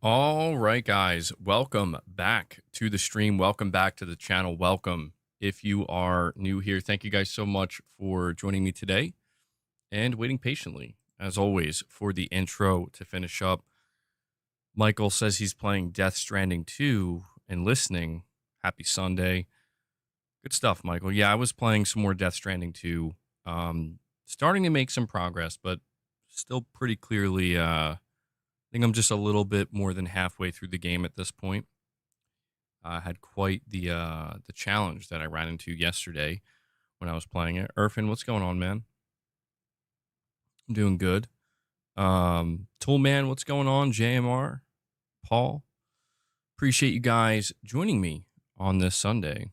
All right, guys, welcome back to the stream. Welcome back to the channel. Welcome. If you are new here, thank you guys so much for joining me today and waiting patiently, as always, for the intro to finish up. Michael says he's playing Death Stranding 2 and listening. Happy Sunday. Good stuff, Michael. Yeah, I was playing some more Death Stranding 2. Starting to make some progress, but still pretty clearly think I'm just a little bit more than halfway through the game at this point. I had quite the challenge that I ran into yesterday when I was playing it. Irfan, what's going on, man? I'm doing good. Toolman, what's going on? JMR, Paul, appreciate you guys joining me on this Sunday.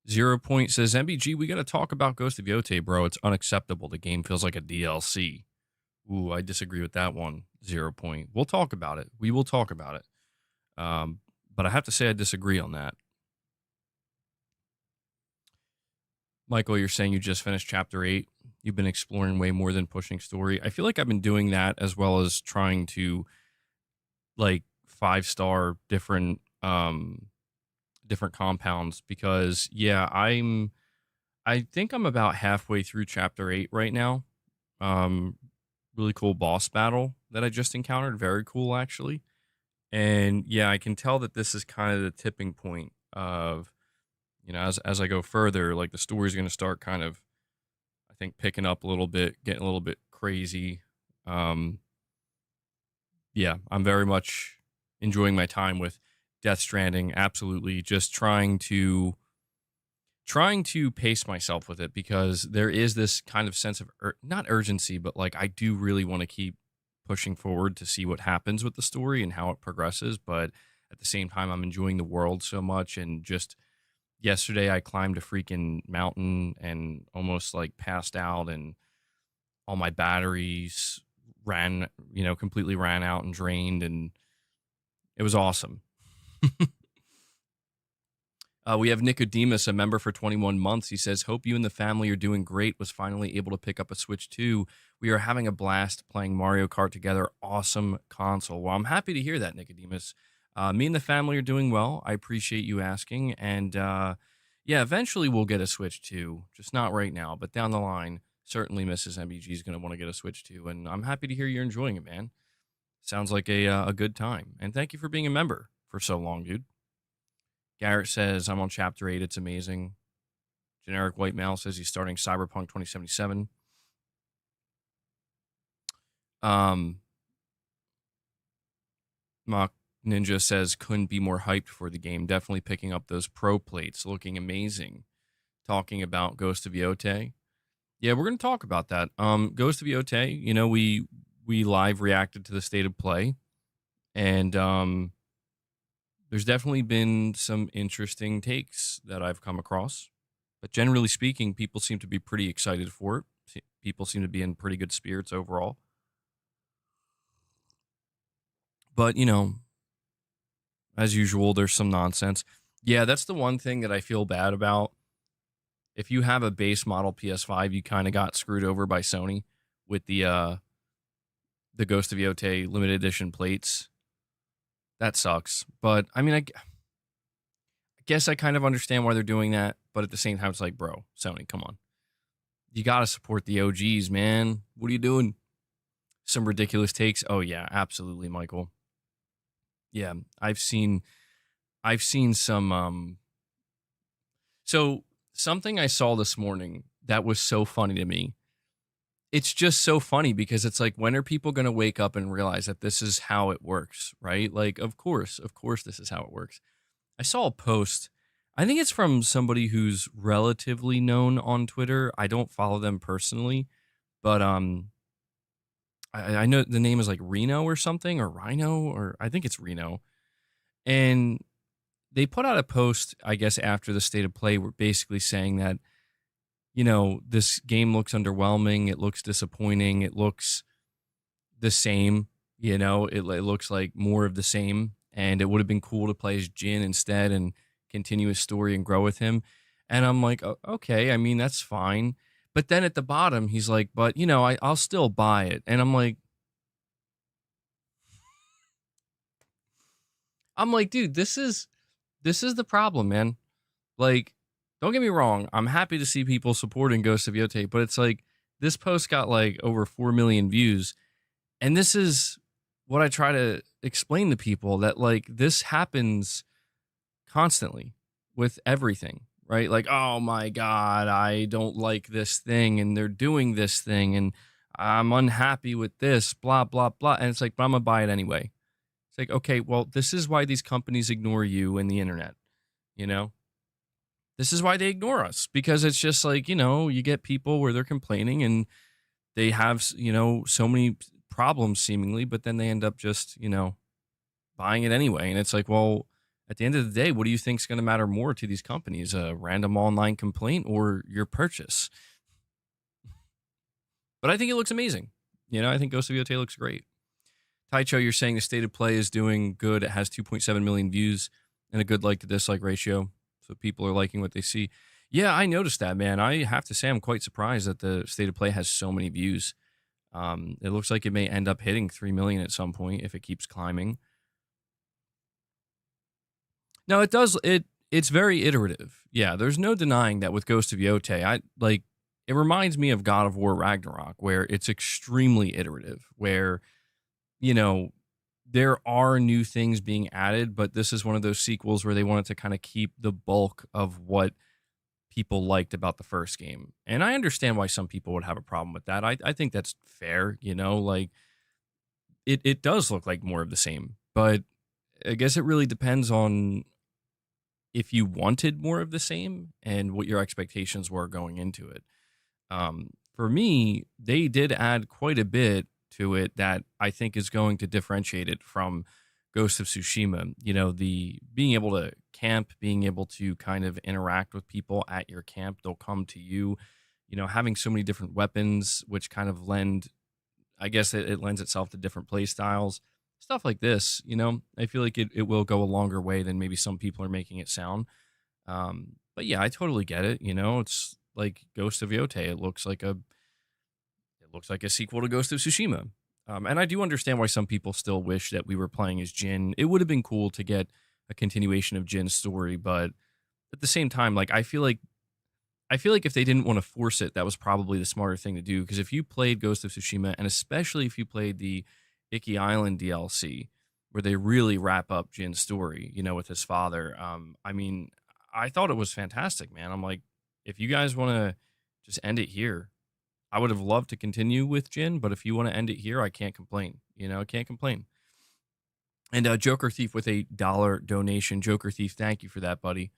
0 Point says, MBG, we got to talk about Ghost of Yote, bro. It's unacceptable. The game feels like a DLC. Ooh, I disagree with that one. 0 Point. We'll talk about it. We will talk about it. But I have to say I disagree on that. Michael, you're saying you just finished chapter 8. You've been exploring way more than pushing story. I feel like I've been doing that as well as trying to like 5-star different different compounds because yeah, I think I'm about halfway through chapter 8 right now. Really cool boss battle that I just encountered. Very cool, actually. And yeah, I can tell that this is kind of the tipping point of, as I go further, like the story's going to start kind of, I think, picking up a little bit, getting a little bit crazy. Yeah, I'm very much enjoying my time with Death Stranding. Absolutely, just trying to pace myself with it because there is this kind of sense of not urgency, but like I do really want to keep pushing forward to see what happens with the story and how it progresses. But at the same time, I'm enjoying the world so much. And just yesterday, I climbed a freaking mountain and almost like passed out, and all my batteries completely ran out and drained, and it was awesome. We have Nicodemus, a member for 21 months. He says, hope you and the family are doing great. Was finally able to pick up a Switch 2. We are having a blast playing Mario Kart together. Awesome console. Well, I'm happy to hear that, Nicodemus. Me and the family are doing well. I appreciate you asking. And yeah, eventually we'll get a Switch 2. Just not right now, but down the line, certainly Mrs. MBG is going to want to get a Switch 2. And I'm happy to hear you're enjoying it, man. Sounds like a good time. And thank you for being a member for so long, dude. Garrett says, I'm on chapter 8. It's amazing. Generic White Male says he's starting Cyberpunk 2077. Mock Ninja says, couldn't be more hyped for the game. Definitely picking up those pro plates. Looking amazing. Talking about Ghost of Yote. Yeah, we're going to talk about that. Ghost of Yote, we live reacted to the state of play. And there's definitely been some interesting takes that I've come across, but generally speaking, people seem to be pretty excited for it. People seem to be in pretty good spirits overall. But, as usual, there's some nonsense. Yeah, that's the one thing that I feel bad about. If you have a base model PS5, you kind of got screwed over by Sony with the Ghost of Yote limited edition plates. That sucks. But I mean, I guess I kind of understand why they're doing that. But at the same time, it's like, bro, Sony, come on. You got to support the OGs, man. What are you doing? Some ridiculous takes. Oh, yeah, absolutely, Michael. Yeah, I've seen some. So something I saw this morning that was so funny to me. It's just so funny because it's like, when are people going to wake up and realize that this is how it works, right? Like, of course, this is how it works. I saw a post. I think it's from somebody who's relatively known on Twitter. I don't follow them personally, but I know the name is like Reno or something, or Rhino, or I think it's Reno. And they put out a post, I guess, after the state of play, basically saying that, this game looks underwhelming. It looks disappointing. It looks the same. It looks like more of the same. And it would have been cool to play as Jin instead and continue his story and grow with him. And I'm like, okay, I mean, that's fine. But then at the bottom, he's like, but, I'll still buy it. And I'm like, I'm like, dude, this is the problem, man. Like, don't get me wrong, I'm happy to see people supporting Ghost of Yote, but it's like this post got like over 4 million views. And this is what I try to explain to people, that like this happens constantly with everything, right? Like, oh my God, I don't like this thing and they're doing this thing and I'm unhappy with this, blah, blah, blah. And it's like, but I'm going to buy it anyway. It's like, okay, well, this is why these companies ignore you and the internet, you know? This is why they ignore us, because it's just like, you get people where they're complaining and they have, so many problems seemingly, but then they end up just, buying it anyway. And it's like, well, at the end of the day, what do you think is going to matter more to these companies? A random online complaint or your purchase? But I think it looks amazing. I think Ghost of Yotei looks great. Taicho, you're saying the state of play is doing good. It has 2.7 million views and a good like to dislike ratio. So people are liking what they see. Yeah, I noticed that, man. I have to say I'm quite surprised that the state of play has so many views. It looks like it may end up hitting 3 million at some point if it keeps climbing. No, it does. It's very iterative. Yeah, there's no denying that with Ghost of Yotei. It reminds me of God of War Ragnarok, where it's extremely iterative, where, you know, there are new things being added, but this is one of those sequels where they wanted to kind of keep the bulk of what people liked about the first game. And I understand why some people would have a problem with that. I think that's fair, like it does look like more of the same, but I guess it really depends on if you wanted more of the same and what your expectations were going into it. For me, they did add quite a bit to it that I think is going to differentiate it from Ghost of Tsushima. The being able to camp, being able to kind of interact with people at your camp, they'll come to you. Having so many different weapons, which kind of I guess it lends itself to different play styles. Stuff like this, I feel like it will go a longer way than maybe some people are making it sound. But yeah, I totally get it. It's like Ghost of Yote. It looks like a sequel to Ghost of Tsushima. And I do understand why some people still wish that we were playing as Jin. It would have been cool to get a continuation of Jin's story, but at the same time, like I feel like if they didn't want to force it, that was probably the smarter thing to do. Because if you played Ghost of Tsushima, and especially if you played the Iki Island DLC, where they really wrap up Jin's story, with his father, I thought it was fantastic, man. I'm like, if you guys want to just end it here, I would have loved to continue with Jin, but if you want to end it here, I can't complain. I can't complain. And Joker Thief with $1 donation. Joker Thief, thank you for that, buddy.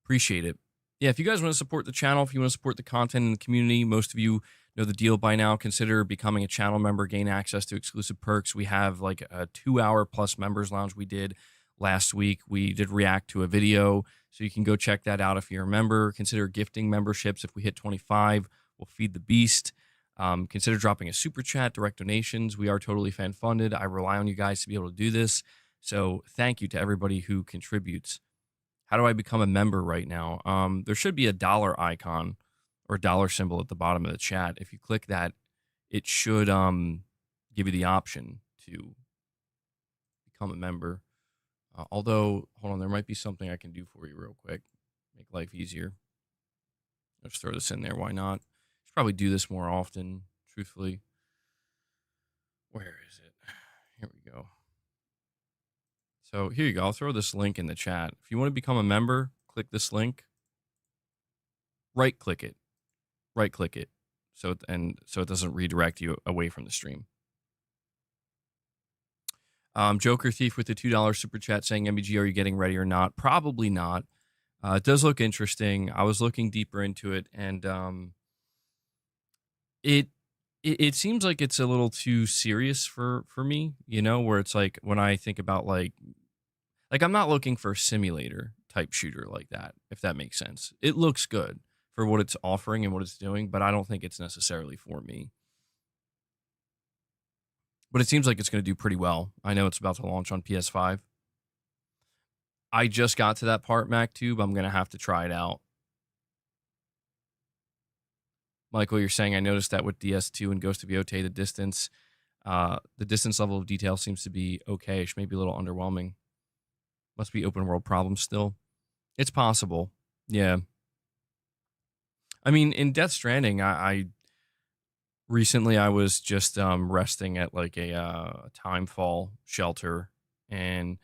Appreciate it. Yeah, if you guys want to support the channel, if you want to support the content in the community, most of you know the deal by now. Consider becoming a channel member, gain access to exclusive perks. We have like a 2-hour plus members lounge we did last week. We did react to a video, so you can go check that out if you're a member. Consider gifting memberships. If we hit 25, we'll feed the beast. Consider dropping a super chat, direct donations. We are totally fan funded. I rely on you guys to be able to do this. So thank you to everybody who contributes. How do I become a member right now? There should be a dollar icon or dollar symbol at the bottom of the chat. If you click that, it should give you the option to become a member. Although, hold on, there might be something I can do for you real quick. Make life easier. Let's throw this in there. Why not? Should probably do this more often, truthfully. Where is it? Here we go. So here you go. I'll throw this link in the chat. If you want to become a member, click this link. Right click it. Right click it. So it doesn't redirect you away from the stream. Joker Thief with the $2 super chat saying, MBG, are you getting ready or not? Probably not. It does look interesting. I was looking deeper into it, and it seems like it's a little too serious for me, where it's like when I think about like I'm not looking for a simulator type shooter like that, if that makes sense. It looks good for what it's offering and what it's doing, but I don't think it's necessarily for me. But it seems like it's going to do pretty well. I know it's about to launch on PS5. I just got to that part, MacTube. I'm going to have to try it out. Michael, you're saying I noticed that with DS2 and Ghost of Yote, the distance level of detail seems to be okayish, maybe a little underwhelming. Must be open world problems still. It's possible. Yeah. I mean, in Death Stranding, I recently I was just resting at like a timefall shelter, and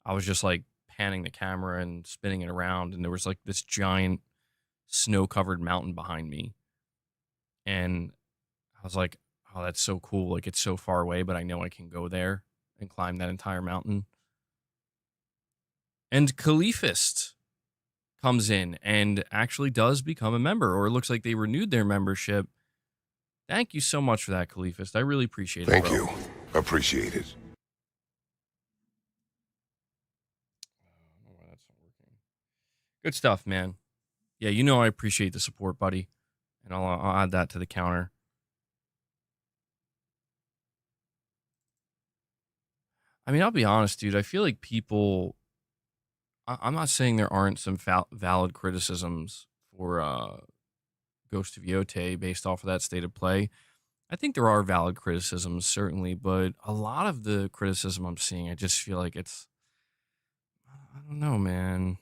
I was just like panning the camera and spinning it around, and there was like this giant snow covered mountain behind me, and I was like, oh, that's so cool. Like it's so far away, but I know I can go there and climb that entire mountain. And Caliphist comes in and actually does become a member, or it looks like they renewed their membership. Thank you so much for that, Caliphist. I really appreciate it. Thank you. Appreciate it. I don't know why that's not working. Good stuff, man. Yeah, you know I appreciate the support, buddy. And I'll add that to the counter. I mean, I'll be honest, dude. I feel like people. I'm not saying there aren't some valid criticisms for Ghost of Yote based off of that state of play. I think there are valid criticisms, certainly, but a lot of the criticism I'm seeing, I just feel like it's. I don't know, man.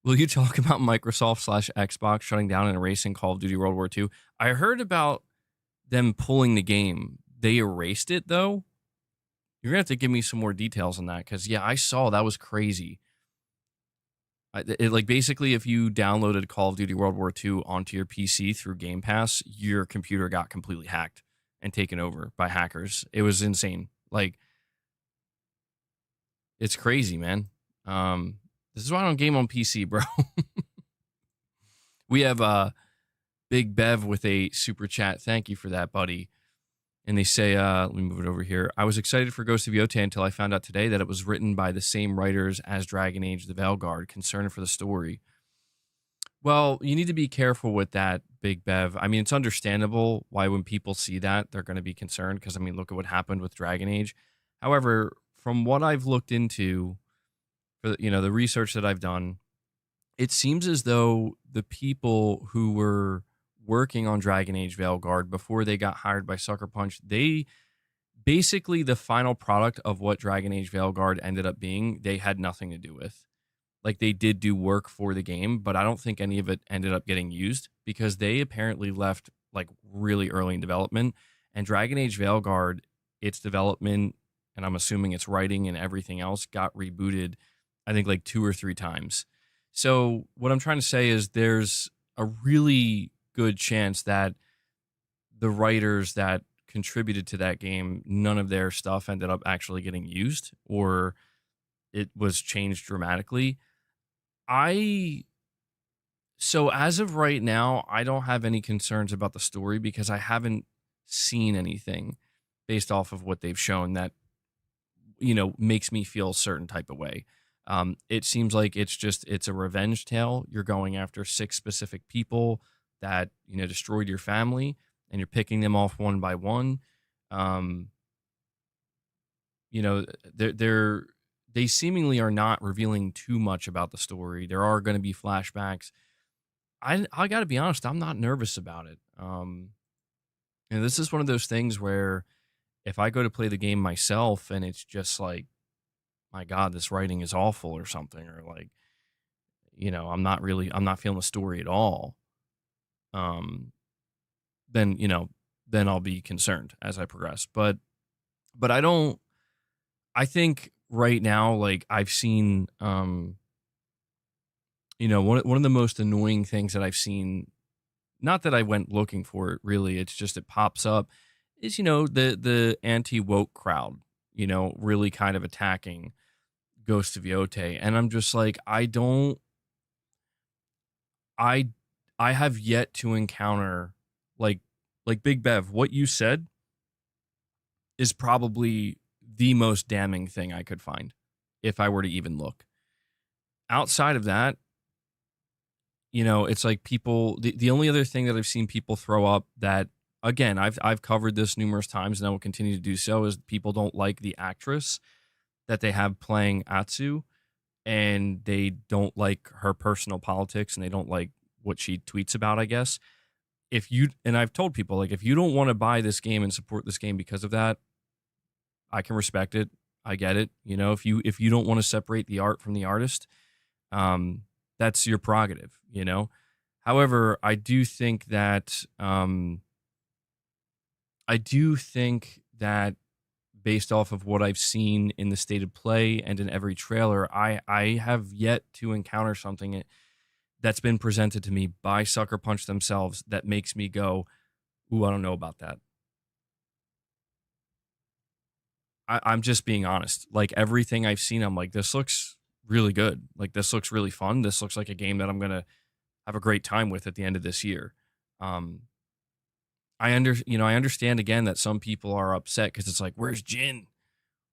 Will you talk about Microsoft/Xbox shutting down and erasing Call of Duty World War II? I heard about them pulling the game. They erased it, though. You're going to have to give me some more details on that, because, yeah, I saw that was crazy. Like, basically, if you downloaded Call of Duty World War II onto your PC through Game Pass, your computer got completely hacked and taken over by hackers. It was insane. Like, it's crazy, man. This is why I don't game on PC, bro. We have Big Bev with a super chat. Thank you for that, buddy. And they say, let me move it over here. I was excited for Ghost of Yote until I found out today that it was written by the same writers as Dragon Age the Veilguard. Concerned for the story. Well, you need to be careful with that, Big Bev. I mean, it's understandable why when people see that, they're going to be concerned, because, I mean, look at what happened with Dragon Age. However, from what I've looked into, for the research that I've done, it seems as though the people who were working on Dragon Age Veilguard before they got hired by Sucker Punch, they basically, the final product of what Dragon Age Veilguard ended up being, they had nothing to do with. Like, they did do work for the game, but I don't think any of it ended up getting used, because they apparently left like really early in development. And Dragon Age Veilguard, its development, and I'm assuming its writing and everything else, got rebooted, I think, like 2 or 3 times. So what I'm trying to say is there's a really good chance that the writers that contributed to that game, none of their stuff ended up actually getting used, or it was changed dramatically. So as of right now, I don't have any concerns about the story, because I haven't seen anything based off of what they've shown that, makes me feel a certain type of way. It seems like it's a revenge tale. You're going after 6 specific people that, destroyed your family, and you're picking them off one by one. They seemingly are not revealing too much about the story. There are going to be flashbacks. I got to be honest, I'm not nervous about it. And this is one of those things where if I go to play the game myself and it's just like, my God, this writing is awful or something, or like, I'm not feeling the story at all. Then I'll be concerned as I progress. But I think right now, like, I've seen, one of the most annoying things that I've seen, not that I went looking for it really, it's just it pops up, is, the anti-woke crowd, really kind of attacking Ghost of Yote. And I'm just like, I have yet to encounter like Big Bev, what you said is probably the most damning thing I could find if I were to even look. Outside of that, it's like people, the only other thing that I've seen people throw up that, again, I've covered this numerous times and I will continue to do so, is people don't like the actress that they have playing Atsu, and they don't like her personal politics, and they don't like what she tweets about, I guess. And I've told people, like, if you don't want to buy this game and support this game because of that, I can respect it. I get it. You know, if you don't want to separate the art from the artist, um, that's your prerogative, you know. However, I do think that based off of what I've seen in the state of play and in every trailer, I have yet to encounter something that's been presented to me by Sucker Punch themselves that makes me go, "Ooh, I don't know about that." I'm just being honest. Like everything I've seen, I'm like, this looks really good. Like this looks really fun. This looks like a game that I'm gonna have a great time with at the end of this year. Um, I understand again that some people are upset because it's like, where's Jin?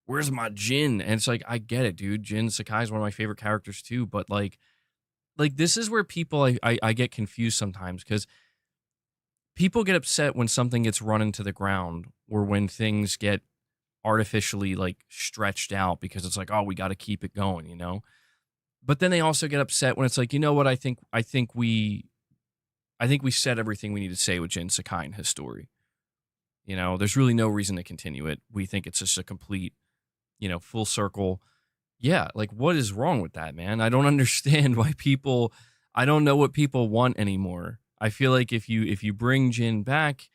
Where's my Jin? And it's like, I get it, dude. Jin Sakai is one of my favorite characters too. But like this is where people I get confused sometimes because people get upset when something gets run into the ground or when things get artificially like stretched out because it's like, oh, we got to keep it going, you know? But then they also get upset when it's like, you know what? I think we said everything we need to say with Jin Sakai and his story. You know, there's really no reason to continue it. We think it's just a complete, full circle. Yeah, like what is wrong with that, man? I don't understand why people I don't know what people want anymore. I feel like if you bring Jin back,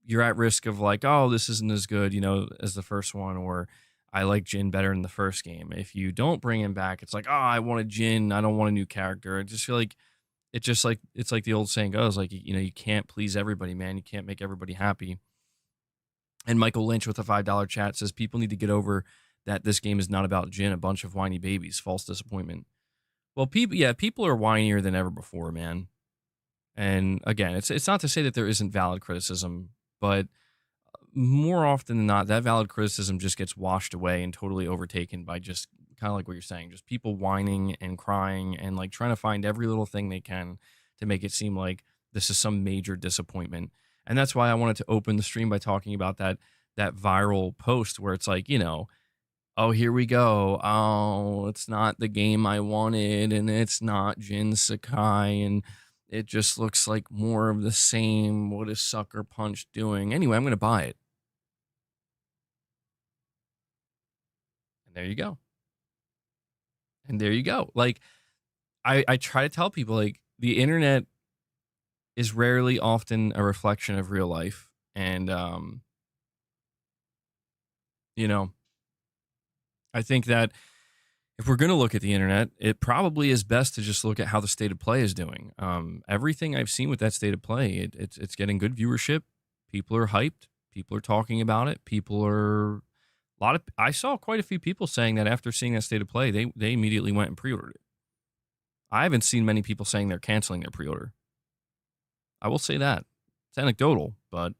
you're at risk of like, oh, this isn't as good, as the first one, or I like Jin better in the first game. If you don't bring him back, it's like, oh, I want a Jin, I don't want a new character. I just feel like it's like the old saying goes, like, you can't please everybody, man. You can't make everybody happy. And Michael Lynch with a $5 chat says people need to get over that this game is not about Jin, a bunch of whiny babies, false disappointment. Well, people are whinier than ever before, man. And again, it's not to say that there isn't valid criticism, but more often than not, that valid criticism just gets washed away and totally overtaken by just kind of like what you're saying, just people whining and crying and like trying to find every little thing they can to make it seem like this is some major disappointment. And that's why I wanted to open the stream by talking about that viral post where it's like, oh, here we go. Oh, it's not the game I wanted, and it's not Jin Sakai, and it just looks like more of the same. What is Sucker Punch doing? Anyway, I'm going to buy it. And there you go. And there you go. Like, I try to tell people, like, the internet is rarely often a reflection of real life. And, you know, I think that if we're going to look at the internet, it probably is best to just look at how the state of play is doing. Everything I've seen with that state of play, it's getting good viewership. People are hyped. People are talking about it. I saw quite a few people saying that after seeing that state of play, they immediately went and pre-ordered it. I haven't seen many people saying they're canceling their pre-order. I will say that. It's anecdotal, but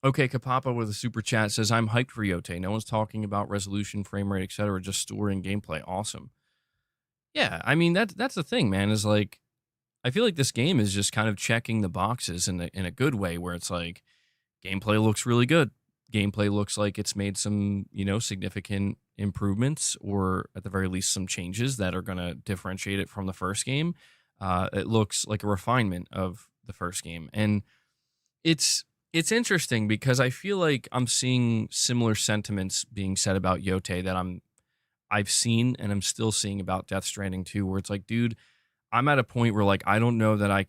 okay, Kapapa with a super chat says, I'm hyped for Yote. No one's talking about resolution, frame rate, etc. Just story and gameplay. Awesome. Yeah, I mean that's the thing, man, is like I feel like this game is just kind of checking the boxes in a good way where it's like gameplay looks really good. Gameplay looks like it's made some, significant improvements or at the very least some changes that are going to differentiate it from the first game. It looks like a refinement of the first game. And it's interesting because I feel like I'm seeing similar sentiments being said about Yote that I've seen and I'm still seeing about Death Stranding 2, where it's like, dude, I'm at a point where like I don't know that I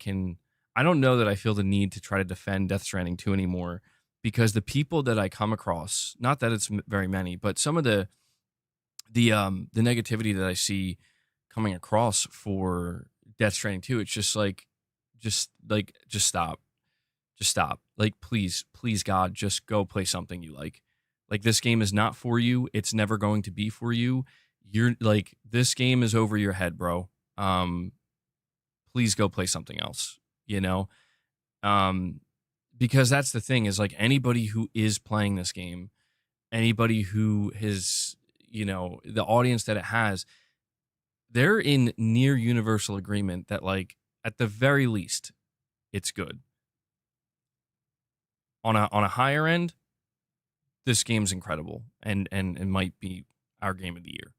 feel the need to try to defend Death Stranding 2 anymore because the people that I come across, not that it's very many, but some of the negativity that I see coming across for Death Stranding 2, it's just stop. Just stop. Like, please, please, God, just go play something you like. Like, this game is not for you. It's never going to be for you. You're like, this game is over your head, bro. Please go play something else, you know? Because that's the thing is like anybody who is playing this game, anybody who has, the audience that it has, they're in near universal agreement that like, at the very least, it's good. On a higher end, this game's incredible and it might be our game of the year.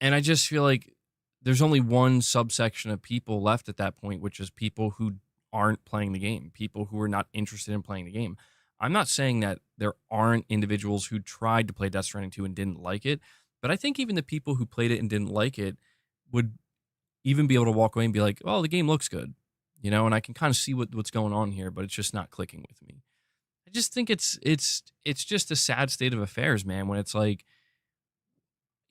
And I just feel like there's only one subsection of people left at that point, which is people who aren't playing the game, people who are not interested in playing the game. I'm not saying that there aren't individuals who tried to play Death Stranding 2 and didn't like it, but I think even the people who played it and didn't like it would even be able to walk away and be like, "Oh, the game looks good," and I can kind of see what's going on here, but it's just not clicking with me. I just think it's just a sad state of affairs, man. When it's like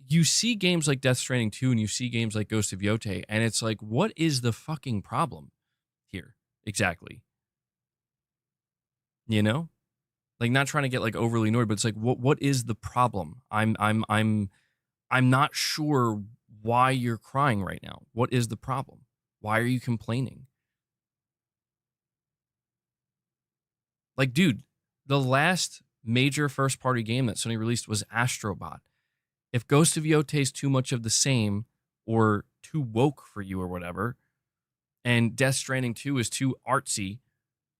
you see games like Death Stranding 2 and you see games like Ghost of Yote, and it's like, what is the fucking problem here exactly? You know, like not trying to get like overly annoyed, but it's like, what is the problem? I'm not sure why you're crying right now. What is the problem? Why are you complaining? Like, dude, the last major first party game that Sony released was Astrobot. If Ghost of Yote is too much of the same or too woke for you or whatever, and Death Stranding 2 is too artsy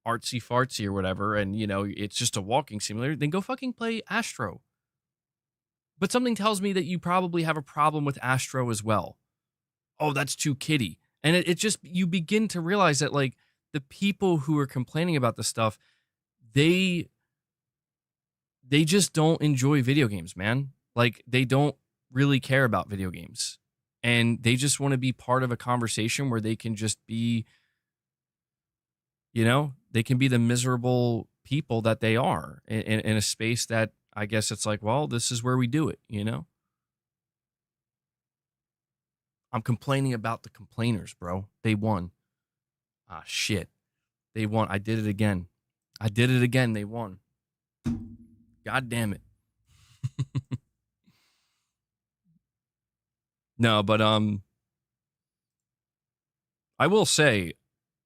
fartsy or whatever, and it's just a walking simulator, then go fucking play Astro. But something tells me that you probably have a problem with Astro as well. Oh, that's too kiddie. And it just, you begin to realize that like the people who are complaining about this stuff, they just don't enjoy video games, man. Like they don't really care about video games. And they just want to be part of a conversation where they can just be, they can be the miserable people that they are in a space that I guess it's like, well, this is where we do it. I'm complaining about the complainers, bro. They won. Ah, shit. They won. I did it again. They won. God damn it. No, but I will say,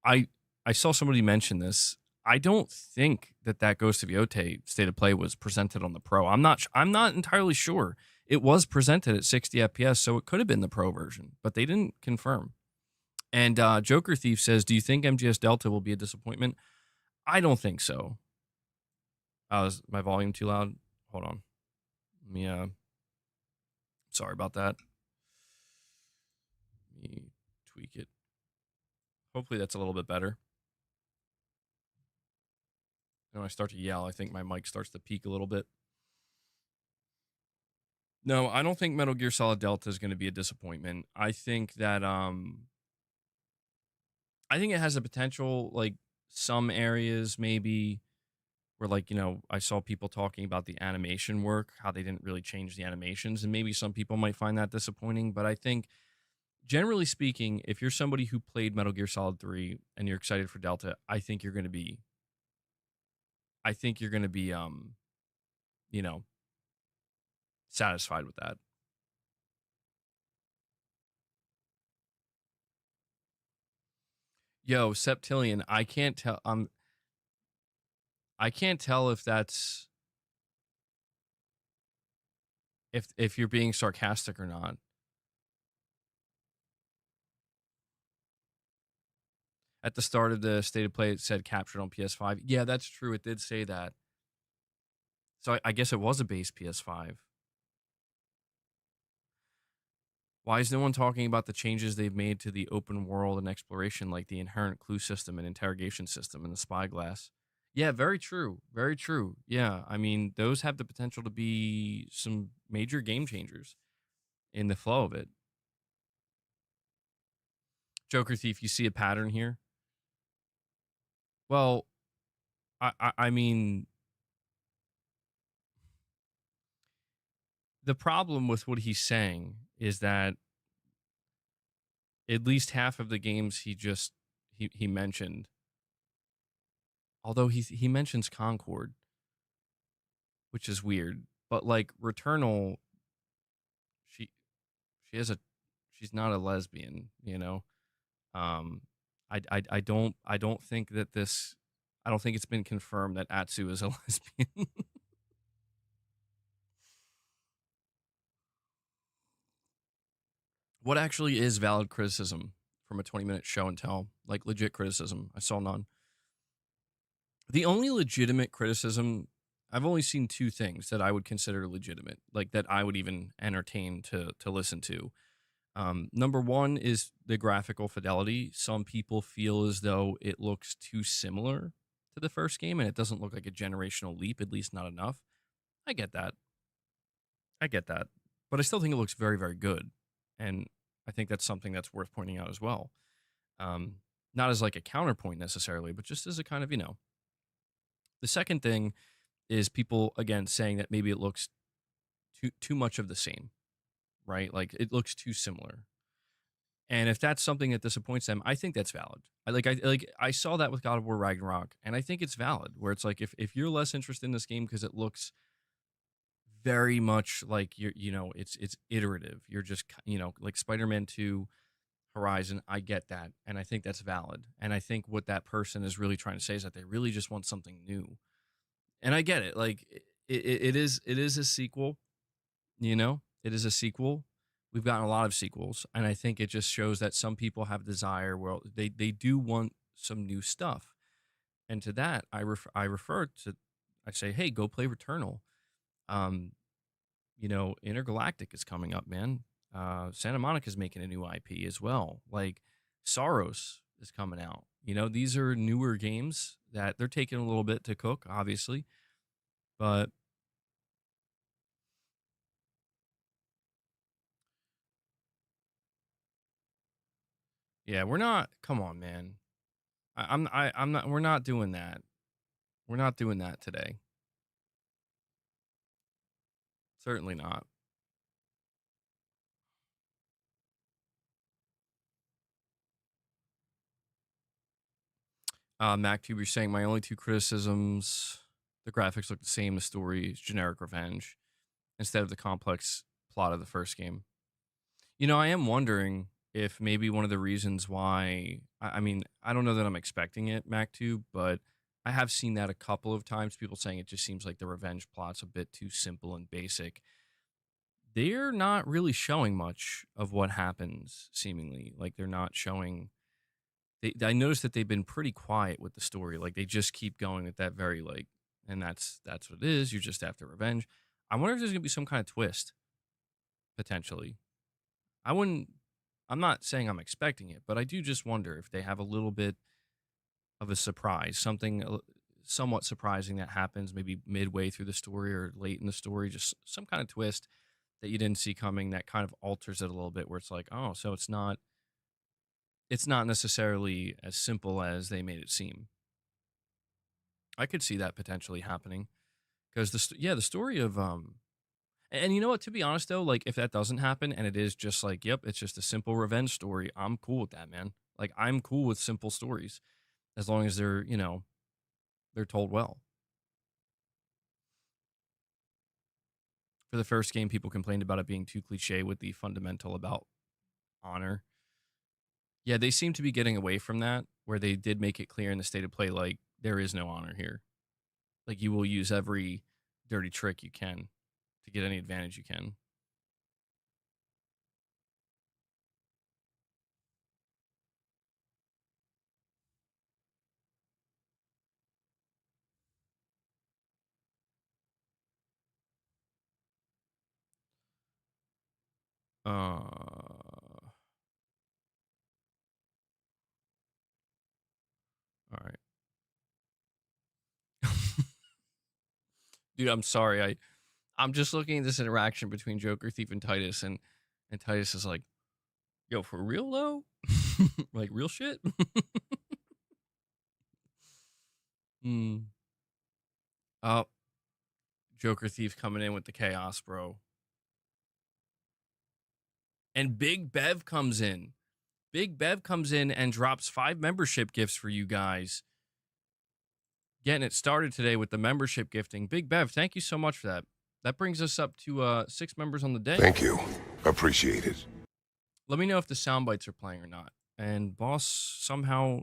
I I saw somebody mention this. I don't think that Ghost of Yote State of Play was presented on the Pro. I'm not entirely sure. It was presented at 60 FPS, so it could have been the Pro version, but they didn't confirm. And Joker Thief says, "Do you think MGS Delta will be a disappointment?" I don't think so. Is my volume too loud? Hold on. Let me. Sorry about that. Let me tweak it. Hopefully that's a little bit better. When I start to yell, I think my mic starts to peak a little bit. No, I don't think Metal Gear Solid Delta is going to be a disappointment. I think that I think it has a potential, like some areas maybe where like, I saw people talking about the animation work, how they didn't really change the animations, and maybe some people might find that disappointing, but I think generally speaking, if you're somebody who played Metal Gear Solid 3 and you're excited for Delta, I think you're going to be you know, satisfied with that. Yo, Septillion, I can't tell I can't tell if that's if you're being sarcastic or not. At the start of the state of play, it said captured on PS5. Yeah, that's true. It did say that. So I guess it was a base PS5. Why is no one talking about the changes they've made to the open world and exploration, like the inherent clue system and interrogation system and the spyglass? Yeah, very true. Very true. Yeah, I mean, those have the potential to be some major game changers in the flow of it. Joker Thief, you see a pattern here? Well, I mean, the problem with what he's saying is that at least half of the games he mentioned, although he mentions Concord, which is weird, but like Returnal, she she has a she's not a lesbian. Um, I don't think that this I don't think it's been confirmed that Atsu is a lesbian. What actually is valid criticism from a 20-minute show and tell? Like legit criticism. I saw none. The only legitimate criticism, I've only seen two things that I would consider legitimate, like that I would even entertain to listen to. Number one is the graphical fidelity. Some people feel as though it looks too similar to the first game, and it doesn't look like a generational leap, at least not enough. I get that. I get that. But I still think it looks very, very good. And I think that's something that's worth pointing out as well. Um, Not as like a counterpoint necessarily, but just as a kind of, the second thing is people again saying that maybe it looks too much of the same, right? Like it looks too similar. And if that's something that disappoints them, I think that's valid. I saw that with God of War Ragnarok, and I think it's valid. Where it's like if you're less interested in this game because it looks very much like it's iterative. You're just like Spider-Man 2 Horizon. I get that, and I think that's valid. And I think what that person is really trying to say is that they really just want something new. And I get it. Like it is a sequel. It is a sequel. We've gotten a lot of sequels, and I think it just shows that some people have desire. Well, they do want some new stuff, and to that, I say, hey, go play Returnal. Um, Intergalactic is coming up, man. Santa Monica's making a new IP as well. Like Saros is coming out. These are newer games that they're taking a little bit to cook, obviously, but yeah, we're not. Come on, man. I'm not. We're not doing that. We're not doing that today. Certainly not. MacTube, you're saying my only two criticisms: the graphics look the same, the story is generic revenge instead of the complex plot of the first game. I am wondering if maybe one of the reasons why I mean, I don't know that I'm expecting it, MacTube, but I have seen that a couple of times. People saying it just seems like the revenge plot's a bit too simple and basic. They're not really showing much of what happens, seemingly. Like they're not showing. I noticed that they've been pretty quiet with the story. Like they just keep going with that very like, and that's what it is. You're just after revenge. I wonder if there's gonna be some kind of twist potentially. I wouldn't. I'm not saying I'm expecting it, but I do just wonder if they have a little bit of a surprise, something somewhat surprising that happens maybe midway through the story or late in the story, just some kind of twist that you didn't see coming that kind of alters it a little bit, where it's like, oh, so it's not necessarily as simple as they made it seem. I could see that potentially happening because the story of and you know what? To be honest, though, like if that doesn't happen and it is just like, yep, it's just a simple revenge story, I'm cool with that, man. Like I'm cool with simple stories as long as they're told well. For the first game, people complained about it being too cliche with the fundamental about honor. Yeah, they seem to be getting away from that, where they did make it clear in the state of play, like there is no honor here. Like you will use every dirty trick you can to get any advantage you can. All right. Dude, I'm sorry. I'm just looking at this interaction between Joker Thief and Titus, and Titus is like, "Yo, for real though, like real shit." Hmm. Oh, Joker Thief coming in with the chaos, bro, and Big Bev comes in. Big Bev comes in and drops 5 membership gifts for you guys. Getting it started today with the membership gifting. Big Bev, thank you so much for that. That brings us up to 6 members on the day. Thank you. Appreciate it. Let me know if the sound bites are playing or not. And Boss somehow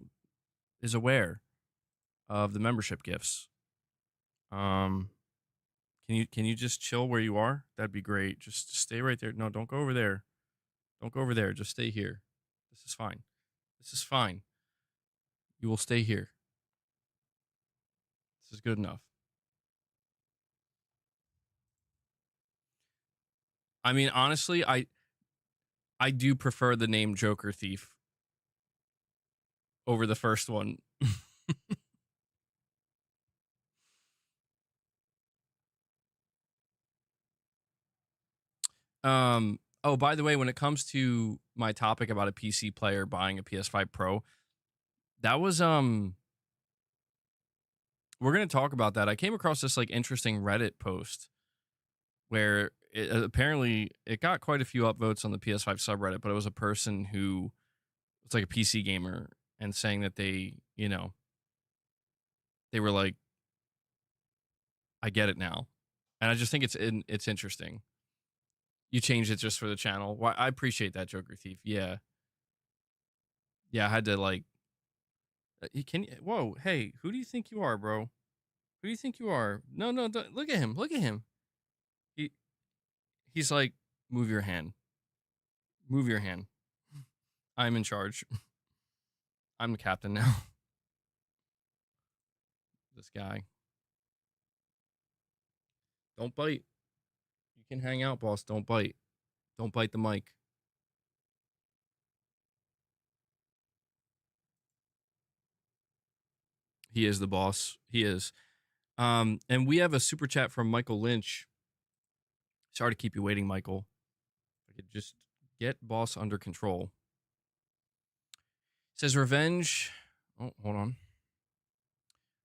is aware of the membership gifts. Um, can you just chill where you are? That'd be great. Just stay right there. No, don't go over there. Don't go over there. Just stay here. This is fine. This is fine. You will stay here. This is good enough. I mean, honestly, I do prefer the name Joker Thief over the first one. Oh, by the way, when it comes to my topic about a PC player buying a PS5 Pro, that was we're going to talk about that. I came across this like interesting Reddit post where apparently it got quite a few upvotes on the PS5 subreddit, but it was a person who was like a PC gamer and saying that they were like, I get it now. And I just think it's interesting. You changed it just for the channel. Why, I appreciate that, Joker Thief. Yeah. Yeah, I had to like whoa, hey, who do you think you are, bro? Who do you think you are? No, no, don't, look at him. Look at him. He he's like, move your hand. Move your hand. I'm in charge. I'm the captain now. This guy. Don't bite. You can hang out, boss. Don't bite. Don't bite the mic. He is the boss. He is. And we have a super chat from Michael Lynch. Sorry to keep you waiting, Michael. If I could just get boss under control. It says revenge. Oh, hold on.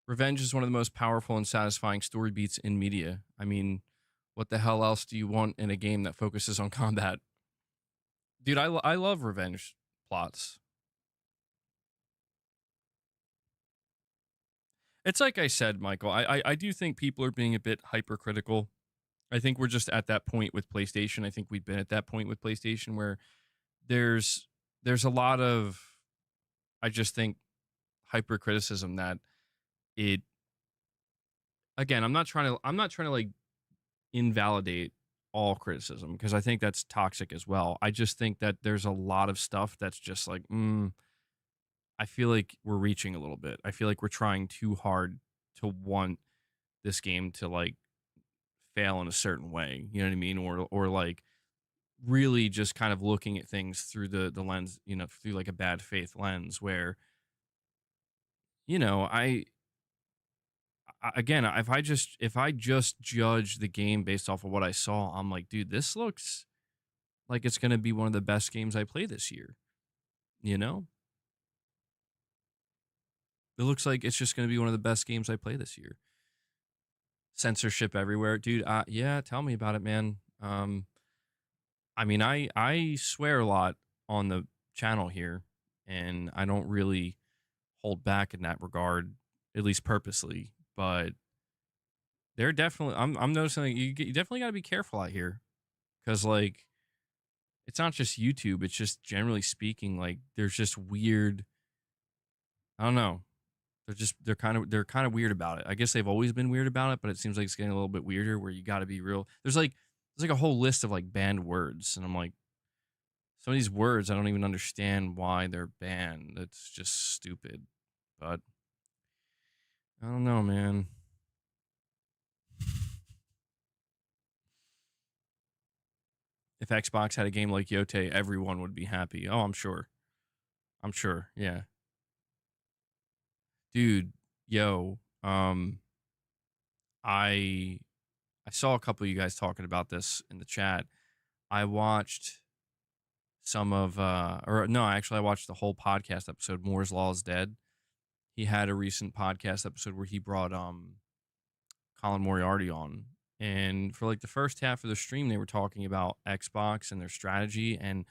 Revenge is one of the most powerful and satisfying story beats in media. I mean, what the hell else do you want in a game that focuses on combat? Dude, I love revenge plots. It's like I said, Michael, I do think people are being a bit hypercritical. I think we're just at that point with PlayStation. I think we've been at that point with PlayStation where there's there's a lot of, I just think, hypercriticism that it, again, I'm not trying to like invalidate all criticism because I think that's toxic as well. I just think that there's a lot of stuff that's just like, I feel like we're reaching a little bit. I feel like we're trying too hard to want this game to like fail in a certain way. You know what I mean? Or like really just kind of looking at things through the lens, through like a bad faith lens where, you know, again, if I just judge the game based off of what I saw, I'm like, dude, this looks like it's going to be one of the best games I play this year. You know, it looks like it's just going to be one of the best games I play this year. Censorship everywhere, dude. Yeah, tell me about it, man. I mean, I swear a lot on the channel here, and I don't really hold back in that regard, at least purposely. But they're definitely, I'm noticing like, you definitely got to be careful out here because like it's not just YouTube. It's just generally speaking, like there's just weird. I don't know. They're kind of weird about it. I guess they've always been weird about it, but it seems like it's getting a little bit weirder. Where you got to be real. There's like a whole list of like banned words, and I'm like, some of these words I don't even understand why they're banned. That's just stupid. But I don't know, man. If Xbox had a game like Yote, everyone would be happy. Oh, I'm sure. I'm sure. Yeah. Dude, yo, I I saw a couple of you guys talking about this in the chat. I watched some of or no, actually I watched the whole podcast episode, Moore's Law is Dead. He had a recent podcast episode where he brought Colin Moriarty on. And for like the first half of the stream, they were talking about Xbox and their strategy. And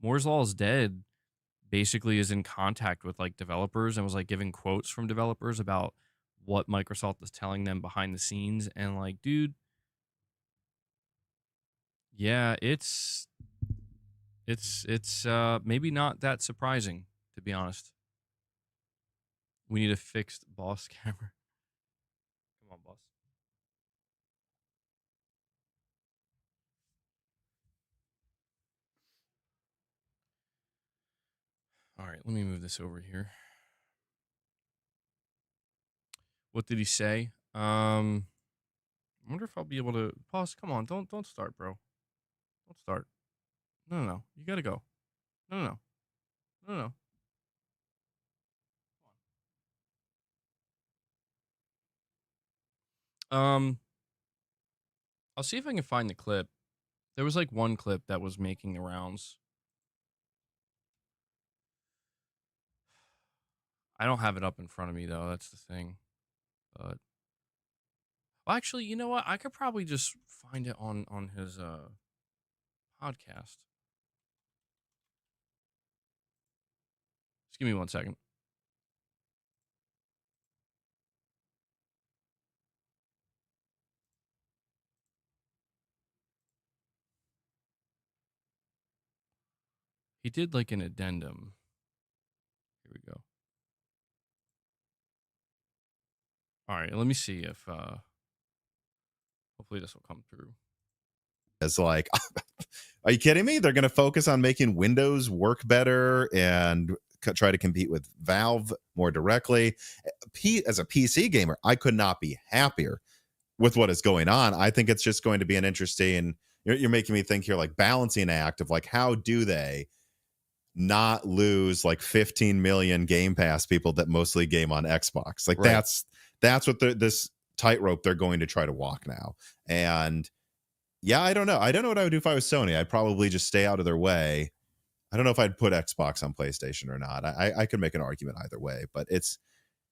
Moore's Law is Dead basically is in contact with like developers and was like giving quotes from developers about what Microsoft is telling them behind the scenes. And like, dude, yeah, it's maybe not that surprising, to be honest. We need a fixed boss camera. Come on, boss. All right, let me move this over here. What did he say? I wonder if I'll be able to pause. Come on, don't start, bro. Don't start. No, no, no. You gotta go. No, no, no, no, no. Um, I'll see if I can find the clip. There was like one clip that was making the rounds. I don't have it up in front of me though. That's the thing. But well, actually, you know what? I could probably just find it on his podcast. Just give me 1 second. He did like an addendum. Here we go. All right, let me see if hopefully this will come through. It's like, are you kidding me? They're going to focus on making Windows work better and try to compete with Valve more directly. As a PC gamer, I could not be happier with what is going on. I think it's just going to be an interesting, you're making me think here, like balancing act of like, how do they not lose like 15 million Game Pass people that mostly game on Xbox? Like Right. that's what this tightrope they're going to try to walk now. And yeah, I don't know. I don't know what I would do if I was Sony. I'd probably just stay out of their way. I don't know if I'd put Xbox on PlayStation or not. I could make an argument either way, but it's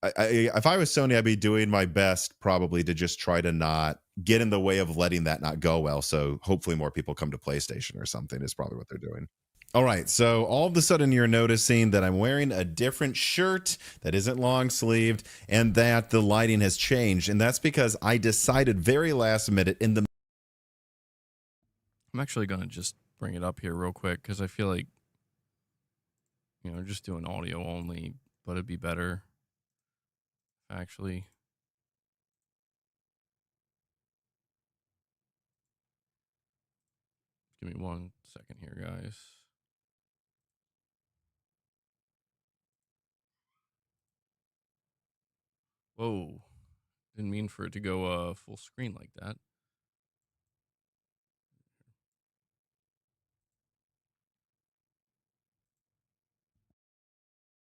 if I was Sony, I'd be doing my best probably to just try to not get in the way of letting that not go well. So hopefully more people come to PlayStation or something is probably what they're doing. All right, so all of a sudden you're noticing that I'm wearing a different shirt that isn't long sleeved and that the lighting has changed. And that's because I decided very last minute in the I'm actually gonna just bring it up here real quick because I feel like, you know, just doing audio only, but it'd be better actually. Give me 1 second here, guys. Whoa, didn't mean for it to go full screen like that.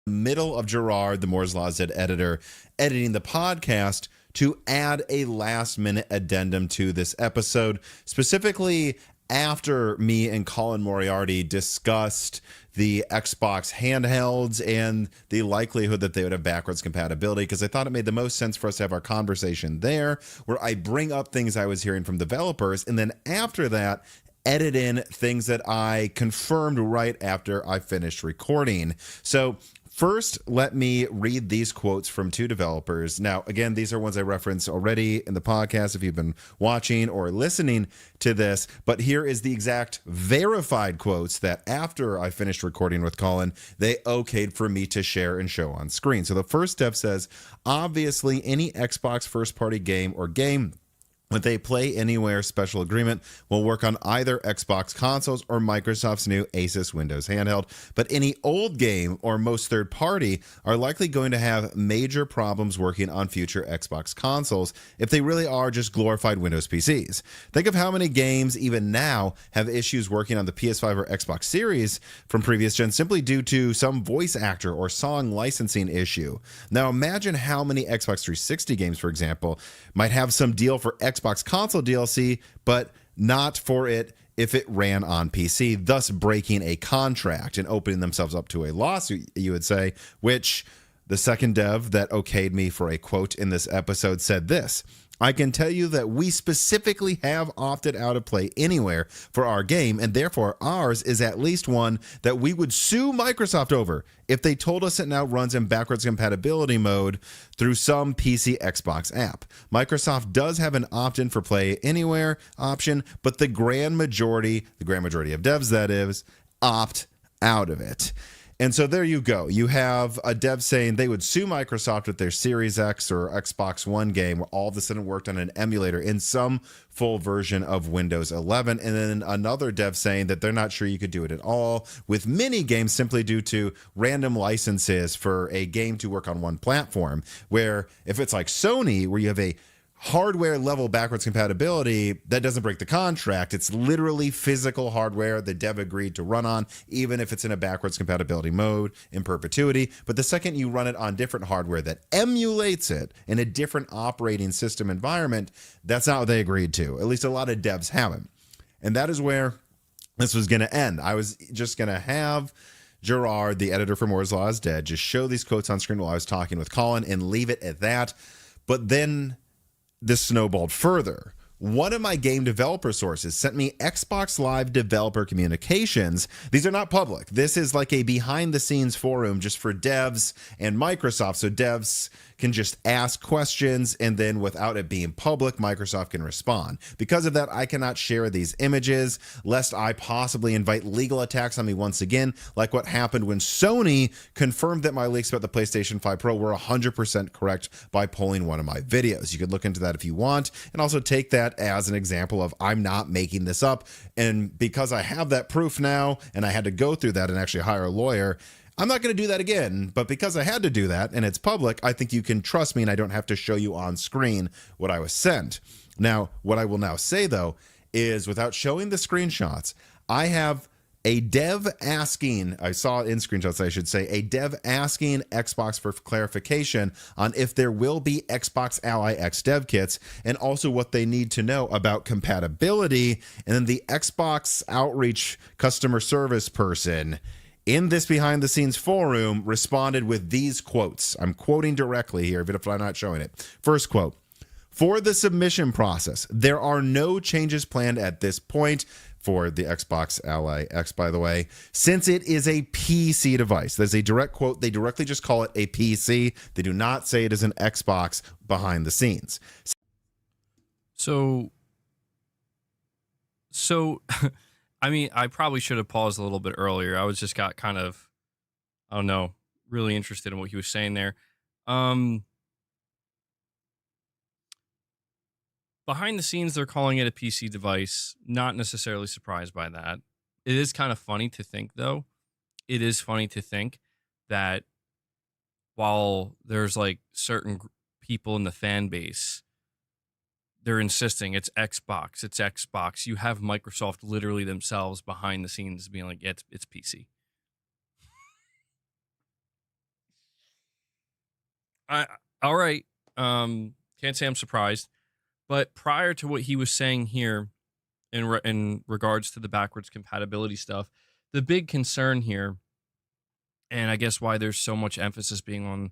middle of Gerard, the Moore's Law Z editor, editing the podcast to add a last minute addendum to this episode, specifically after me and Colin Moriarty discussed the Xbox handhelds and the likelihood that they would have backwards compatibility, because I thought it made the most sense for us to have our conversation there, where I bring up things I was hearing from developers, and then after that, edit in things that I confirmed right after I finished recording. So first, let me read these quotes from two developers. Now, again, these are ones I referenced already in the podcast if you've been watching or listening to this, but here is the exact verified quotes that after I finished recording with Colin, they okayed for me to share and show on screen. So the first dev says, obviously, any Xbox first-party game or game with a Play Anywhere special agreement will work on either Xbox consoles or Microsoft's new Asus Windows handheld, but any old game or most third party are likely going to have major problems working on future Xbox consoles if they really are just glorified Windows PCs. Think of how many games even now have issues working on the PS5 or Xbox Series from previous gens simply due to some voice actor or song licensing issue. Now imagine how many Xbox 360 games, for example, might have some deal for Xbox console DLC, but not for it if it ran on PC, thus breaking a contract and opening themselves up to a lawsuit, you would say, which the second dev that okayed me for a quote in this episode said this: I can tell you that we specifically have opted out of Play Anywhere for our game, and therefore ours is at least one that we would sue Microsoft over if they told us it now runs in backwards compatibility mode through some PC Xbox app. Microsoft does have an opt-in for Play Anywhere option, but the grand majority of devs, that is, opt out of it. And so there you go. You have a dev saying they would sue Microsoft with their Series X or Xbox One game where all of a sudden worked on an emulator in some full version of Windows 11. And then another dev saying that they're not sure you could do it at all with mini games simply due to random licenses for a game to work on one platform. Where if it's like Sony, where you have a hardware level backwards compatibility, that doesn't break the contract. It's literally physical hardware the dev agreed to run on, even if it's in a backwards compatibility mode in perpetuity. But the second you run it on different hardware that emulates it in a different operating system environment, that's not what they agreed to. At least a lot of devs haven't. And that is where this was going to end. I was just going to have Gerard, the editor for Moore's Law is Dead, just show these quotes on screen while I was talking with Colin and leave it at that. But then this snowballed further. One of my game developer sources sent me Xbox Live developer communications. These are not public. This is like a behind-the-scenes forum just for devs and Microsoft. So devs can just ask questions, and then without it being public, Microsoft can respond. Because of that, I cannot share these images, lest I possibly invite legal attacks on me once again, like what happened when Sony confirmed that my leaks about the PlayStation 5 Pro were 100% correct by polling one of my videos. You could look into that if you want, and also take that as an example of I'm not making this up. And because I have that proof now, and I had to go through that and actually hire a lawyer, I'm not going to do that again, but because I had to do that and it's public, I think you can trust me and I don't have to show you on screen what I was sent. Now, what I will now say, though, is without showing the screenshots, I have a dev asking, I saw it in screenshots, I should say, a dev asking Xbox for clarification on if there will be Xbox Ally X dev kits and also what they need to know about compatibility. And then the Xbox outreach customer service person in this behind the scenes forum responded with these quotes. I'm quoting directly here, even if I'm not showing it. First quote, "For the submission process, there are no changes planned at this point," for the Xbox Ally X, by the way, "since it is a PC device." There's a direct quote. They directly just call it a PC. They do not say it is an Xbox behind the scenes. So I mean, I probably should have paused a little bit earlier. I was just got kind of, I don't know, really interested in what he was saying there. Behind the scenes, they're calling it a PC device. Not necessarily surprised by that. It is kind of funny to think, though. It is funny to think that while there's like certain people in the fan base, they're insisting it's Xbox, it's Xbox. You have Microsoft literally themselves behind the scenes being like, yeah, it's PC. All right. Can't say I'm surprised. But prior to what he was saying here in regards to the backwards compatibility stuff, the big concern here, and I guess why there's so much emphasis being on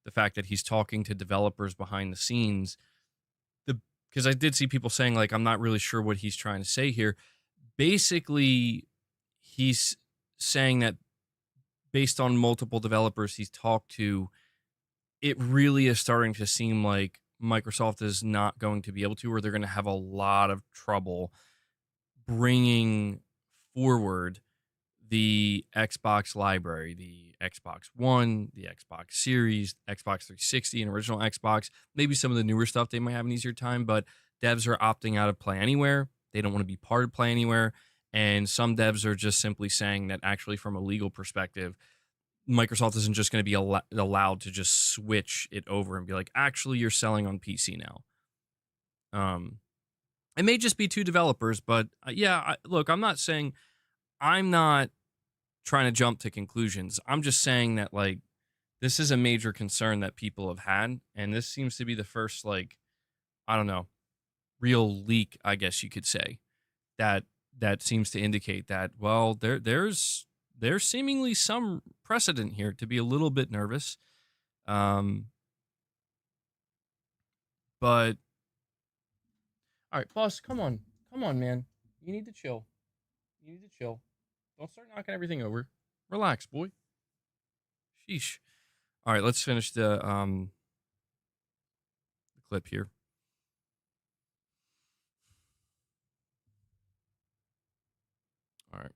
the fact that he's talking to developers behind the scenes, because I did see people saying, like, I'm not really sure what he's trying to say here. Basically, he's saying that based on multiple developers he's talked to, it really is starting to seem like Microsoft is not going to be able to, or they're going to have a lot of trouble bringing forward the Xbox library, the Xbox One, the Xbox Series, Xbox 360, and original Xbox. Maybe some of the newer stuff they might have an easier time, but devs are opting out of Play Anywhere. They don't want to be part of Play Anywhere. And some devs are just simply saying that actually from a legal perspective, Microsoft isn't just going to be allowed to just switch it over and be like, actually, you're selling on PC now. It may just be two developers, but look, I'm not trying to jump to conclusions. I'm just saying that, like, this is a major concern that people have had, and this seems to be the first, like, I don't know, real leak, I guess you could say, that seems to indicate that, well, there's seemingly some precedent here to be a little bit nervous. But all right, boss, come on, man, you need to chill. Don't start knocking everything over. Relax, boy. Sheesh. All right, let's finish the clip here. All right.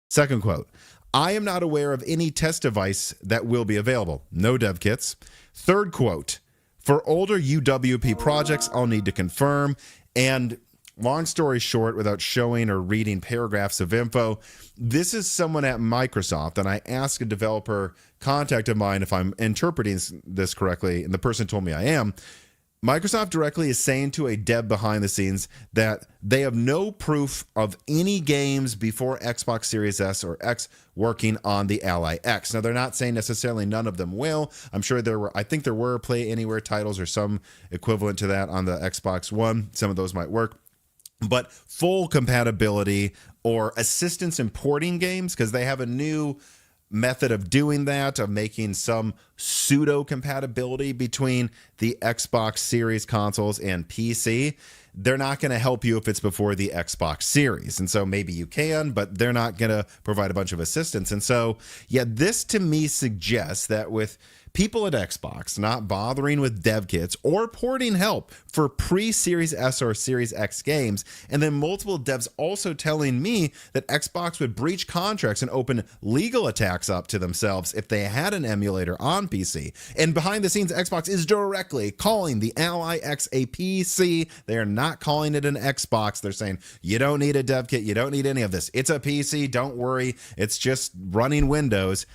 Second quote, "I am not aware of any test device that will be available. No dev kits." Third quote, "For older UWP projects, I'll need to confirm." And long story short, without showing or reading paragraphs of info, this is someone at Microsoft, and I asked a developer contact of mine if I'm interpreting this correctly, and the person told me I am. Microsoft directly is saying to a dev behind the scenes that they have no proof of any games before Xbox Series S or X working on the Ally X. Now, they're not saying necessarily none of them will. I'm sure I think there were Play Anywhere titles or some equivalent to that on the Xbox One. Some of those might work. but full compatibility or assistance in porting games, because they have a new method of doing that, of making some pseudo compatibility between the Xbox Series consoles and PC. They're not going to help you if it's before the Xbox Series. And so maybe you can, but they're not going to provide a bunch of assistance. And so, yeah, this to me suggests that with people at Xbox not bothering with dev kits or porting help for pre-Series S or Series X games, and then multiple devs also telling me that Xbox would breach contracts and open legal attacks up to themselves if they had an emulator on PC. And behind the scenes, Xbox is directly calling the Ally X a PC. They are not calling it an Xbox. They're saying, you don't need a dev kit. You don't need any of this. It's a PC. Don't worry. It's just running Windows.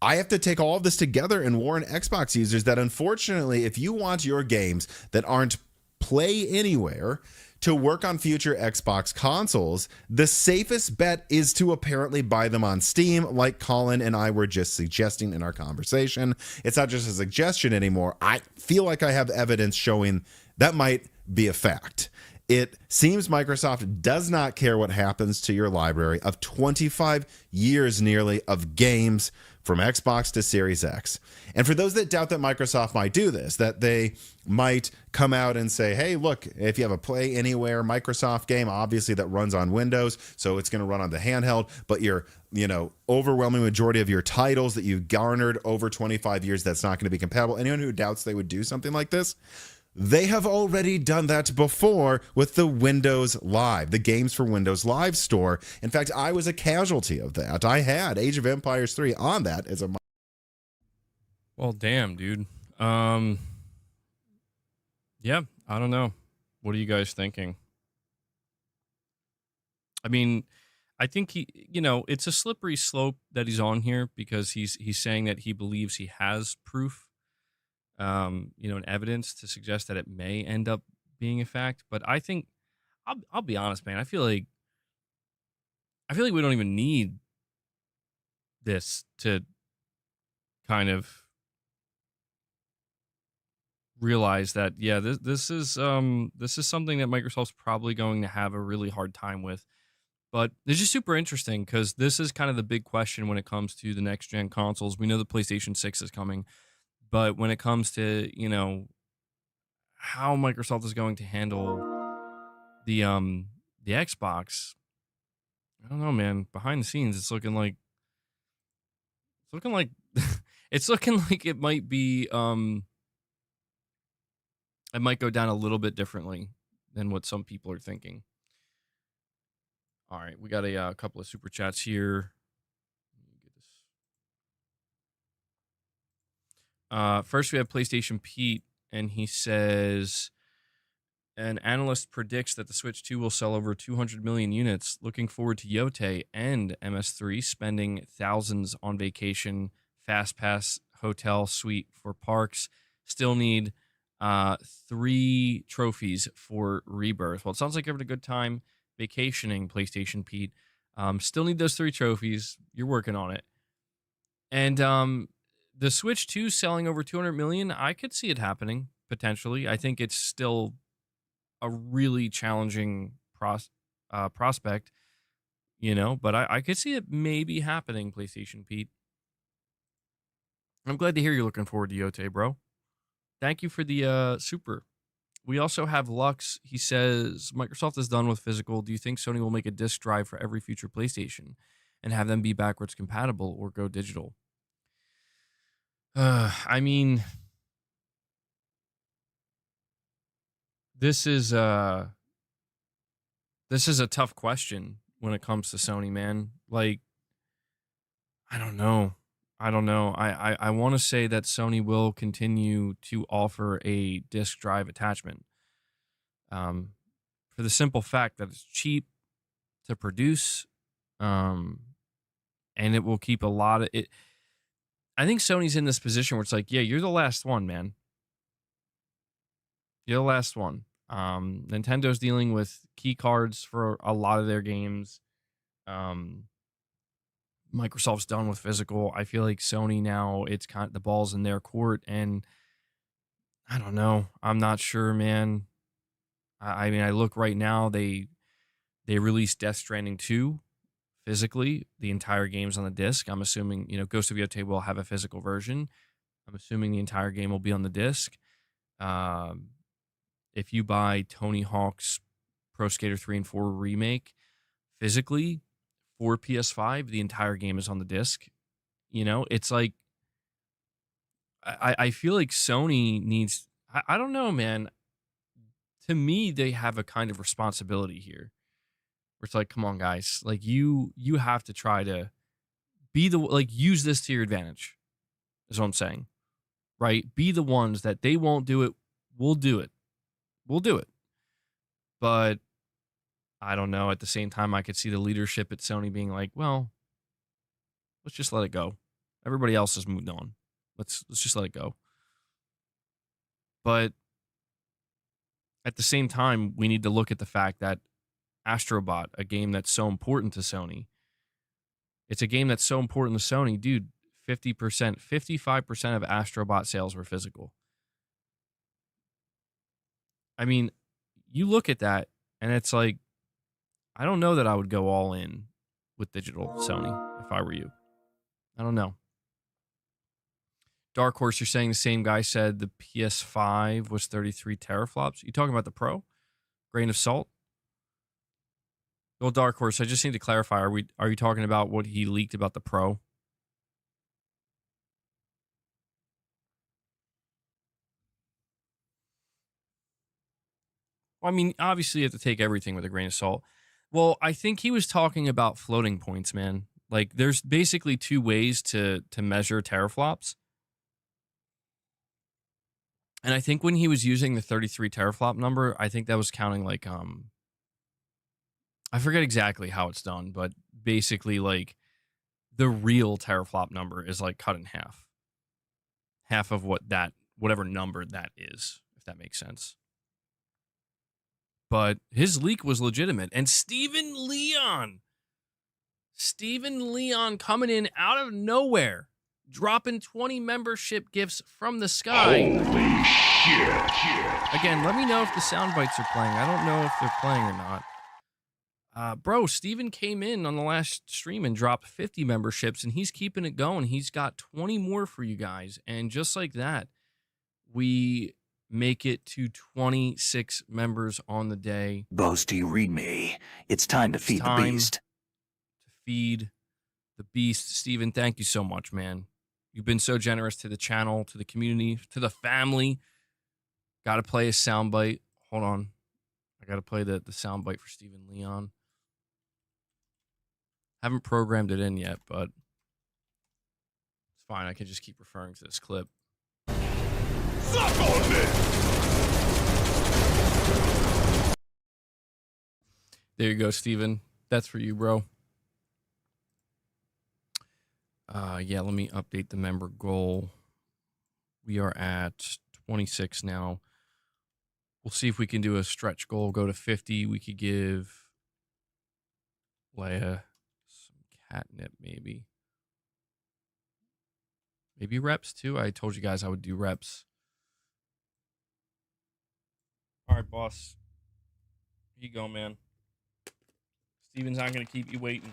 I have to take all of this together and warn Xbox users that, unfortunately, if you want your games that aren't Play Anywhere to work on future Xbox consoles, the safest bet is to apparently buy them on Steam, like Colin and I were just suggesting in our conversation. It's not just a suggestion anymore. I feel like I have evidence showing that might be a fact. It seems Microsoft does not care what happens to your library of 25 years nearly of games from Xbox to Series X. And for those that doubt that Microsoft might do this, that they might come out and say, hey, look, if you have a Play Anywhere Microsoft game, obviously that runs on Windows, so it's going to run on the handheld, but your overwhelming majority of your titles that you've garnered over 25 years, that's not going to be compatible. Anyone who doubts they would do something like this, they have already done that before with the Windows Live, the Games for Windows Live store. In fact, I was a casualty of that. I had Age of Empires 3 on that as a... Well, damn, dude. Yeah, I don't know. What are you guys thinking? I mean, I think he, it's a slippery slope that he's on here, because he's saying that he believes he has proof, and evidence to suggest that it may end up being a fact. But I think I'll be honest, man. I feel like we don't even need this to kind of realize that, yeah, this is something that Microsoft's probably going to have a really hard time with. But it's just super interesting, because this is kind of the big question when it comes to the next gen consoles. We know the PlayStation 6 is coming, but when it comes to, how Microsoft is going to handle the Xbox, I don't know, man. Behind the scenes, it's looking like it's looking like it might be it might go down a little bit differently than what some people are thinking. All right, we got a couple of super chats here. First, we have PlayStation Pete, and he says, an analyst predicts that the Switch 2 will sell over 200 million units. Looking forward to Yote and MS3 spending thousands on vacation, fast pass, hotel suite for parks. Still need 3 trophies for Rebirth. Well, it sounds like you're having a good time vacationing, PlayStation Pete. Still need those 3 trophies. You're working on it. And the Switch 2 selling over 200 million, I could see it happening, potentially. I think it's still a really challenging prospect, but I could see it maybe happening, PlayStation Pete. I'm glad to hear you're looking forward to Yote, bro. Thank you for the super. We also have Lux. He says, Microsoft is done with physical. Do you think Sony will make a disk drive for every future PlayStation and have them be backwards compatible or go digital? I mean, this is a tough question when it comes to Sony, man. Like, I don't know. I want to say that Sony will continue to offer a disk drive attachment, for the simple fact that it's cheap to produce, and it will keep a lot of it. I think Sony's in this position where it's like, yeah, you're the last one, man. You're the last one. Nintendo's dealing with key cards for a lot of their games. Microsoft's done with physical. I feel like Sony now, it's kind of the ball's in their court, and I don't know. I'm not sure, man. I mean, I look right now, they released Death Stranding 2 physically. The entire game's on the disc. I'm assuming, Ghost of Yotei will have a physical version. I'm assuming the entire game will be on the disc. Um, if you buy Tony Hawk's Pro Skater 3 and 4 remake physically for PS5, the entire game is on the disc. It's like, I feel like Sony needs, I don't know, man. To me, they have a kind of responsibility here. Where it's like, come on, guys. Like you have to try to be use this to your advantage. Is what I'm saying. Right? Be the ones that they won't do it. We'll do it. We'll do it. But I don't know. At the same time, I could see the leadership at Sony being like, well, let's just let it go. Everybody else has moved on. Let's just let it go. But at the same time, we need to look at the fact that Astrobot, a game that's so important to Sony, it's a game that's so important to Sony, dude. 50%, 55% of Astrobot sales were physical. I mean, you look at that, and it's like, I don't know that I would go all in with digital Sony if I were you. I don't know. Dark Horse, you're saying the same guy said the PS5 was 33 teraflops. You talking about the Pro? Grain of salt? Well, Dark Horse, I just need to clarify. Are you talking about what he leaked about the Pro? Well, I mean, obviously you have to take everything with a grain of salt. Well, I think he was talking about floating points, man. Like there's basically two ways to measure teraflops. And I think when he was using the 33 teraflop number, I think that was counting like I forget exactly how it's done, but basically like the real teraflop number is like cut in half. Half of whatever number that is, if that makes sense. But his leak was legitimate. And Steven Leon coming in out of nowhere, dropping 20 membership gifts from the sky. Holy shit. Again, let me know if the sound bites are playing. I don't know if they're playing or not. Bro, Steven came in on the last stream and dropped 50 memberships, and he's keeping it going. He's got 20 more for you guys. And just like that, we make it to 26 members on the day. Boasty, read me. It's time to feed the beast. To feed the beast. Steven, thank you so much, man. You've been so generous to the channel, to the community, to the family. Got to play a soundbite. Hold on. I got to play the soundbite for Steven Leon. Haven't programmed it in yet, but it's fine. I can just keep referring to this clip. Suck on this! There you go, Steven. That's for you, bro. Yeah, let me update the member goal. We are at 26 now. We'll see if we can do a stretch goal, go to 50. We could give Leia some catnip, maybe. Maybe reps, too. I told you guys I would do reps. All right, boss. Here you go, man. Steven's not going to keep you waiting.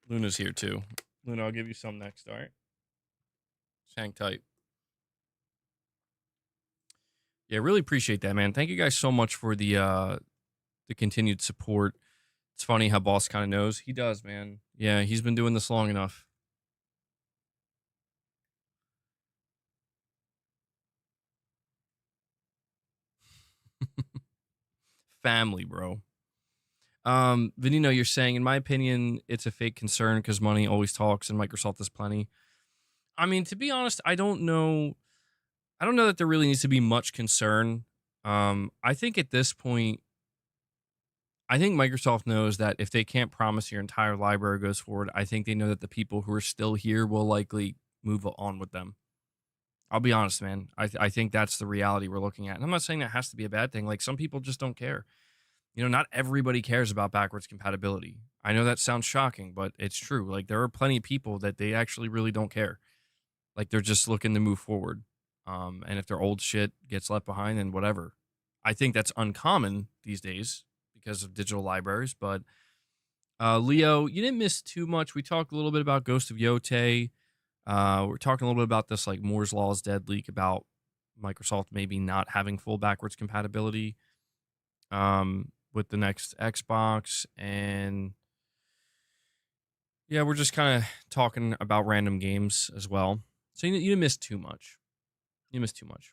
Luna's here, too. Luna, I'll give you some next, all right? Just hang tight. Yeah, really appreciate that, man. Thank you guys so much for the continued support. It's funny how Boss kind of knows. He does, man. Yeah, he's been doing this long enough. Family, bro. Venino, you're saying, in my opinion, it's a fake concern because money always talks and Microsoft has plenty. I mean, to be honest, I don't know that there really needs to be much concern. I think at this point, I think Microsoft knows that if they can't promise your entire library goes forward, I think they know that the people who are still here will likely move on with them. I'll be honest, man. I think that's the reality we're looking at. And I'm not saying that has to be a bad thing. Like, some people just don't care. Not everybody cares about backwards compatibility. I know that sounds shocking, but it's true. Like, there are plenty of people that they actually really don't care. Like, they're just looking to move forward. And if their old shit gets left behind, then whatever. I think that's uncommon these days because of digital libraries. But Leo, you didn't miss too much. We talked a little bit about Ghost of Yote. We're talking a little bit about this like Moore's Law is dead leak about Microsoft maybe not having full backwards compatibility with the next Xbox. And yeah, we're just kind of talking about random games as well. So you didn't miss too much. You missed too much.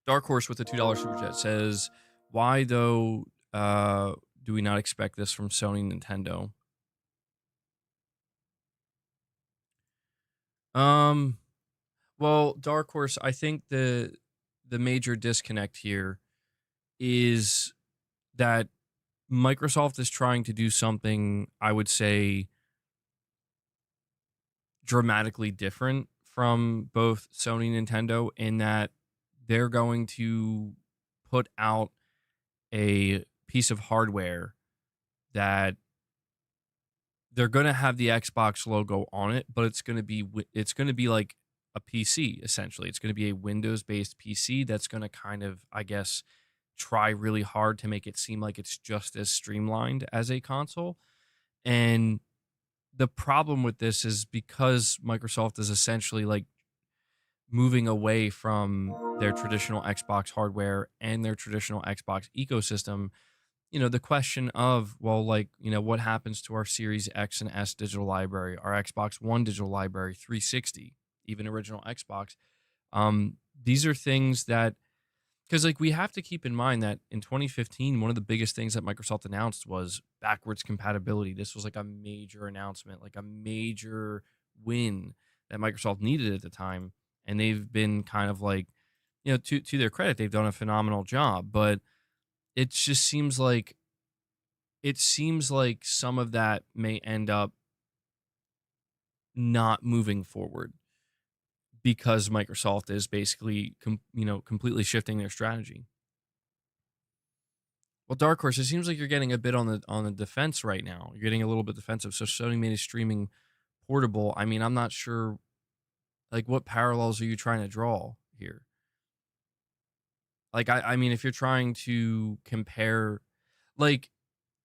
Dark Horse with the $2 super chat says, "Why though do we not expect this from Sony and Nintendo?" Well, Dark Horse, I think the major disconnect here is that Microsoft is trying to do something, I would say, dramatically different from both Sony and Nintendo in that they're going to put out a piece of hardware that they're going to have the Xbox logo on it, but it's going to be like a PC essentially. It's going to be a Windows-based PC that's going to kind of, I guess, try really hard to make it seem like it's just as streamlined as a console. And the problem with this is because Microsoft is essentially like moving away from their traditional Xbox hardware and their traditional Xbox ecosystem, the question of, well, like, what happens to our Series X and S digital library, our Xbox One digital library, 360, even original Xbox. These are things that, because like we have to keep in mind that in 2015, one of the biggest things that Microsoft announced was backwards compatibility. This was like a major announcement, like a major win that Microsoft needed at the time. And they've been kind of like, to their credit, they've done a phenomenal job. But it just seems like some of that may end up not moving forward because Microsoft is basically completely shifting their strategy. Well, Dark Horse, it seems like you're getting a bit on the defense right now. You're getting a little bit defensive. So Sony made a streaming portable. I mean, I'm not sure, like, what parallels are you trying to draw here? Like, I mean, if you're trying to compare, like,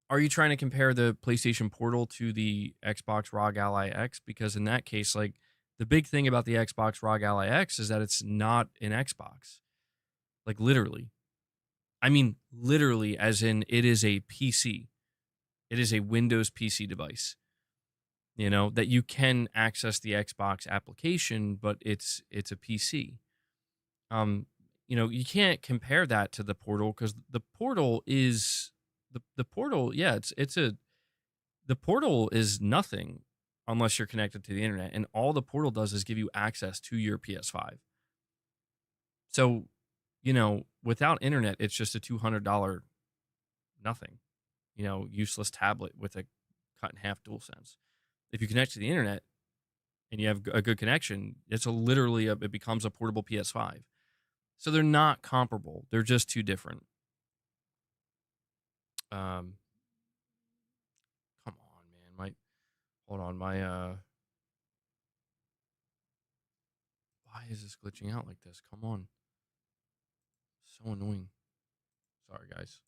are you trying to compare the PlayStation Portal to the Xbox ROG Ally X? Because in that case, like, the big thing about the Xbox ROG Ally X is that it's not an Xbox. Like, literally. I mean, literally, as in it is a PC. It is a Windows PC device. That you can access the Xbox application, but it's a PC. You can't compare that to the Portal because the Portal is the Portal. Yeah, the Portal is nothing unless you're connected to the internet, and all the Portal does is give you access to your PS5. So, without internet, it's just a $200 nothing, useless tablet with a cut in half DualSense. If you connect to the internet and you have a good connection, it becomes a portable PS5. So they're not comparable. They're just too different. Come on, man. Why is this glitching out like this? Come on. So annoying. Sorry, guys.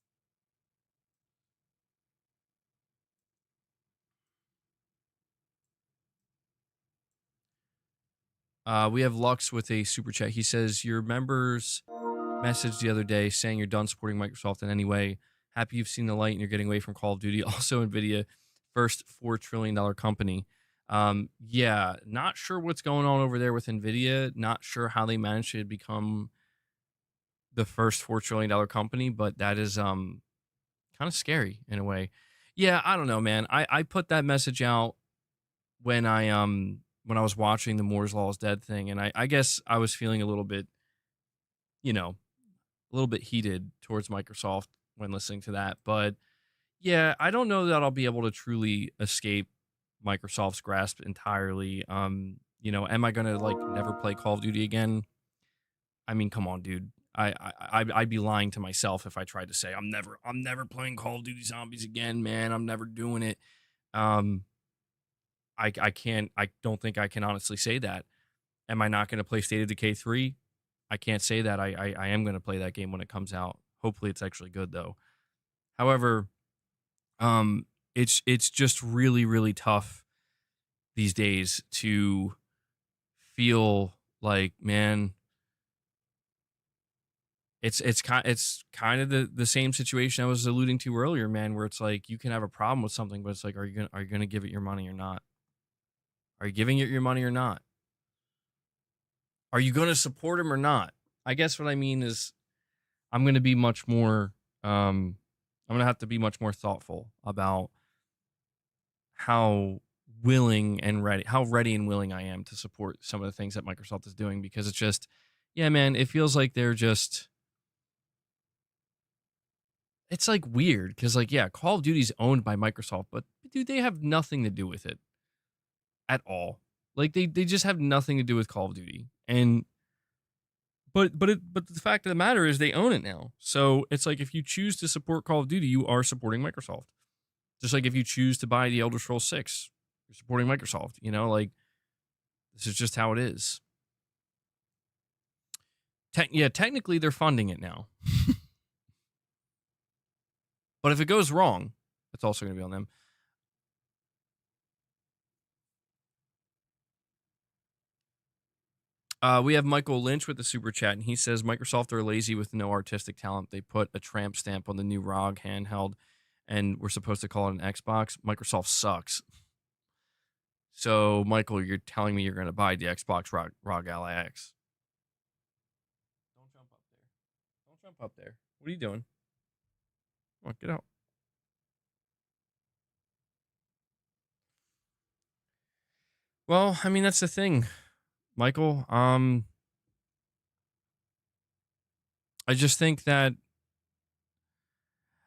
We have Lux with a super chat. He says, your members messaged the other day saying you're done supporting Microsoft in any way. Happy you've seen the light and you're getting away from Call of Duty. Also, NVIDIA, first $4 trillion company. Yeah, not sure what's going on over there with NVIDIA. Not sure how they managed to become the first $4 trillion company, but that is kind of scary in a way. Yeah, I don't know, man. I put that message out when I was watching the Moore's Law is dead thing, and I guess I was feeling a little bit, a little bit heated towards Microsoft when listening to that. But yeah, I don't know that I'll be able to truly escape Microsoft's grasp entirely. Am I gonna like never play Call of Duty again? I mean, come on, dude. I'd be lying to myself if I tried to say I'm never playing Call of Duty Zombies again, man. I'm never doing it. I don't think I can honestly say that. Am I not going to play State of Decay 3? I can't say that. I am going to play that game when it comes out. Hopefully it's actually good though. However, it's just really, really tough these days to feel like, man, it's kind of the same situation I was alluding to earlier, man, where it's like you can have a problem with something, but it's like, are you gonna give it your money or not? Are you giving it your money or not? Are you gonna support him or not? I guess what I mean is I'm gonna be much more I'm gonna have to be much more thoughtful about how how ready and willing I am to support some of the things that Microsoft is doing, because it's just, yeah, man, it feels like they're just, it's like weird because, like, yeah, Call of Duty's owned by Microsoft, but dude, they have nothing to do with it at all. Like they just have nothing to do with Call of Duty. And but the fact of the matter is they own it now. So it's like if you choose to support Call of Duty, you are supporting Microsoft. Just like if you choose to buy the Elder Scrolls 6, you're supporting Microsoft, you know, like this is just how it is. Yeah, technically they're funding it now. But if it goes wrong, it's also going to be on them. We have Michael Lynch with the super chat, and he says Microsoft are lazy with no artistic talent. They put a tramp stamp on the new ROG handheld, and we're supposed to call it an Xbox. Microsoft sucks. So, Michael, you're telling me you're going to buy the Xbox ROG Ally X? Don't jump up there. Don't jump up there. What are you doing? Come on, get out. Well, I mean, that's the thing, Michael. I just think that,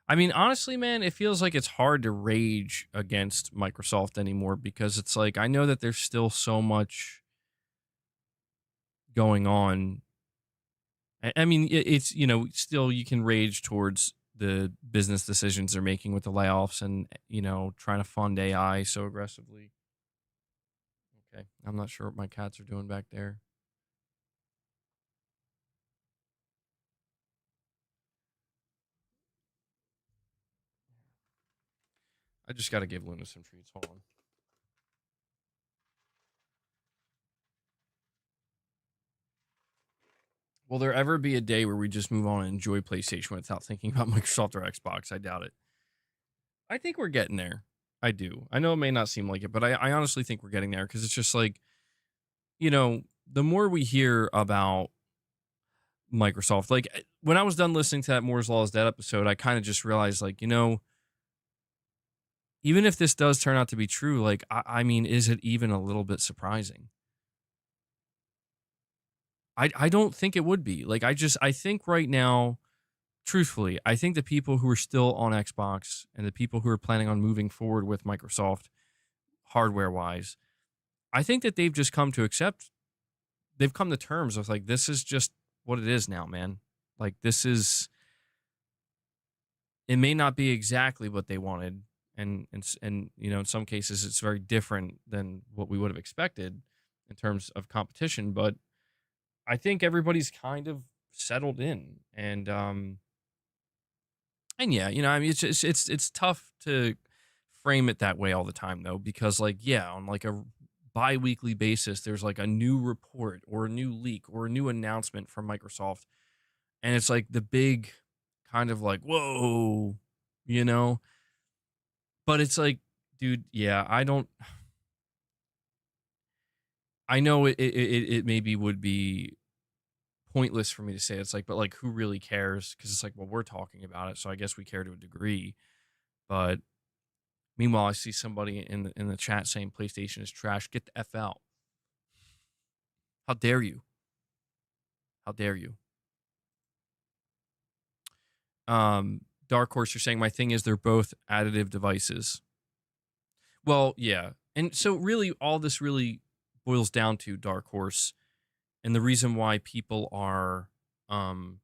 I mean, honestly, man, it feels like it's hard to rage against Microsoft anymore, because it's like, I know that there's still so much going on. I mean, it's, you know, still you can rage towards the business decisions they're making with the layoffs and, you know, trying to fund AI so aggressively. Okay. I'm not sure what my cats are doing back there. I just got to give Luna some treats. Hold on. Will there ever be a day where we just move on and enjoy PlayStation without thinking about Microsoft or Xbox? I doubt it. I think we're getting there. I do. I know it may not seem like it, but I honestly think we're getting there, because it's just like, you know, the more we hear about Microsoft, like when I was done listening to that Moore's Law is Dead episode, I kind of just realized, like, you know, even if this does turn out to be true, like, I mean, is it even a little bit surprising? I don't think it would be. Like, I think right now, truthfully, I think the people who are still on Xbox and the people who are planning on moving forward with Microsoft hardware wise, I think that they've just come to accept, they've come to terms with, like, this is just what it is now, man. Like, this is, it may not be exactly what they wanted. And you know, in some cases it's very different than what we would have expected in terms of competition, but I think everybody's kind of settled in. And yeah, you know, I mean, it's tough to frame it that way all the time though, because, like, yeah, on like a bi-weekly basis there's like a new report or a new leak or a new announcement from Microsoft, and it's like the big kind of like, whoa, you know. But it's like, dude, yeah, I know it maybe would be pointless for me to say, it's like, but like, who really cares? Because it's like, well, we're talking about it, so I guess we care to a degree. But meanwhile, I see somebody in the chat saying PlayStation is trash. Get the F out. How dare you? How dare you? Dark Horse, you're saying my thing is they're both additive devices. Well, yeah. And so really all this really boils down to, Dark Horse, and the reason why people are kind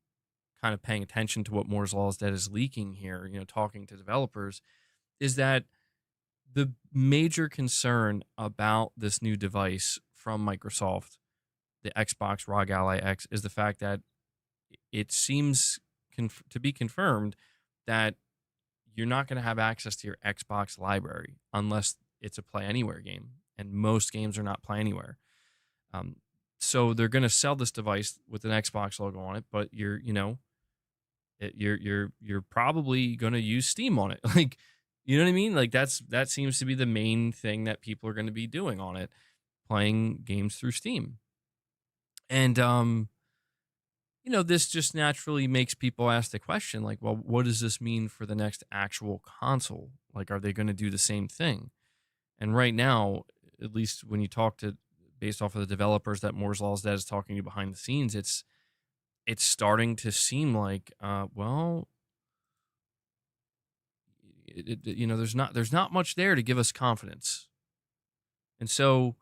of paying attention to what Moore's Law is Dead is leaking here, you know, talking to developers, is that the major concern about this new device from Microsoft the Xbox ROG Ally X is the fact that it seems to be confirmed that you're not going to have access to your Xbox library unless it's a Play Anywhere game, and most games are not Play Anywhere. So they're going to sell this device with an Xbox logo on it, but you're probably going to use Steam on it. Like, you know what I mean? Like that seems to be the main thing that people are going to be doing on it, playing games through Steam. And this just naturally makes people ask the question, like, well, what does this mean for the next actual console? Like, are they going to do the same thing? And right now, at least when you talk to, based off of the developers that Moore's Law is Dead is talking to behind the scenes, it's starting to seem like, there's not much there to give us confidence. And so,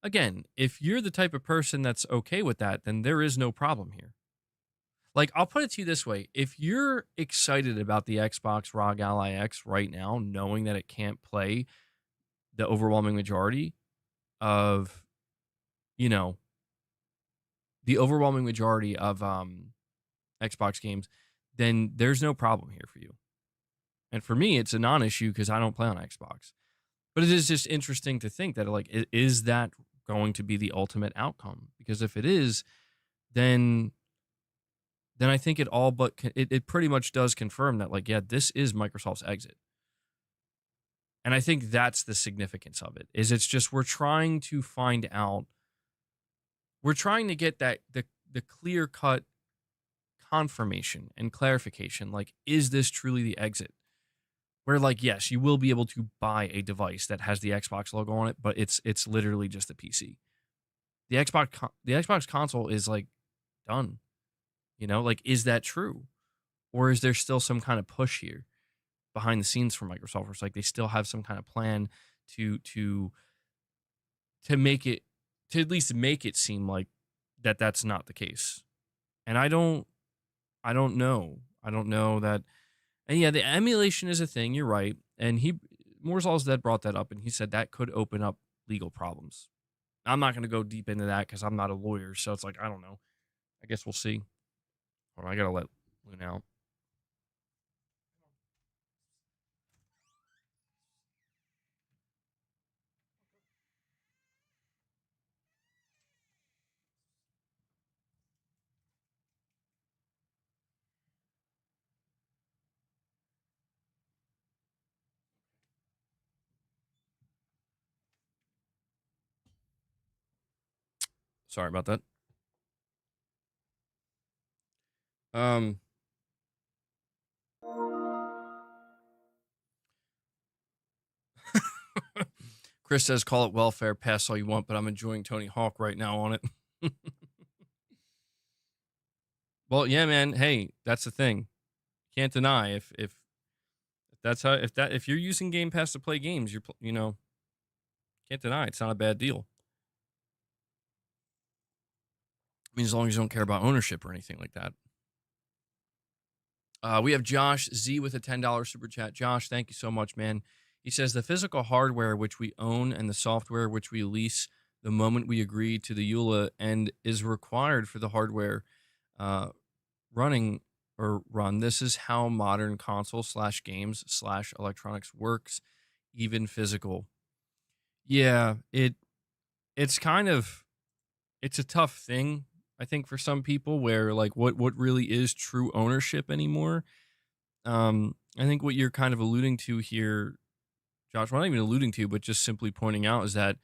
again, if you're the type of person that's okay with that, then there is no problem here. Like, I'll put it to you this way. If you're excited about the Xbox ROG Ally X right now, knowing that it can't play the overwhelming majority of, Xbox games, then there's no problem here for you. And for me, it's a non-issue because I don't play on Xbox. But it is just interesting to think that, like, is that going to be the ultimate outcome? Because if it is, then I think it pretty much does confirm that, like, yeah, this is Microsoft's exit. And I think that's the significance of it, is it's just we're trying to get that the clear-cut confirmation and clarification. Like, is this truly the exit? Where, like, yes, you will be able to buy a device that has the Xbox logo on it, but it's literally just a PC. The Xbox console is, like, done. Like, is that true? Or is there still some kind of push here behind the scenes for Microsoft? Where it's like they still have some kind of plan to make it, to at least make it seem like that's not the case. And I don't know. I don't know that. And yeah, the emulation is a thing. You're right. And Moore's Law is Dead brought that up, and he said that could open up legal problems. I'm not going to go deep into that because I'm not a lawyer. So it's like, I don't know. I guess we'll see. Hold on, I got to let Loon out. Sorry about that. Chris says, call it welfare, pass all you want, but I'm enjoying Tony Hawk right now on it. Well, yeah, man. Hey, that's the thing. Can't deny if you're using Game Pass to play games, can't deny it's not a bad deal. I mean, as long as you don't care about ownership or anything like that. We have Josh Z with a $10 super chat. Josh, thank you so much, man. He says the physical hardware which we own and the software which we lease the moment we agree to the EULA and is required for the hardware run. This is how modern console/games/electronics works, even physical. Yeah, it's a tough thing, I think, for some people where, like, what really is true ownership anymore. I think what you're kind of alluding to here, Josh, well, not even alluding to, but just simply pointing out is that,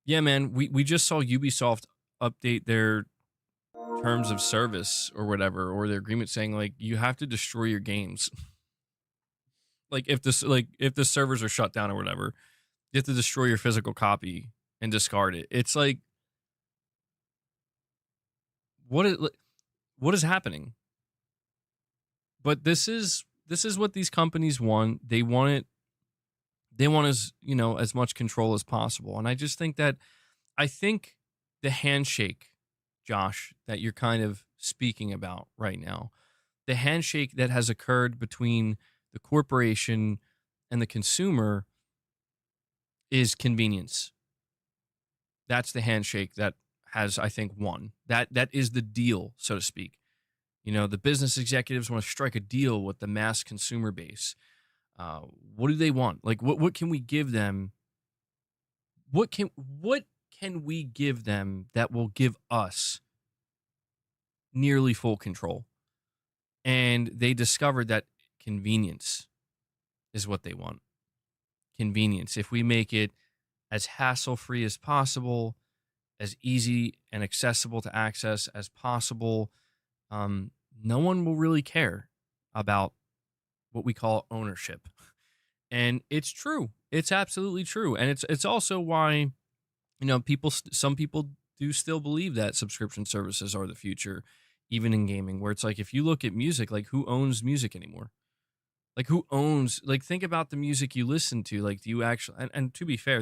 yeah, man, we just saw Ubisoft update their terms of service or whatever, or their agreement saying, like, you have to destroy your games. if the servers are shut down or whatever, you have to destroy your physical copy and discard it. It's like, what is happening? But this is what these companies want. They want as much control as possible. And I just think the handshake, Josh, that you're kind of speaking about right now, the handshake that has occurred between the corporation and the consumer is convenience. That's the handshake that has, I think, won. That is the deal, so to speak. You know, the business executives want to strike a deal with the mass consumer base. What do they want? Like, what can we give them? What can we give them that will give us nearly full control? And they discovered that convenience is what they want. Convenience. If we make it as hassle-free as possible, as easy and accessible to access as possible, no one will really care about what we call ownership. And it's true. It's absolutely true. And it's also why, you know, some people do still believe that subscription services are the future, even in gaming, where it's like, if you look at music, like, who owns music anymore? Like, who owns, like, think about the music you listen to. Like, do you actually, and to be fair,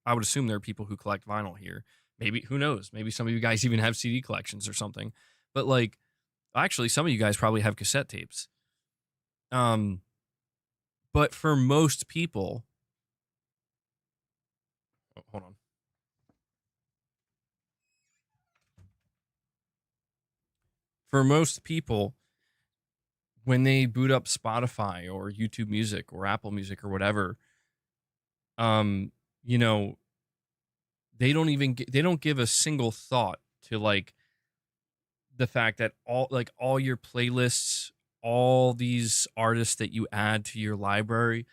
I would assume there are people who collect vinyl here. Maybe, who knows? Maybe some of you guys even have CD collections or something. But, like, actually, some of you guys probably have cassette tapes. But for most people, hold on. For most people, when they boot up Spotify or YouTube Music or Apple Music or whatever, you know, they don't give a single thought to, like, the fact that all your playlists, all these artists that you add to your library,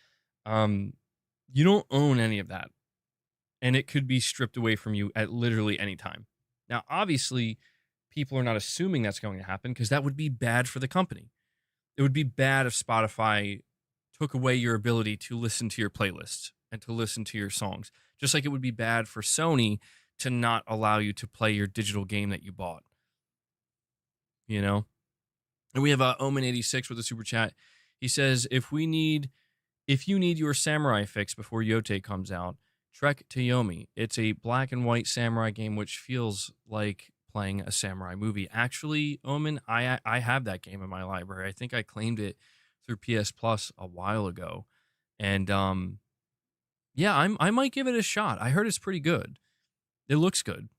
you don't own any of that, and it could be stripped away from you at literally any time. Now, obviously, people are not assuming that's going to happen, because that would be bad for the company. It would be bad if Spotify took away your ability to listen to your playlists and to listen to your songs, just like it would be bad for Sony to not allow you to play your digital game that you bought. You know? And we have Omen86 with a super chat. He says, if you need your samurai fix before Yote comes out, trek to Yomi. It's a black and white samurai game which feels like playing a samurai movie. Actually, Omen, I have that game in my library. I think I claimed it through PS Plus a while ago. And yeah, I might give it a shot. I heard it's pretty good. It looks good.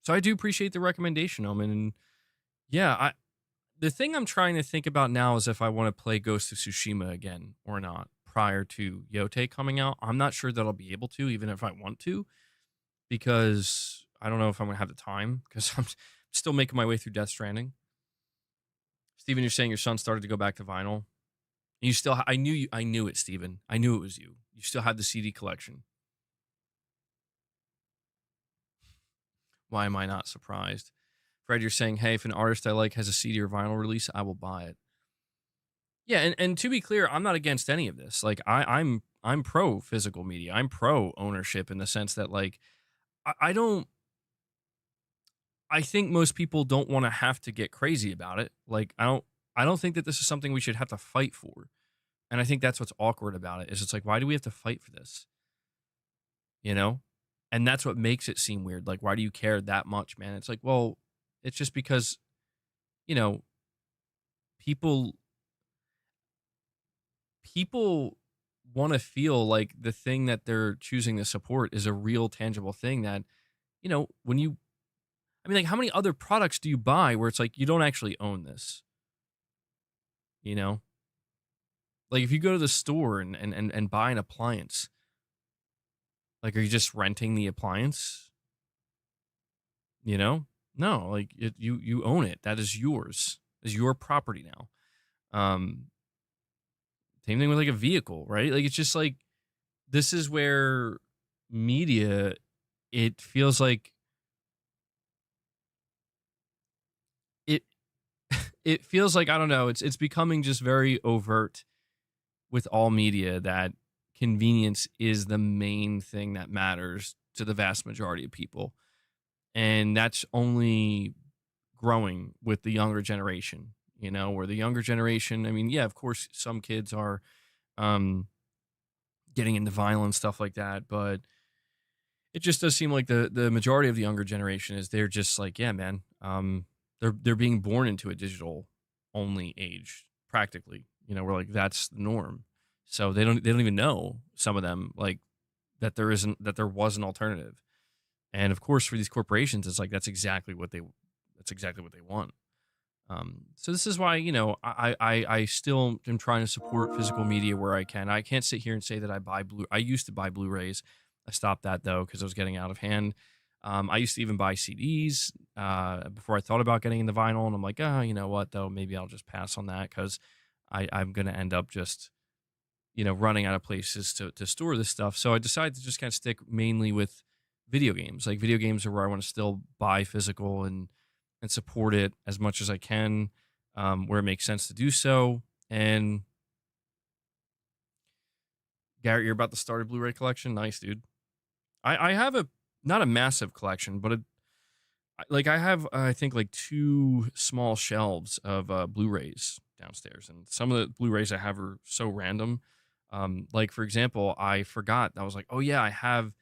So I do appreciate the recommendation, Omen. And yeah, the thing I'm trying to think about now is if I want to play Ghost of Tsushima again or not prior to Yote coming out. I'm not sure that I'll be able to, even if I want to, because I don't know if I'm going to have the time, because I'm still making my way through Death Stranding. Steven, you're saying your son started to go back to vinyl. You still, I knew it, Steven. I knew it was you. You still had the CD collection. Why am I not surprised? Fred, you're saying, hey, if an artist I like has a CD or vinyl release, I will buy it. Yeah, and to be clear, I'm not against any of this. Like, I'm pro physical media. I'm pro ownership, in the sense that, like, I think most people don't want to have to get crazy about it. Like, I don't think that this is something we should have to fight for. And I think that's what's awkward about it, is it's like, why do we have to fight for this? You know? And that's what makes it seem weird. Like, why do you care that much, man? It's like, well, it's just because, you know, people want to feel like the thing that they're choosing to support is a real tangible thing that, you know, like, how many other products do you buy where it's like, you don't actually own this? You know? Like, if you go to the store and buy an appliance, like, are you just renting the appliance? You know? No, like, you own it. That is yours. It's your property now. Same thing with, like, a vehicle, right? Like, it's just like, this is where media, it feels like it feels like, I don't know, it's becoming just very overt with all media that convenience is the main thing that matters to the vast majority of people. And that's only growing with the younger generation, you know, where the younger generation, I mean, yeah, of course, some kids are getting into violence, stuff like that, but it just does seem like the majority of the younger generation is, they're just like, yeah, man, they're being born into a digital only age, practically. You know, we're like, that's the norm. So they don't even know, some of them, like, that there was an alternative. And of course, for these corporations, it's like that's exactly what they want. So this is why, I still am trying to support physical media where I can. I can't sit here and say that I used to buy Blu-rays. I stopped that though because I was getting out of hand. I used to even buy CDs before I thought about getting into vinyl, and I'm like, oh, you know what though, maybe I'll just pass on that because I'm gonna end up just running out of places to store this stuff. So I decided to just kind of stick mainly with video games. Like video games are where I want to still buy physical and support it as much as I can, where it makes sense to do so. And Garrett, you're about to start a Blu-ray collection. Nice, dude. I have not a massive collection, but I have I think like 2 small shelves of Blu-rays downstairs, and some of the Blu-rays I have are so random. Like for example, I forgot. I was like, oh yeah, I have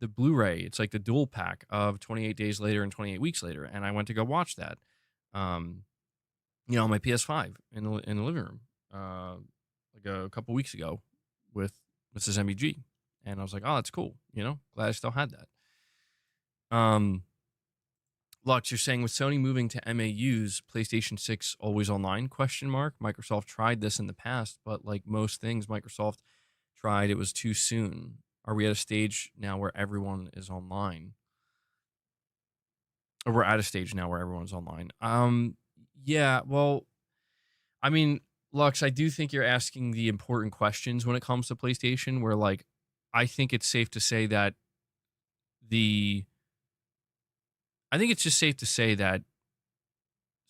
the Blu-ray. It's like the dual pack of 28 Days Later and 28 Weeks Later, and I went to go watch that. On my PS5 in the living room, like a couple weeks ago with Mrs. MEG, and I was like, oh, that's cool. Glad I still had that. Lux, you're saying with Sony moving to MAUs, PlayStation 6 always online? Question mark. Microsoft tried this in the past, but like most things Microsoft tried, it was too soon. Are we at a stage now where everyone is online? Or we're at a stage now where everyone's online. Yeah, well, I mean, Lux, I do think you're asking the important questions when it comes to PlayStation, where like I think it's safe to say that I think it's just safe to say that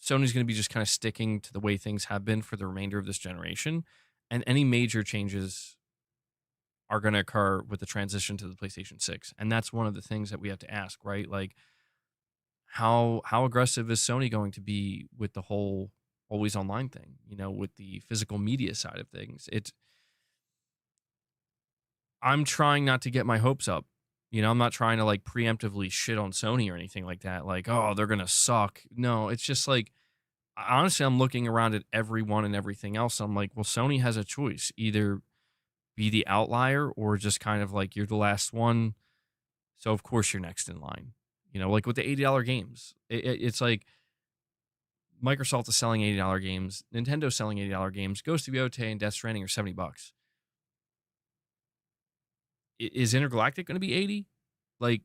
Sony's going to be just kind of sticking to the way things have been for the remainder of this generation, and any major changes are going to occur with the transition to the PlayStation 6. And that's one of the things that we have to ask, right? Like how aggressive is Sony going to be with the whole always online thing, with the physical media side of things? I'm trying not to get my hopes up. I'm not trying to like preemptively shit on Sony or anything like that. Like, oh, they're going to suck. No, it's just like, honestly, I'm looking around at everyone and everything else. I'm like, well, Sony has a choice. Either be the outlier or just kind of like you're the last one. So of course you're next in line. Like with the $80 games, it's like Microsoft is selling $80 games. Nintendo's selling $80 games. Ghost of Yote and Death Stranding are $70. Is Intergalactic going to be 80? Like,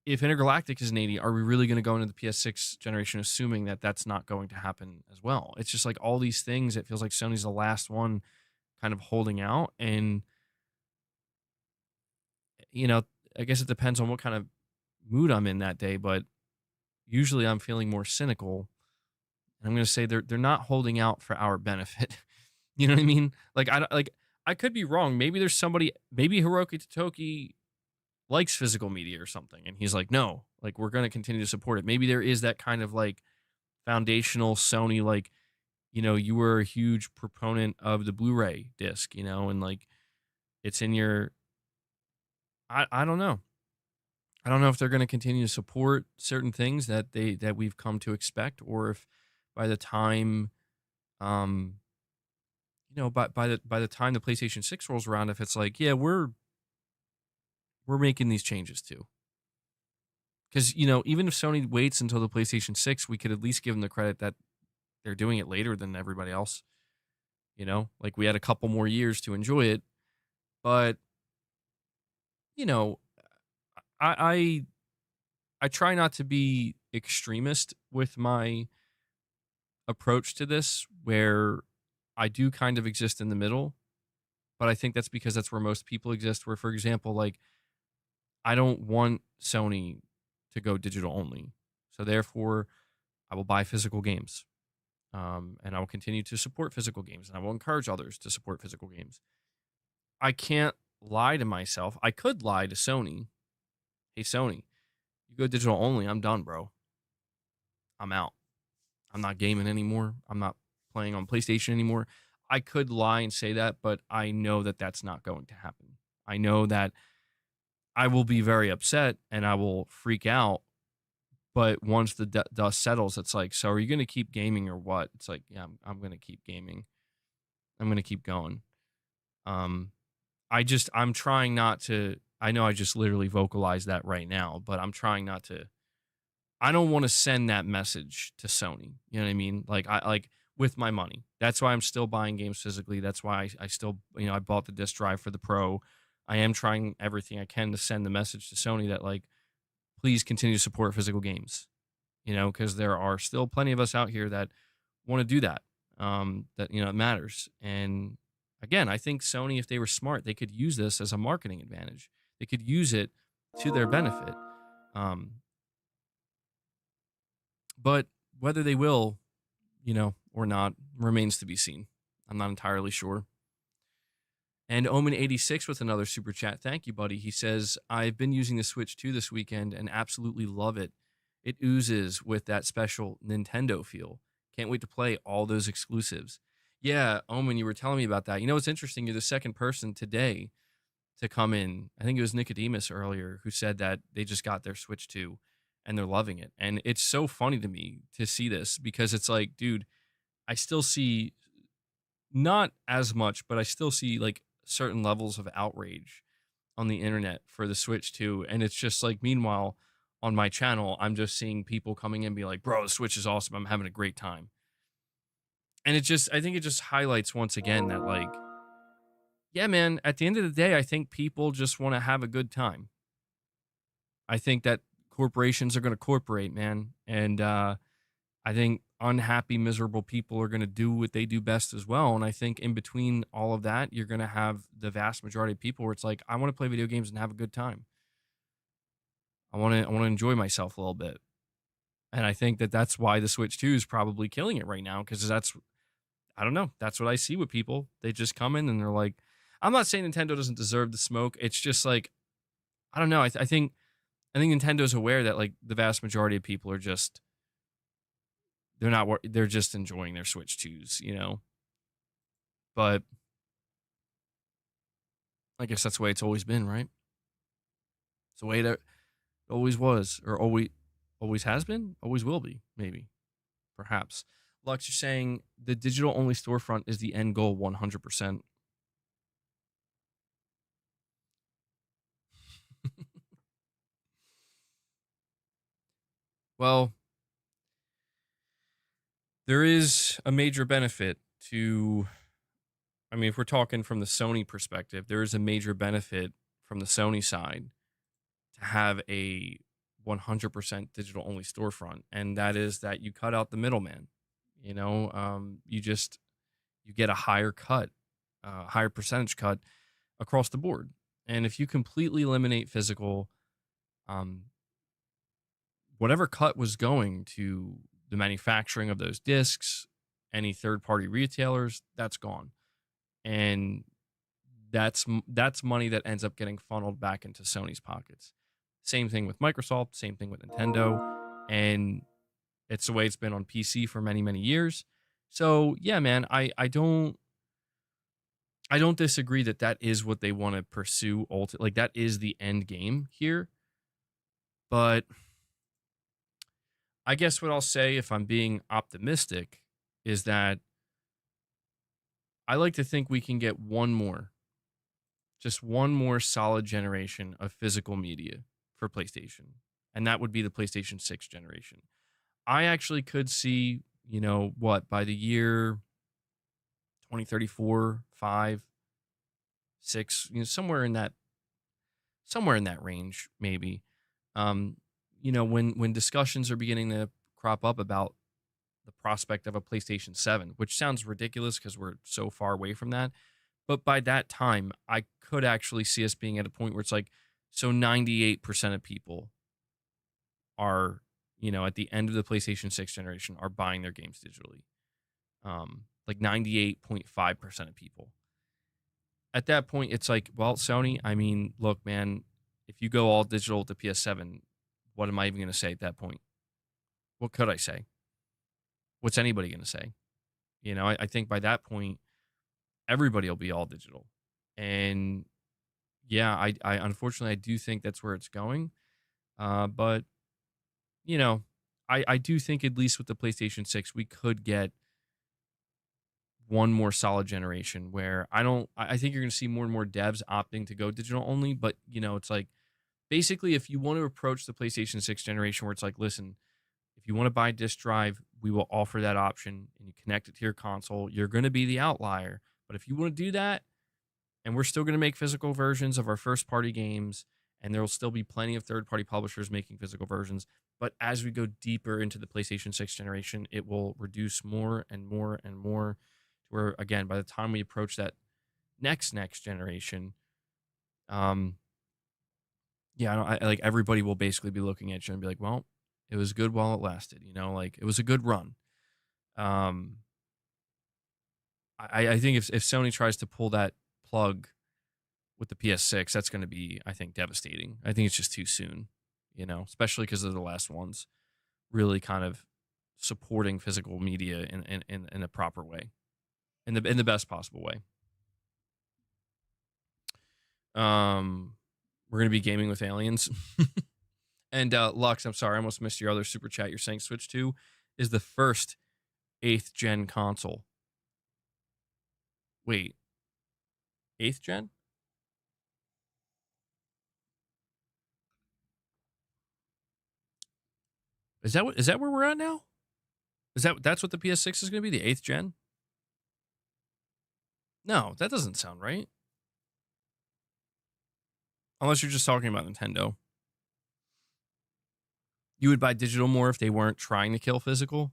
if Intergalactic is an 80, are we really going to go into the PS6 generation assuming that that's not going to happen as well? It's just like all these things. It feels like Sony's the last one kind of holding out. And, I guess it depends on what kind of mood I'm in that day. But usually I'm feeling more cynical. And I'm going to say they're not holding out for our benefit. You know what I mean? Like, I could be wrong. Maybe there's somebody, maybe Hiroki Totoki likes physical media or something. And he's like, no, like, we're going to continue to support it. Maybe there is that kind of like foundational Sony, like, you were a huge proponent of the Blu-ray disc, and like it's in your, I don't know. I don't know if they're going to continue to support certain things that we've come to expect, or if by the time, by the time the PlayStation 6 rolls around, if it's like, yeah, we're making these changes too. Because, even if Sony waits until the PlayStation 6, we could at least give them the credit that they're doing it later than everybody else. Like we had a couple more years to enjoy it. But, I try not to be extremist with my approach to this, where I do kind of exist in the middle, but I think that's because that's where most people exist. Where, for example, like I don't want Sony to go digital only, so therefore I will buy physical games, and I will continue to support physical games, and I will encourage others to support physical games. I can't lie to myself. I could lie to Sony. Hey, Sony, you go digital only, I'm done, bro. I'm out. I'm not gaming anymore. I'm not playing on PlayStation anymore. I could lie and say that, but I know that that's not going to happen. I know that I will be very upset and I will freak out. But once the dust settles, it's like, so are you going to keep gaming or what? It's like, yeah, I'm going to keep gaming. I'm going to keep going. I'm trying not to I know I just literally vocalized that right now, but I'm trying not to. I don't want to send that message to Sony. You know what I mean? Like I like with my money. That's why I'm still buying games physically. That's why I still, I bought the disc drive for the Pro. I am trying everything I can to send the message to Sony that like, please continue to support physical games. Because there are still plenty of us out here that want to do that. That it matters. And again, I think Sony, if they were smart, they could use this as a marketing advantage. They could use it to their benefit. But whether they will, or not, remains to be seen. I'm not entirely sure. And Omen86 with another super chat. Thank you, buddy. He says, I've been using the Switch 2 this weekend and absolutely love it. It oozes with that special Nintendo feel. Can't wait to play all those exclusives. Yeah, Omen, you were telling me about that. It's interesting. You're the second person today to come in. I think it was Nicodemus earlier who said that they just got their Switch 2 and they're loving it. And it's so funny to me to see this because it's like, dude, I still see not as much, but I still see like certain levels of outrage on the internet for the Switch 2. And it's just like, meanwhile, on my channel, I'm just seeing people coming in and be like, bro, the Switch is awesome. I'm having a great time. And I think it just highlights once again that like, yeah, man, at the end of the day, I think people just want to have a good time. I think that corporations are going to corporate, man. And I think unhappy, miserable people are going to do what they do best as well. And I think in between all of that, you're going to have the vast majority of people where it's like, I want to play video games and have a good time. I want to enjoy myself a little bit. And I think that that's why the Switch 2 is probably killing it right now. Because I don't know. That's what I see with people. They just come in and they're like, I'm not saying Nintendo doesn't deserve the smoke. It's just like, I don't know. I think Nintendo's aware that like the vast majority of people are just, they're just enjoying their Switch 2s, But I guess that's the way it's always been, right? It's the way that it always was, or always has been, always will be, maybe, perhaps. Lux, you're saying the digital only storefront is the end goal 100%. Well, there is a major benefit to, if we're talking from the Sony perspective, there is a major benefit from the Sony side to have a 100% digital only storefront. And that is that you cut out the middleman. You get a higher cut, higher percentage cut across the board. And if you completely eliminate physical, whatever cut was going to the manufacturing of those discs, any third-party retailers, that's gone. And that's money that ends up getting funneled back into Sony's pockets. Same thing with Microsoft, same thing with Nintendo, and it's the way it's been on PC for many, many years. So, yeah, man, I don't disagree that is what they want to pursue. Like, that is the end game here. But I guess what I'll say, if I'm being optimistic, is that I like to think we can get just one more solid generation of physical media for PlayStation. And that would be the PlayStation 6 generation. I actually could see, by the year 2034, 5, 6, somewhere in that range, maybe. When discussions are beginning to crop up about the prospect of a PlayStation 7, which sounds ridiculous because we're so far away from that. But by that time, I could actually see us being at a point where it's like, so 98% of people are, at the end of the PlayStation 6 generation are buying their games digitally. Like 98.5% of people. At that point, it's like, well, Sony, look, man, if you go all digital with the PS7, what am I even going to say at that point? What could I say? What's anybody going to say? I think by that point, everybody will be all digital. And yeah, I unfortunately, I do think that's where it's going. But, I do think at least with the PlayStation 6, we could get one more solid generation where I think you're going to see more and more devs opting to go digital only. But, you know, it's like basically if you want to approach the PlayStation 6 generation where it's like, listen, if you want to buy disk drive, we will offer that option and you connect it to your console, you're going to be the outlier. But if you want to do that, and we're still going to make physical versions of our first party games, and there will still be plenty of third party publishers making physical versions. But as we go deeper into the PlayStation 6 generation, it will reduce more and more and more to where, again, by the time we approach that next generation, yeah, like everybody will basically be looking at you and be like, well, it was good while it lasted, you know, like it was a good run. Um, I think if Sony tries to pull that plug with the PS6, that's going to be, I think, devastating. I think it's just too soon, you know, especially because they're the last ones really kind of supporting physical media in a proper way, in the best possible way. We're going to be gaming with aliens. And Lux, I'm sorry, I almost missed your other super chat. You're saying Switch 2 is the first 8th gen console. Wait, 8th gen? Is that where we're at now? That's what the PS6 is going to be, the 8th gen? No, that doesn't sound right. Unless you're just talking about Nintendo. You would buy digital more if they weren't trying to kill physical?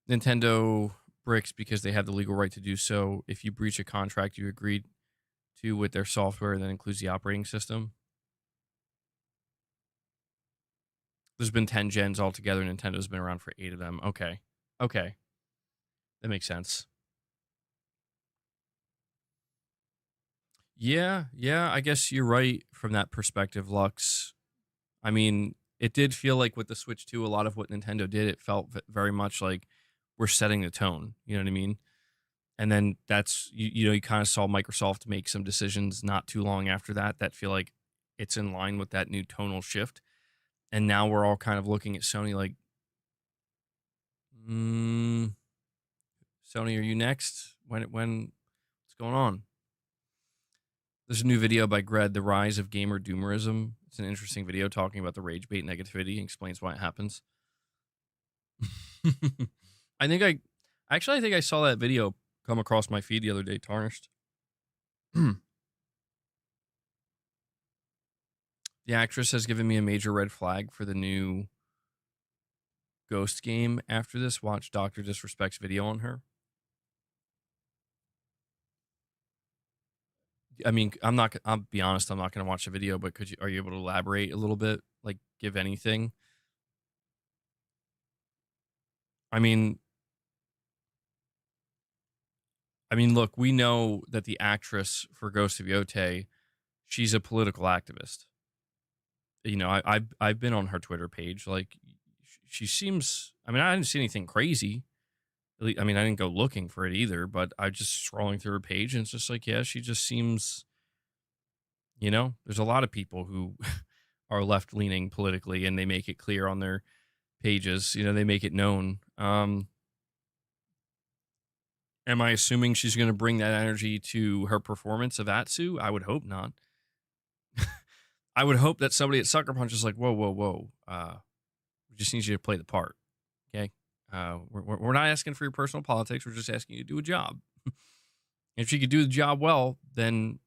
Nintendo bricks because they have the legal right to do so. If you breach a contract you agreed to with their software that includes the operating system. There's been 10 gens altogether. Nintendo's been around for 8 of them. Okay. That makes sense. Yeah, I guess you're right from that perspective, Lux. I mean, it did feel like with the Switch 2, a lot of what Nintendo did, it felt very much like we're setting the tone. You know what I mean? And then that's, you kind of saw Microsoft make some decisions not too long after that feel like it's in line with that new tonal shift. And now we're all kind of looking at Sony like, Sony, are you next? When, what's going on? There's a new video by Gred, The Rise of Gamer Doomerism. It's an interesting video talking about the rage bait negativity and explains why it happens. I think I saw that video come across my feed the other day, Tarnished. The actress has given me a major red flag for the new Ghost game after this. Watch Dr. Disrespect's video on her. I mean, I'll be honest, I'm not going to watch the video, but are you able to elaborate a little bit? Like, give anything? I mean, look, we know that the actress for Ghost of Yote, she's a political activist. You know, I've been on her Twitter page. Like, she seems. I mean, I didn't see anything crazy. I mean, I didn't go looking for it either. But I just scrolling through her page, and it's just like, yeah, she just seems. You know, there's a lot of people who are left leaning politically, and they make it clear on their pages. You know, they make it known. Am I assuming she's going to bring that energy to her performance of Atsu? I would hope not. I would hope that somebody at Sucker Punch is like, whoa. We just need you to play the part. Okay. We're not asking for your personal politics. We're just asking you to do a job. If she could do the job well, then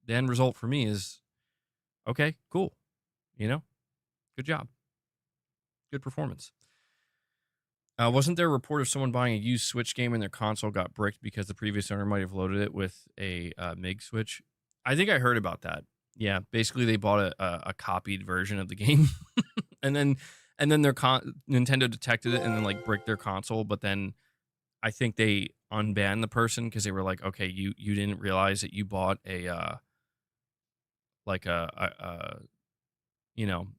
the end result for me is, okay, cool. You know, good job. Good performance. Wasn't there a report of someone buying a used Switch game and their console got bricked because the previous owner might have loaded it with a MIG switch? I think I heard about that. Yeah, basically they bought a copied version of the game, and then their Nintendo detected it and then like bricked their console. But then I think they unbanned the person because they were like, okay, you didn't realize that you bought a you know,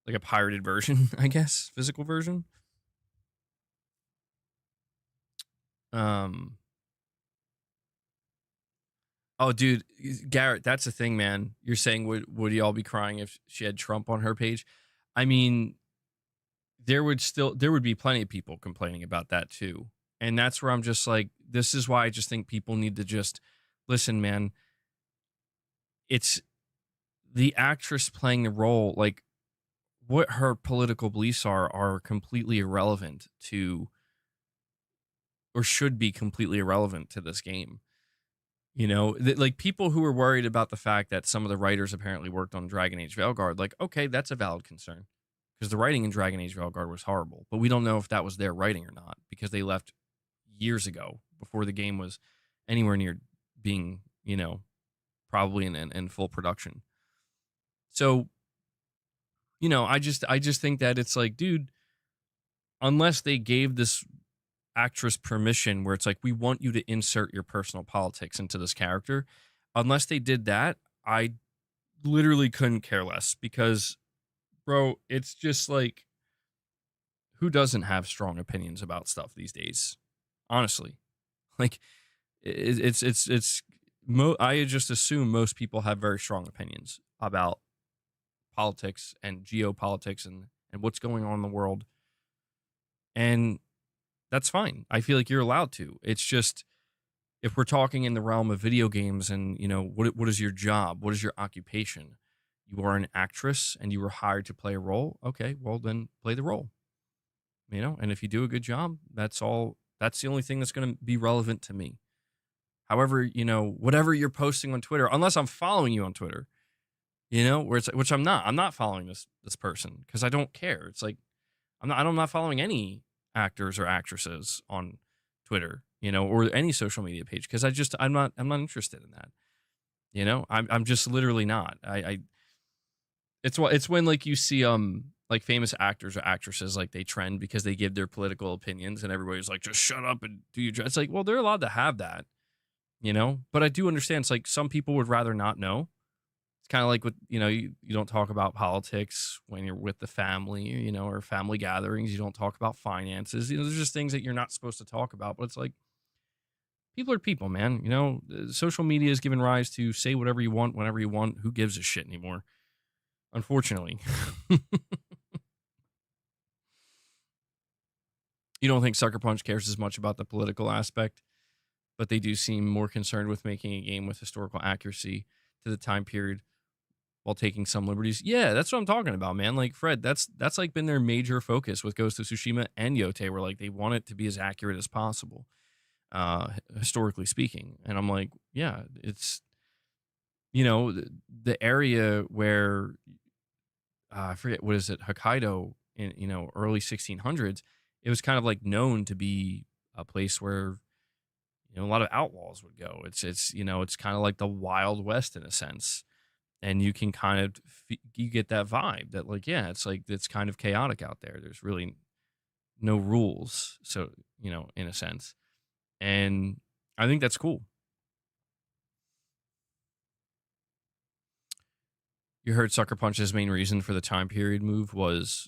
like a pirated version, I guess, physical version. Oh, dude, Garrett, that's the thing, man. You're saying would y'all be crying if she had Trump on her page? I mean, there would be plenty of people complaining about that too. And that's where I'm just like, this is why I just think people need to just listen, man. It's the actress playing the role, like what her political beliefs are completely irrelevant to, or should be completely irrelevant to this game. You know, like people who are worried about the fact that some of the writers apparently worked on Dragon Age Veilguard, like, okay, that's a valid concern because the writing in Dragon Age Veilguard was horrible, but we don't know if that was their writing or not because they left years ago before the game was anywhere near being, you know, probably in full production. So, you know, I just think that it's like, dude, unless they gave this actress permission where it's like, we want you to insert your personal politics into this character, unless they did that, I literally couldn't care less because, bro, it's just like, who doesn't have strong opinions about stuff these days? Honestly, like I just assume most people have very strong opinions about politics and geopolitics and what's going on in the world. And that's fine. I feel like you're allowed to. It's just, if we're talking in the realm of video games and, you know, what is your job? What is your occupation? You are an actress and you were hired to play a role. Okay, well then play the role. You know, and if you do a good job, that's all. That's the only thing that's going to be relevant to me. However, you know, whatever you're posting on Twitter, unless I'm following you on Twitter, you know, where it's, which I'm not. I'm not following this person because I don't care. It's like I'm not following any actors or actresses on Twitter, you know, or any social media page because I'm not interested in that. You know, I'm just literally not. It's when like you see like famous actors or actresses, like they trend because they give their political opinions and everybody's like, just shut up and do your job. It's like, well, they're allowed to have that, you know, but I do understand. It's like some people would rather not know. It's kind of like with, you know, you don't talk about politics when you're with the family, you know, or family gatherings. You don't talk about finances. You know, there's just things that you're not supposed to talk about, but it's like, people are people, man. You know, social media is giving rise to say whatever you want, whenever you want. Who gives a shit anymore? Unfortunately. You don't think Sucker Punch cares as much about the political aspect, but they do seem more concerned with making a game with historical accuracy to the time period while taking some liberties. Yeah, that's what I'm talking about, man. Like, Fred, that's like been their major focus with Ghost of Tsushima and Yote, where like they want it to be as accurate as possible, historically speaking. And I'm like, yeah, it's, you know, the area where I forget, what is it, Hokkaido in, you know, early 1600s, it was kind of like known to be a place where, you know, a lot of outlaws would go. It's you know, it's kind of like the Wild West in a sense, and you can kind of you get that vibe that like, yeah, it's like it's kind of chaotic out there. There's really no rules, so, you know, in a sense, and I think that's cool. You heard Sucker Punch's main reason for the time period move was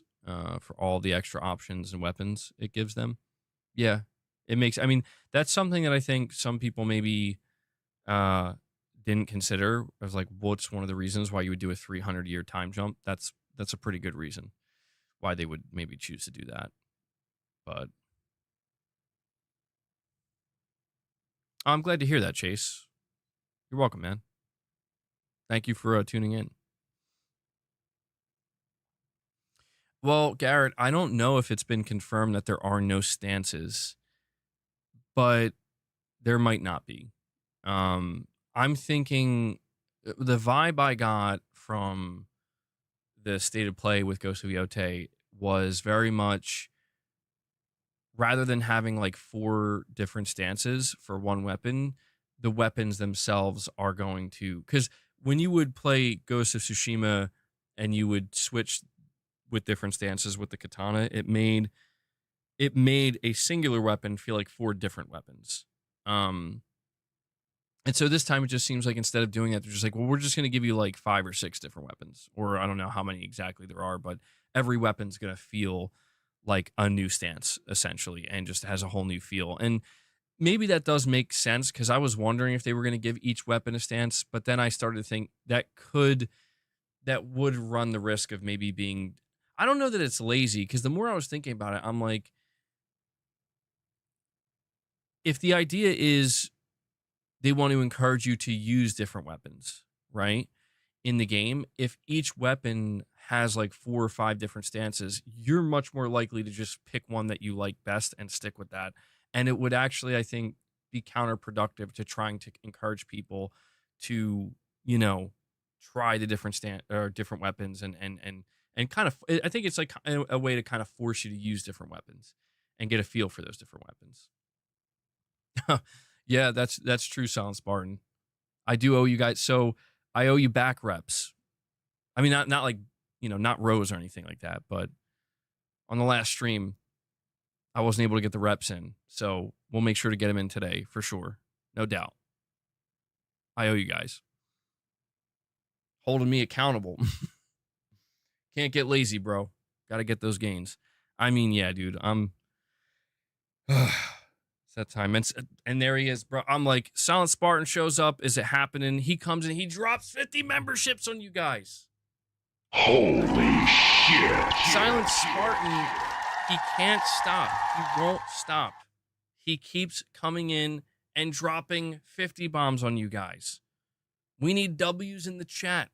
for all the extra options and weapons it gives them. Yeah, it makes. I mean, that's something that I think some people maybe didn't consider. I was like, what's one of the reasons why you would do a 300-year time jump? That's a pretty good reason why they would maybe choose to do that. But I'm glad to hear that, Chase. You're welcome, man. Thank you for tuning in. Well, Garrett, I don't know if it's been confirmed that there are no stances, but there might not be. I'm thinking the vibe I got from the state of play with Ghost of Yote was very much, rather than having like 4 different stances for one weapon, the weapons themselves are going to, because when you would play Ghost of Tsushima and you would switch with different stances with the katana, it made a singular weapon feel like 4 different weapons. And so this time it just seems like instead of doing that, they're just like, well, we're just going to give you like 5 or 6 different weapons, or I don't know how many exactly there are, but every weapon's going to feel like a new stance essentially, and just has a whole new feel. And maybe that does make sense because I was wondering if they were going to give each weapon a stance, but then I started to think that would run the risk of maybe being. I don't know that it's lazy because the more I was thinking about it, I'm like, if the idea is they want to encourage you to use different weapons, right? In the game, if each weapon has like 4 or 5 different stances, you're much more likely to just pick one that you like best and stick with that. And it would actually, I think, be counterproductive to trying to encourage people to, you know, try the different different weapons and kind of. I think it's like a way to kind of force you to use different weapons and get a feel for those different weapons. Yeah, that's true, Silent Spartan. I do owe you guys. So I owe you back reps. I mean, not like, you know, not rows or anything like that, but on the last stream, I wasn't able to get the reps in. So we'll make sure to get them in today for sure. No doubt. I owe you guys. Holding me accountable. Can't get lazy, bro. Got to get those gains. I mean, yeah, dude, it's that time. And there he is, bro. I'm like, Silent Spartan shows up. Is it happening? He comes in. He drops 50 memberships on you guys. Holy shit. Silent Spartan, he can't stop. He won't stop. He keeps coming in and dropping 50 bombs on you guys. We need W's in the chat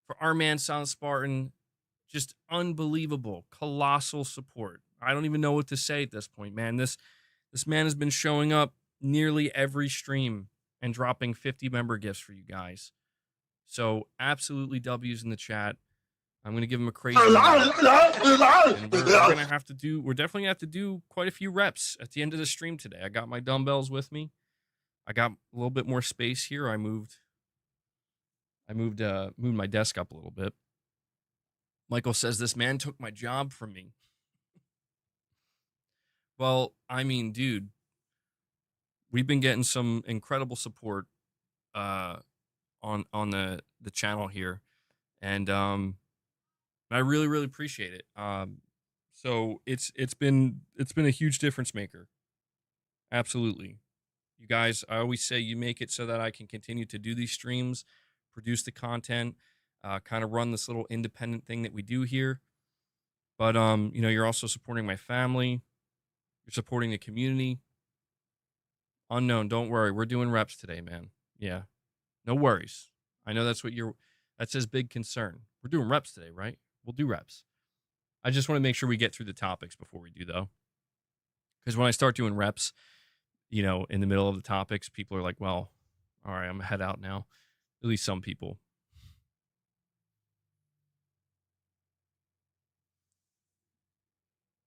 for our man Silent Spartan. Just unbelievable, colossal support. I don't even know what to say at this point, man. This man has been showing up nearly every stream and dropping 50 member gifts for you guys. So absolutely W's in the chat. I'm going to give him a crazy and we're definitely gonna have to do quite a few reps at the end of the stream today. I got my dumbbells with me. I got a little bit more space here. I moved my desk up a little bit. Michael says this man took my job from me. Well, I mean, dude, we've been getting some incredible support on the channel here, and I really, really appreciate it. So it's been a huge difference maker. Absolutely. You guys, I always say you make it so that I can continue to do these streams, produce the content, kind of run this little independent thing that we do here. But you know, you're also supporting my family. You're supporting the community. Unknown, don't worry. We're doing reps today, man. Yeah. No worries. I know that's his big concern. We're doing reps today, right? We'll do reps. I just want to make sure we get through the topics before we do, though. Because when I start doing reps, you know, in the middle of the topics, people are like, well, all right, I'm going to head out now. At least some people.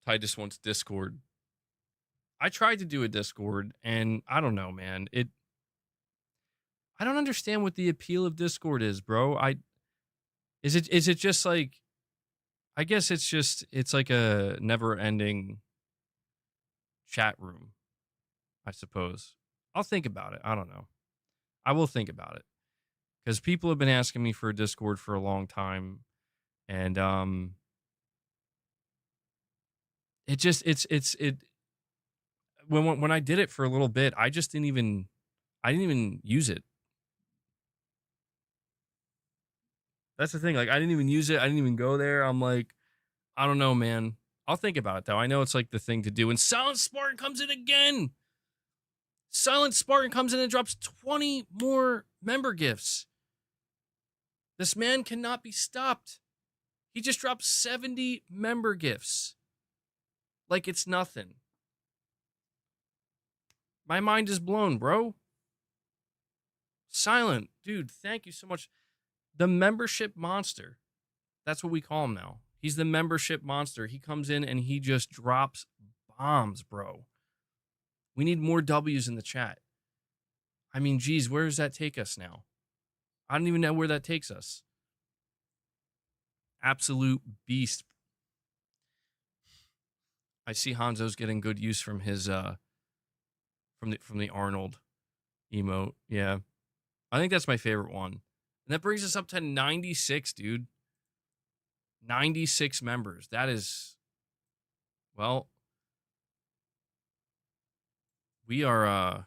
Ty just wants Discord. I tried to do a Discord, and I don't know, man. I don't understand what the appeal of Discord is, bro. Is it just like, I guess it's like a never-ending chat room, I suppose. I'll think about it. I don't know. I will think about it. Because people have been asking me for a Discord for a long time. And when I did it for a little bit, I didn't even use it. That's the thing. Like, I didn't even use it. I didn't even go there. I'm like, I don't know, man. I'll think about it, though. I know it's like the thing to do. And Silent Spartan comes in again. Silent Spartan comes in and drops 20 more member gifts. This man cannot be stopped. He just dropped 70 member gifts. Like it's nothing. My mind is blown, bro. Silent, dude, thank you so much. The membership monster. That's what we call him now. He's the membership monster. He comes in and he just drops bombs, bro. We need more W's in the chat. I mean, geez, where does that take us now? I don't even know where that takes us. Absolute beast. I see Hanzo's getting good use from his from the Arnold emote. Yeah. I think that's my favorite one. And that brings us up to 96, dude. 96 members. That is, well, we are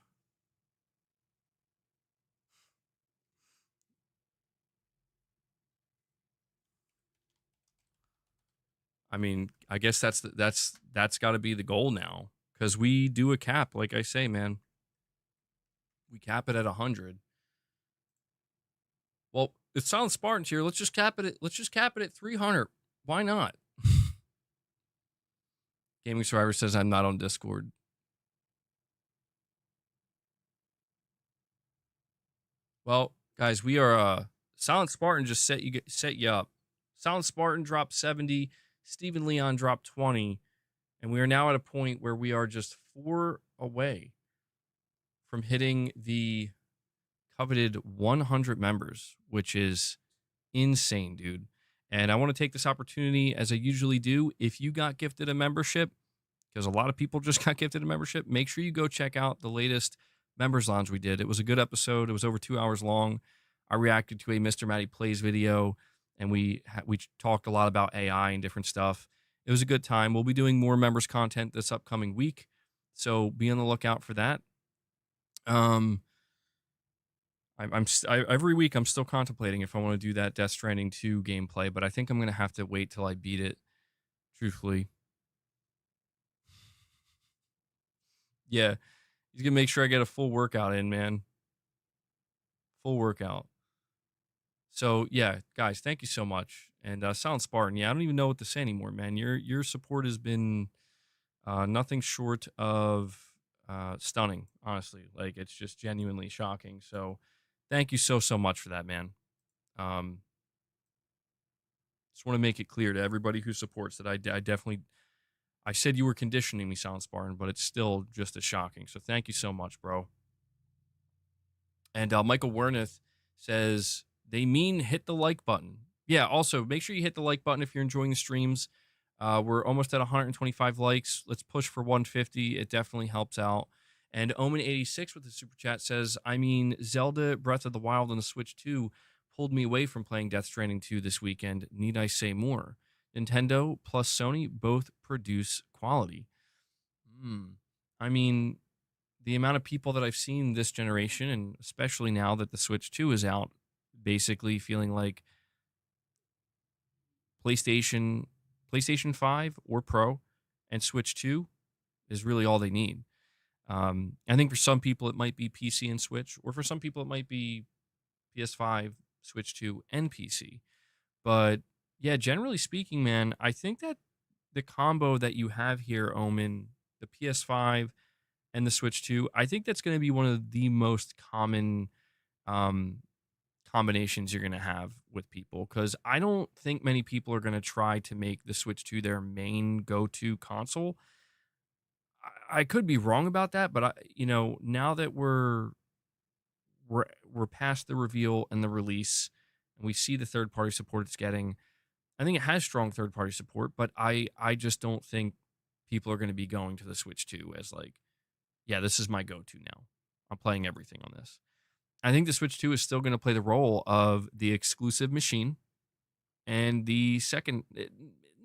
I mean, I guess that's got to be the goal now, because we do a cap. Like I say, man, we cap it at 100. Well, it's Silent Spartans here. Let's just cap it at 300. Why not? Gaming Survivor says I'm not on Discord. Well, guys, we are Silent Spartan just set you up. Silent Spartan dropped 70, Stephen Leon dropped 20, and we are now at a point where we are just 4 away from hitting the coveted 100 members, which is insane, dude. And I want to take this opportunity, as I usually do, if you got gifted a membership, because a lot of people just got gifted a membership, make sure you go check out the latest members lounge we did. It was a good episode. It was over 2 hours long. I reacted to a Mr. Matty Plays video, and we talked a lot about AI and different stuff. It was a good time. We'll be doing more members content this upcoming week, so be on the lookout for that. Every week I'm still contemplating if I want to do that Death Stranding 2 gameplay, but I think I'm going to have to wait till I beat it, truthfully. Yeah, he's going to make sure I get a full workout in, man. Full workout. So, yeah, guys, thank you so much. And Silent Spartan, yeah, I don't even know what to say anymore, man. Your support has been nothing short of stunning, honestly. Like, it's just genuinely shocking. So, thank you so much for that, man. Just want to make it clear to everybody who supports that I definitely, I said you were conditioning me, Silent Spartan, but it's still just as shocking. So thank you so much, bro. And Michael Wernath says, they mean hit the like button. Yeah, also, make sure you hit the like button if you're enjoying the streams. We're almost at 125 likes. Let's push for 150. It definitely helps out. And Omen86 with the super chat says, I mean, Zelda Breath of the Wild on the Switch 2 pulled me away from playing Death Stranding 2 this weekend. Need I say more? Nintendo plus Sony both produce quality. I mean, the amount of people that I've seen this generation, and especially now that the Switch 2 is out, basically feeling like PlayStation 5 or Pro and Switch 2 is really all they need. I think for some people it might be PC and Switch, or for some people it might be PS5, Switch 2, and PC. But yeah, generally speaking, man, I think that the combo that you have here, Omen, the PS5 and the Switch 2, I think that's going to be one of the most common combinations you're going to have with people, because I don't think many people are going to try to make the Switch 2 their main go-to console. I could be wrong about that, but now that we're past the reveal and the release, and we see the third-party support it's getting, I think it has strong third-party support, but I just don't think people are going to be going to the Switch 2 as like, yeah, this is my go-to now. I'm playing everything on this. I think the Switch 2 is still going to play the role of the exclusive machine and the second,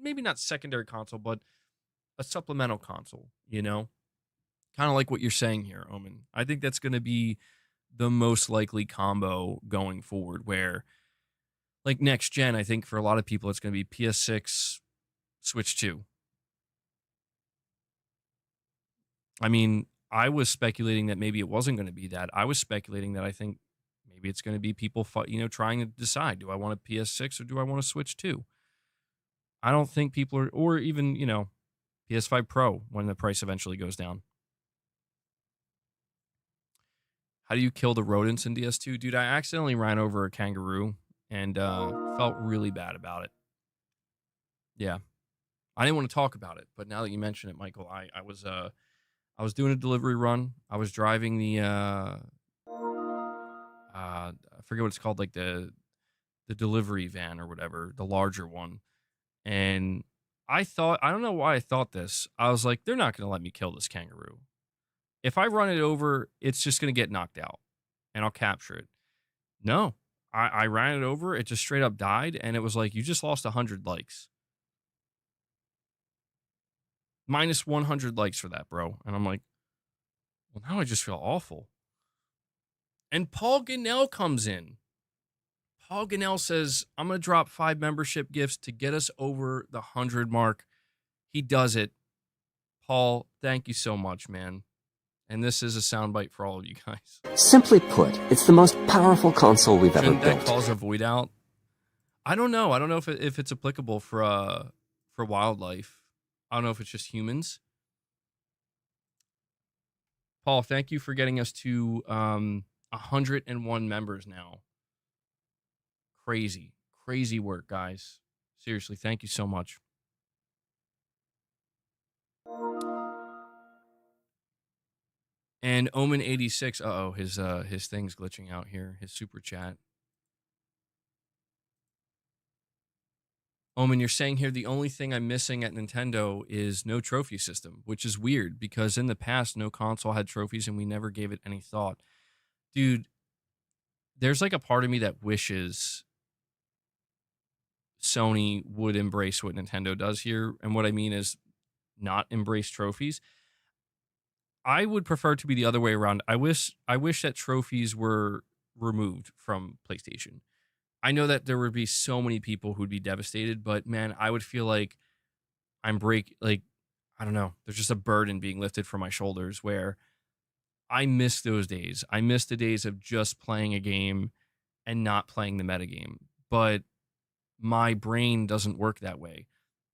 maybe not secondary console, but a supplemental console, kind of like what you're saying here, Omen. I think that's going to be the most likely combo going forward, where like next gen, I think for a lot of people, it's going to be PS6, Switch 2. I mean, I was speculating that maybe it wasn't going to be that. I was speculating that I think maybe it's going to be people, trying to decide, do I want a PS6 or do I want a Switch 2? I don't think people are, or even, PS5 Pro when the price eventually goes down. How do you kill the rodents in DS2? Dude, I accidentally ran over a kangaroo and felt really bad about it. Yeah. I didn't want to talk about it, but now that you mention it, Michael, I was doing a delivery run. I was driving the I forget what it's called, like the delivery van or whatever, the larger one. And I don't know why I thought this. I was like, they're not going to let me kill this kangaroo. If I run it over, it's just going to get knocked out and I'll capture it. No, I ran it over. It just straight up died. And it was like, you just lost 100 likes. Minus 100 likes for that, bro. And I'm like, Well, now I just feel awful. And Paul Ganell comes in. Paul Ganell says, I'm going to drop 5 membership gifts to get us over the 100 mark. He does it. Paul, thank you so much, man. And this is a soundbite for all of you guys. Simply put, it's the most powerful console we've ever Shouldn't that built. cause a void out? I don't know. I don't know if it's applicable for wildlife. I don't know if it's just humans. Paul, thank you for getting us to 101 members now. Crazy work, guys. Seriously, thank you so much. And Omen86, his thing's glitching out here, his super chat. Omen, you're saying here the only thing I'm missing at Nintendo is no trophy system, which is weird because in the past, no console had trophies and we never gave it any thought. Dude, there's like a part of me that wishes Sony would embrace what Nintendo does here. And what I mean is not embrace trophies. I would prefer to be the other way around. I wish that trophies were removed from PlayStation. I know that there would be so many people who'd be devastated, but man, I would feel like I don't know. There's just a burden being lifted from my shoulders where I miss those days. I miss the days of just playing a game and not playing the metagame. But my brain doesn't work that way.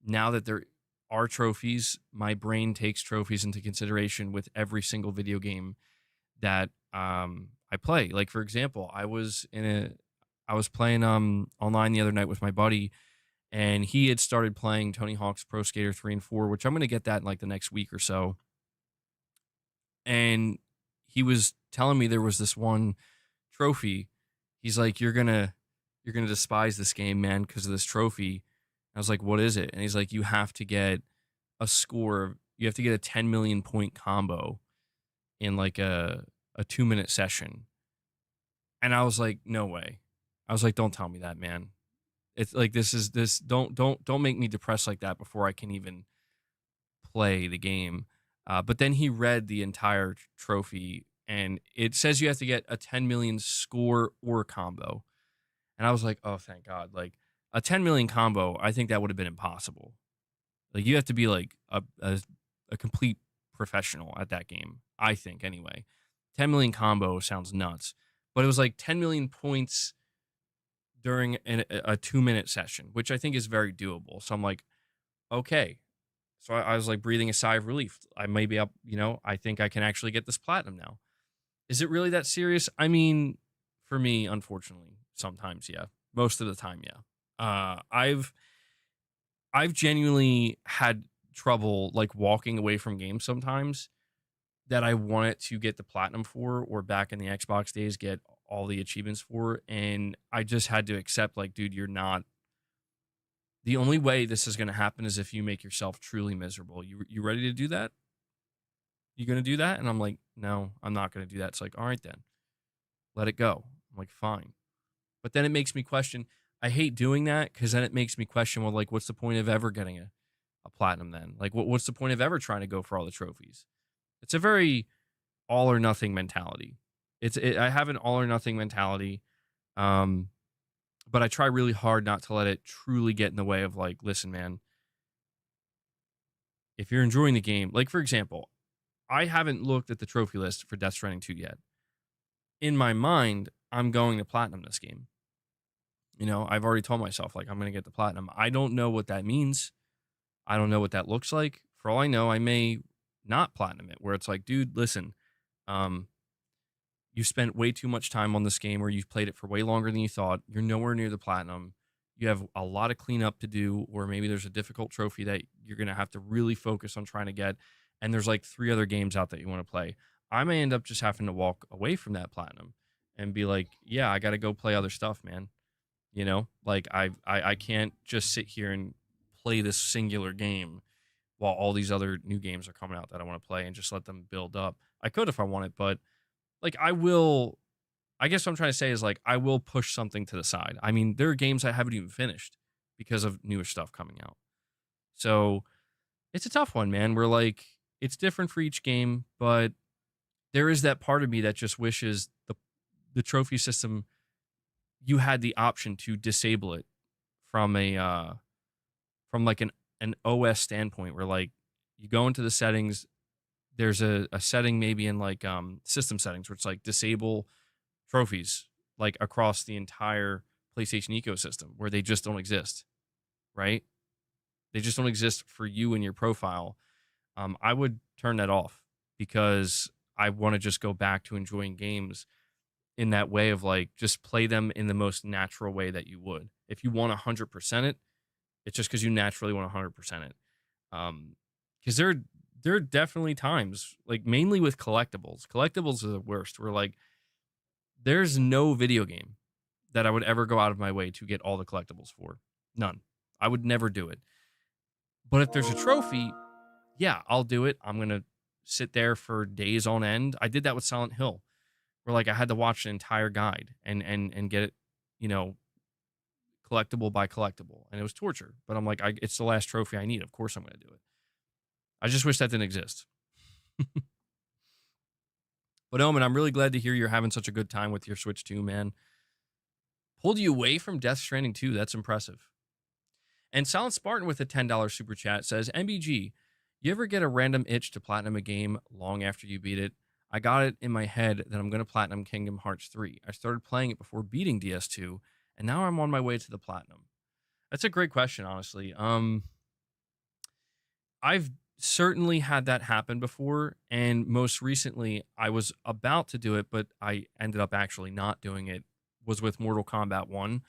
Now that there are trophies, my brain takes trophies into consideration with every single video game that I play. Like, for example, I was playing online the other night with my buddy, and he had started playing Tony Hawk's Pro Skater 3 and 4, which I'm going to get that in like the next week or so. And he was telling me there was this one trophy. He's like, you're going to despise this game, man, because of this trophy. I was like, what is it? And he's like, you have to get a score. You have to get a 10 million point combo in like a 2-minute session. And I was like, no way. I was like, don't tell me that, man. It's like, don't make me depressed like that before I can even play the game. But then he read the entire trophy and it says you have to get a 10 million score or combo. And I was like, oh, thank God. Like a 10 million combo, I think that would have been impossible. Like you have to be like a complete professional at that game, I think anyway. 10 million combo sounds nuts. But it was like 10 million points during a 2-minute session, which I think is very doable. So I'm like, okay. So I was like breathing a sigh of relief. I may be up, I think I can actually get this platinum now. Is it really that serious? I mean, for me, unfortunately, sometimes, yeah. Most of the time, yeah. I've genuinely had trouble like walking away from games sometimes that I wanted to get the platinum for, or back in the Xbox days, get all the achievements for. And I just had to accept, like, dude, you're not. The only way this is going to happen is if you make yourself truly miserable. You ready to do that? You going to do that? And I'm like, no, I'm not going to do that. It's like, all right, then let it go. I'm like, fine. But then it makes me question. I hate doing that because then it makes me question, well, like, what's the point of ever getting a platinum then? Like, what's the point of ever trying to go for all the trophies? It's a very all or nothing mentality. I have an all or nothing mentality. But I try really hard not to let it truly get in the way of like, listen, man, if you're enjoying the game, like, for example, I haven't looked at the trophy list for Death Stranding 2 yet. In my mind, I'm going to platinum this game. I've already told myself, like, I'm going to get the platinum. I don't know what that means. I don't know what that looks like. For all I know, I may not platinum it, where it's like, dude, listen, you spent way too much time on this game, or you've played it for way longer than you thought. You're nowhere near the platinum. You have a lot of cleanup to do, or maybe there's a difficult trophy that you're going to have to really focus on trying to get. And there's like 3 other games out that you want to play. I may end up just having to walk away from that platinum and be like, yeah, I got to go play other stuff, man. Like I can't just sit here and play this singular game while all these other new games are coming out that I want to play and just let them build up. I could if I wanted, but like I guess what I'm trying to say is like I will push something to the side. I mean, there are games I haven't even finished because of newer stuff coming out. So it's a tough one, man. We're like, it's different for each game, but there is that part of me that just wishes the trophy system, you had the option to disable it from from like an OS standpoint, where like you go into the settings, there's a setting maybe in like system settings where it's like disable trophies like across the entire PlayStation ecosystem, where they just don't exist, right? They just don't exist for you and your profile. I would turn that off because I want to just go back to enjoying games in that way of like just play them in the most natural way that you would. If you want 100% it, it's just because you naturally want 100% it. Because there are definitely times, like mainly with collectibles. Collectibles are the worst. Where like there's no video game that I would ever go out of my way to get all the collectibles for. None. I would never do it. But if there's a trophy, yeah, I'll do it. I'm gonna sit there for days on end. I did that with Silent Hill, where like I had to watch an entire guide and get it, you know, collectible by collectible, and it was torture. But I'm like, it's the last trophy I need. Of course, I'm gonna do it. I just wish that didn't exist. But Omen, I'm really glad to hear you're having such a good time with your Switch 2, man. Pulled you away from Death Stranding 2. That's impressive. And Silent Spartan with a $10 super chat says, MBG, you ever get a random itch to platinum a game long after you beat it? I got it in my head that I'm going to platinum Kingdom Hearts 3. I started playing it before beating DS2, and now I'm on my way to the platinum. That's a great question, honestly. I've certainly had that happen before, and most recently I was about to do it, but I ended up actually not doing it, was with Mortal Kombat 1.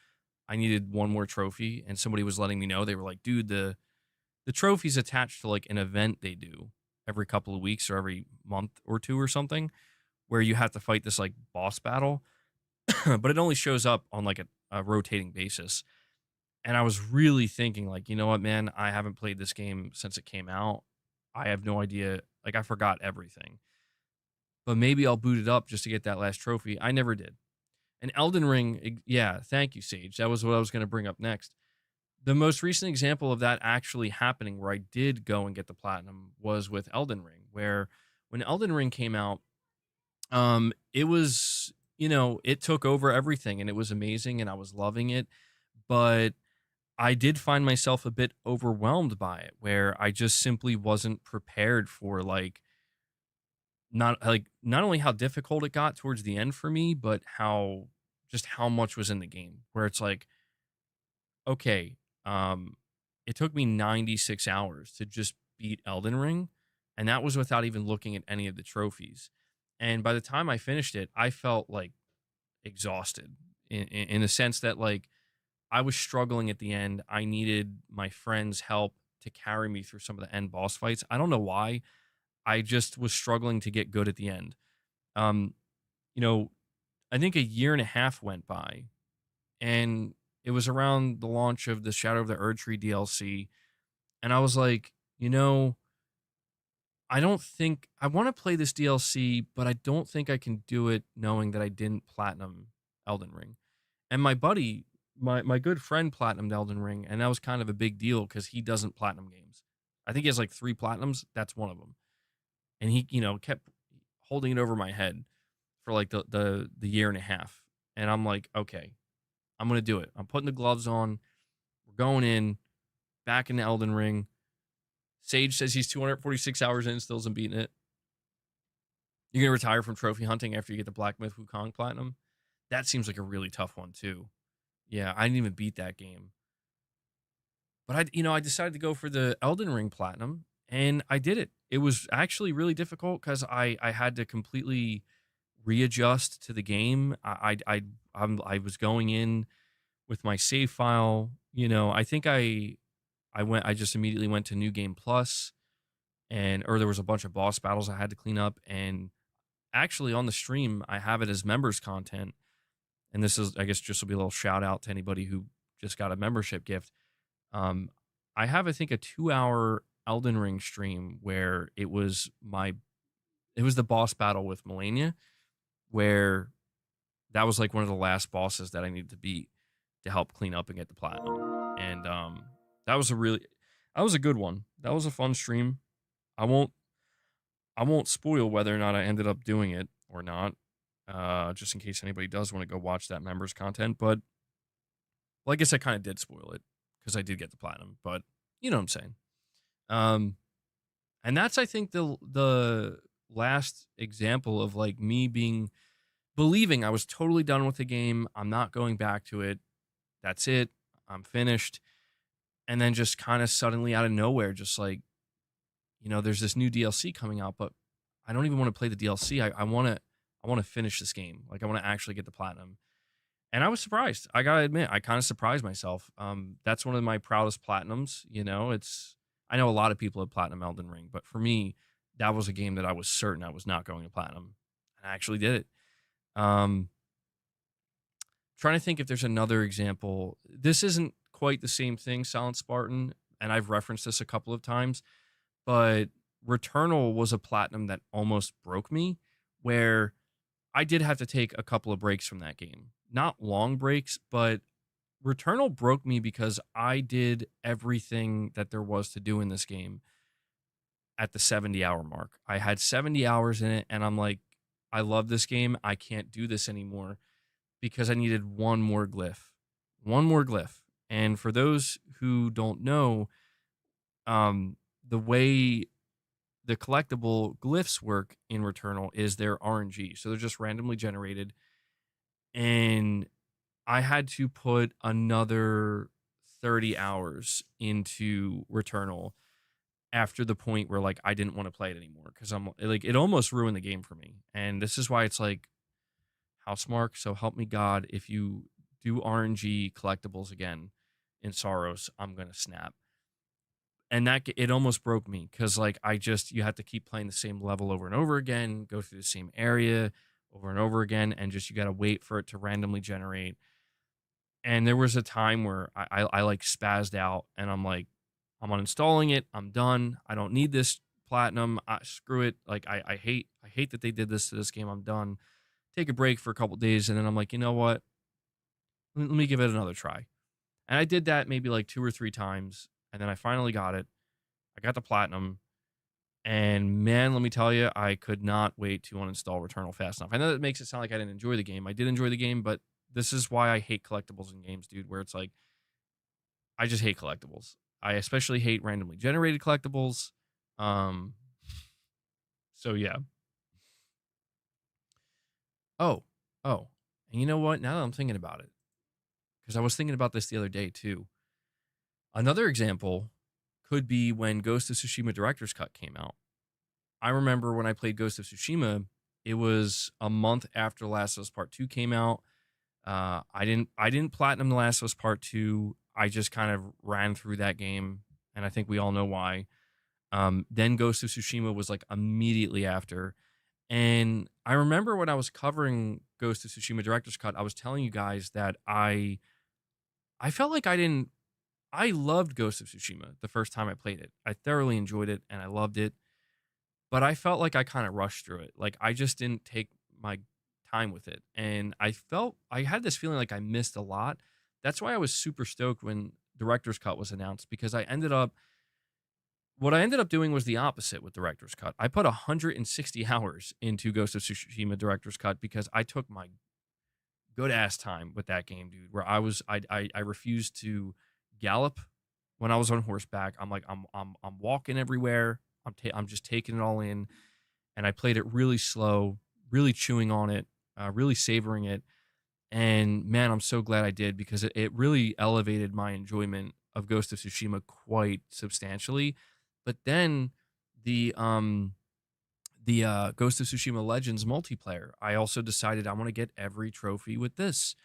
I needed one more trophy, and somebody was letting me know. They were like, dude, the trophy's attached to like an event they do every couple of weeks or every month or two or something, where you have to fight this like boss battle, but it only shows up on like a rotating basis. And I was really thinking like, you know what, man, I haven't played this game since it came out. I have no idea. Like, I forgot everything. But maybe I'll boot it up just to get that last trophy. I never did. And Elden Ring, yeah, thank you, Sage. That was what I was going to bring up next. The most recent example of that actually happening where I did go and get the platinum was with Elden Ring, where when Elden Ring came out, it was, you know, it took over everything and it was amazing and I was loving it. But I did find myself a bit overwhelmed by it, where I just simply wasn't prepared for like not only how difficult it got towards the end for me, but how much was in the game. Where it's like, okay, it took me 96 hours to just beat Elden Ring, and that was without even looking at any of the trophies. And by the time I finished it, I felt like exhausted in the sense that like I was struggling at the end. I needed my friend's help to carry me through some of the end boss fights. I don't know why. I just was struggling to get good at the end. Um, you know, I think a year and a half went by, and it was around the launch of the Shadow of the Erdtree DLC, and I was like, you know, I don't think I want to play this DLC, but I don't think I can do it knowing that I didn't platinum Elden Ring. And my buddy, my good friend platinumed Elden Ring, and that was kind of a big deal because he doesn't platinum games. I think he has like 3 platinums. That's one of them. And he, you know, kept holding it over my head for like the year and a half. And I'm like, okay, I'm going to do it. I'm putting the gloves on. We're going in, back into Elden Ring. Sage says he's 246 hours in, still hasn't beaten it. You're going to retire from trophy hunting after you get the Black Myth Wukong Platinum? That seems like a really tough one, too. Yeah, I didn't even beat that game. But I decided to go for the Elden Ring Platinum, and I did it. It was actually really difficult because I had to completely readjust to the game. I was going in with my save file. You know, I think I just immediately went to New Game Plus, or there was a bunch of boss battles I had to clean up. And actually on the stream, I have it as members content. And this is, I guess, just will be a little shout out to anybody who just got a membership gift. I have, I think, a 2-hour Elden Ring stream where it was the boss battle with Melania, where that was like one of the last bosses that I needed to beat to help clean up and get the platinum. And that was a good one. That was a fun stream. I I won't spoil whether or not I ended up doing it or not, just in case anybody does want to go watch that members content. But well, I guess I kind of did spoil it because I did get the platinum, but you know what I'm saying. And that's, I think, the last example of like me believing I was totally done with the game. I'm not going back to it. That's it. I'm finished. And then just kind of suddenly out of nowhere, just like, there's this new DLC coming out, but I don't even want to play the DLC. I want to finish this game. Like I want to actually get the platinum. And I was surprised. I gotta admit, I kind of surprised myself. That's one of my proudest platinums. I know a lot of people have platinum Elden Ring, but for me, that was a game that I was certain I was not going to platinum, and I actually did it. Trying to think if there's another example. This isn't quite the same thing, Silent Spartan, and I've referenced this a couple of times, but Returnal was a platinum that almost broke me, where I did have to take a couple of breaks from that game. Not long breaks, but Returnal broke me because I did everything that there was to do in this game at the 70-hour mark. I had 70 hours in it, and I'm like, I love this game. I can't do this anymore because I needed one more glyph. One more glyph. And for those who don't know, the way the collectible glyphs work in Returnal is they're RNG. So they're just randomly generated. And I had to put another 30 hours into Returnal after the point where like I didn't want to play it anymore because I'm like it almost ruined the game for me. And this is why it's like Housemark, so help me God, if you do RNG collectibles again in Sorrows, I'm gonna snap. And that it almost broke me because like you had to keep playing the same level over and over again, go through the same area over and over again, and just you got to wait for it to randomly generate. And there was a time where I like spazzed out, and I'm like, I'm uninstalling it. I'm done. I don't need this platinum. Screw it. Like I hate that they did this to this game. I'm done. Take a break for a couple days, and then I'm like, you know what? Let me give it another try. And I did that maybe like 2 or 3 times, and then I finally got it. I got the platinum, and man, let me tell you, I could not wait to uninstall Returnal fast enough. I know that makes it sound like I didn't enjoy the game. I did enjoy the game, but this is why I hate collectibles in games, dude, where it's like, I just hate collectibles. I especially hate randomly generated collectibles. So yeah. Oh, and you know what? Now that I'm thinking about it, because I was thinking about this the other day too. Another example could be when Ghost of Tsushima Director's Cut came out. I remember when I played Ghost of Tsushima, it was a month after Last of Us Part 2 came out. I didn't platinum The Last of Us Part 2. I just kind of ran through that game, and I think we all know why. Then Ghost of Tsushima was like immediately after. And I remember when I was covering Ghost of Tsushima Director's Cut, I was telling you guys that I felt like I loved Ghost of Tsushima the first time I played it. I thoroughly enjoyed it and I loved it, but I felt like I kind of rushed through it. Like I just didn't take my time with it. And I had this feeling like I missed a lot. That's why I was super stoked when Director's Cut was announced, because what I ended up doing was the opposite with Director's Cut. I put 160 hours into Ghost of Tsushima Director's Cut because I took my good ass time with that game, dude. Where I refused to gallop when I was on horseback. I'm like I'm walking everywhere. I'm just taking it all in, and I played it really slow, really chewing on it, really savoring it. And man, I'm so glad I did, because it really elevated my enjoyment of Ghost of Tsushima quite substantially. But then the Ghost of Tsushima Legends multiplayer, I also decided I want to get every trophy with this.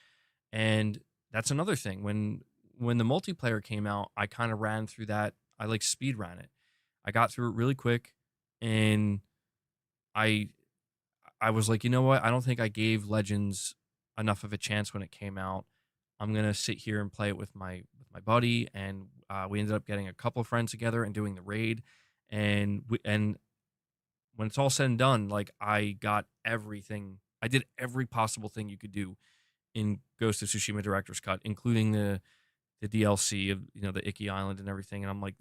And that's another thing. When the multiplayer came out, I kind of ran through that. I like speed ran it. I got through it really quick, and I was like, you know what? I don't think I gave Legends enough of a chance when it came out. I'm gonna sit here and play it with my buddy, and we ended up getting a couple of friends together and doing the raid. And when it's all said and done, like I got everything. I did every possible thing you could do in Ghost of Tsushima Director's Cut, including the DLC of the Icky Island and everything. And I'm like,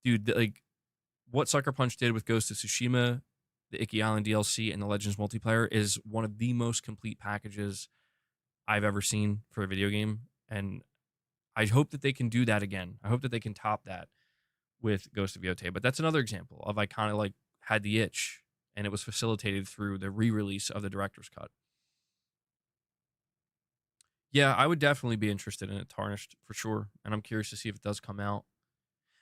dude, like what Sucker Punch did with Ghost of Tsushima, the Icky Island DLC, and the Legends multiplayer is one of the most complete packages I've ever seen for a video game. And I hope that they can do that again. I hope that they can top that with Ghost of Yotei. But that's another example of I kind of like had the itch, and it was facilitated through the re-release of the director's cut. Yeah, I would definitely be interested in it, Tarnished, for sure. And I'm curious to see if it does come out.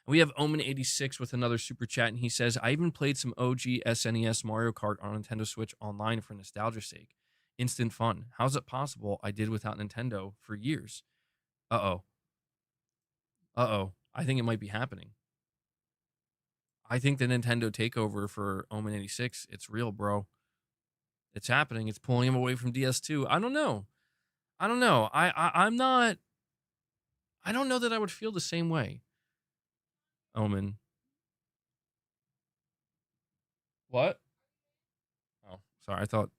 We have Omen86 with another super chat, and he says, I even played some OG SNES Mario Kart on Nintendo Switch online for nostalgia's sake. Instant fun. How's it possible I did without Nintendo for years? Uh-oh. Uh-oh. I think it might be happening. I think the Nintendo takeover for Omen86, it's real, bro. It's happening. It's pulling him away from DS2. I don't know. I'm not... I don't know that I would feel the same way. Omen. What? Oh, sorry. I thought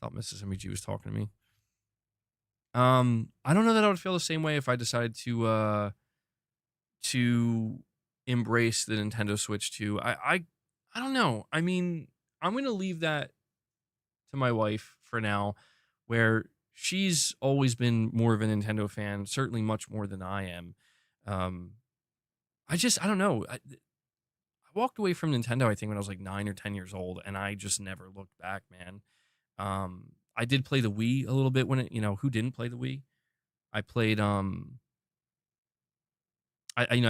Mrs. MBG was talking to me. I don't know that I would feel the same way if I decided to embrace the Nintendo Switch 2. I don't know. I mean, I'm going to leave that to my wife for now, where she's always been more of a Nintendo fan, certainly much more than I am. I don't know. I walked away from Nintendo, I think, when I was like 9 or 10 years old, and I just never looked back, man. I did play the Wii a little bit when it, who didn't play the Wii? I played, I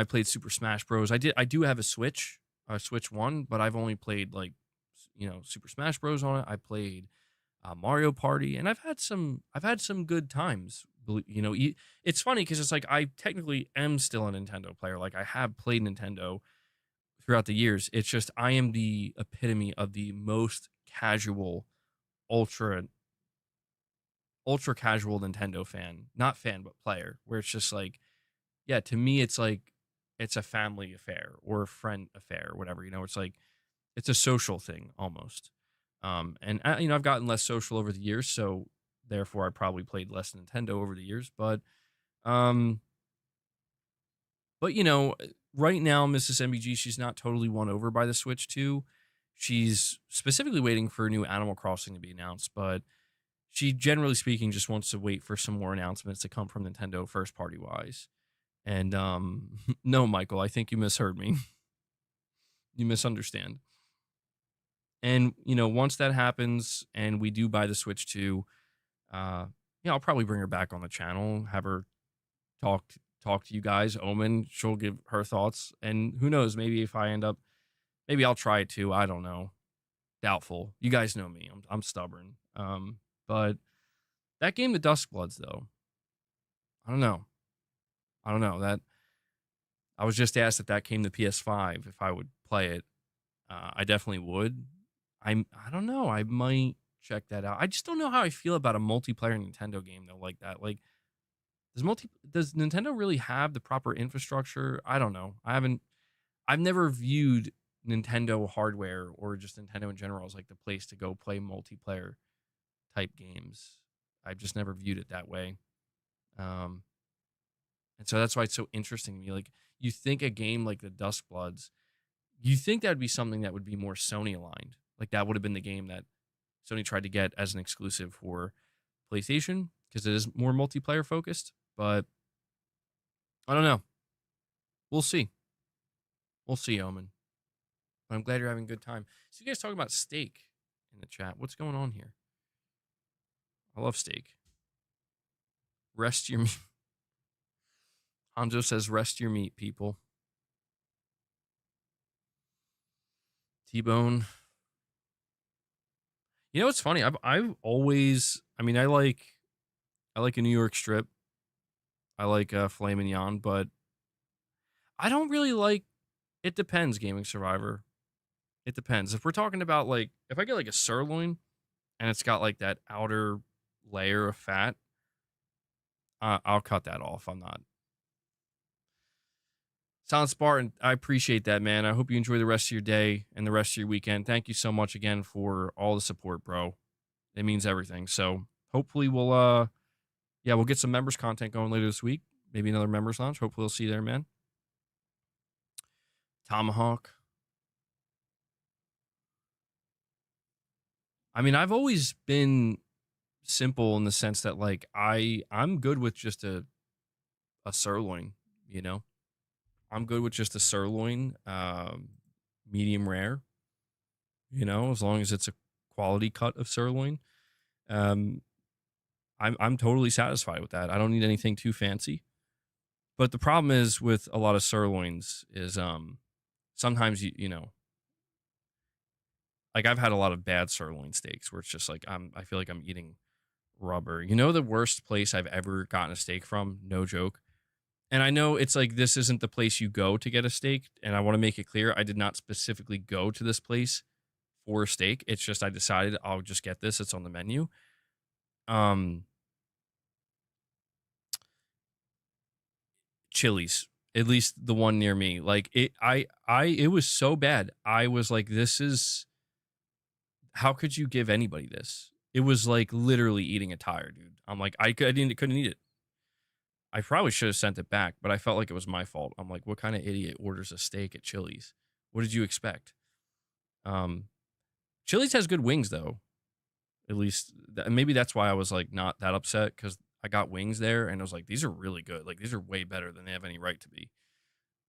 played Super Smash Bros. I do have a Switch 1, but I've only played like, Super Smash Bros. On it. I played Mario Party, and I've had some good times. It's funny because it's like I technically am still a Nintendo player. Like I have played Nintendo throughout the years. It's just I am the epitome of the most casual, ultra casual Nintendo fan. Not fan, but player. Where it's just like, yeah, to me, it's like it's a family affair or a friend affair or whatever. It's like it's a social thing almost. And I've gotten less social over the years, so therefore I probably played less Nintendo over the years. But right now, Mrs. MBG, she's not totally won over by the Switch 2. She's specifically waiting for a new Animal Crossing to be announced, but she, generally speaking, just wants to wait for some more announcements to come from Nintendo first party wise. And no, Michael, I think you misheard me. You misunderstand. And, once that happens and we do buy the Switch 2, I'll probably bring her back on the channel, have her talk to you guys. Omen, she'll give her thoughts. And who knows, maybe I'll try it too. I don't know. Doubtful. You guys know me. I'm stubborn. But that game, The Duskbloods, though, I don't know. That I was just asked if that came to PS5 if I would play it. I definitely would. I don't know. I might check that out. I just don't know how I feel about a multiplayer Nintendo game though, like that. Like, does Nintendo really have the proper infrastructure? I don't know. I've never viewed Nintendo hardware or just Nintendo in general as like the place to go play multiplayer type games. I've just never viewed it that way. And so that's why it's so interesting to me. Like, you think a game like the Duskbloods, you think that would be something that would be more Sony aligned. Like, that would have been the game that Sony tried to get as an exclusive for PlayStation because it is more multiplayer focused. But I don't know. We'll see. Omen. But I'm glad you're having a good time. So you guys talking about steak in the chat. What's going on here? I love steak. Rest your meat. Hanjo says, rest your meat, people. T-bone. It's funny. I've always, I like a New York strip. I like filet mignon, but I don't really like, it depends, Gaming Survivor. It depends. If we're talking about like, if I get like a sirloin and it's got like that outer layer of fat, I'll cut that off. I'm not. Silent Spartan, I appreciate that, man. I hope you enjoy the rest of your day and the rest of your weekend. Thank you so much again for all the support, bro. It means everything. So hopefully we'll get some members content going later this week. Maybe another members launch. Hopefully we'll see you there, man. Tomahawk. I mean, I've always been simple in the sense that like I'm good with just a sirloin, you know. I'm good with just a sirloin, medium rare, you know, as long as it's a quality cut of sirloin. Um, I'm totally satisfied with that. I don't need anything too fancy. But the problem is with a lot of sirloins is sometimes you know, like I've had a lot of bad sirloin steaks where it's just like I feel like I'm eating rubber. You know the worst place I've ever gotten a steak from? No joke. And I know it's like this isn't the place you go to get a steak, and I want to make it clear I did not specifically go to this place for a steak. It's just I decided I'll just get this. It's on the menu. Um Chili's, at least the one near me. Like it was so bad. I was like, this is, how could you give anybody this? It was like literally eating a tire, dude. I'm like, couldn't eat it. I probably should have sent it back, but I felt like it was my fault. I'm like, what kind of idiot orders a steak at Chili's? What did you expect? Chili's has good wings though. At least maybe that's why I was like not that upset, because I got wings there and I was like, these are really good. Like these are way better than they have any right to be.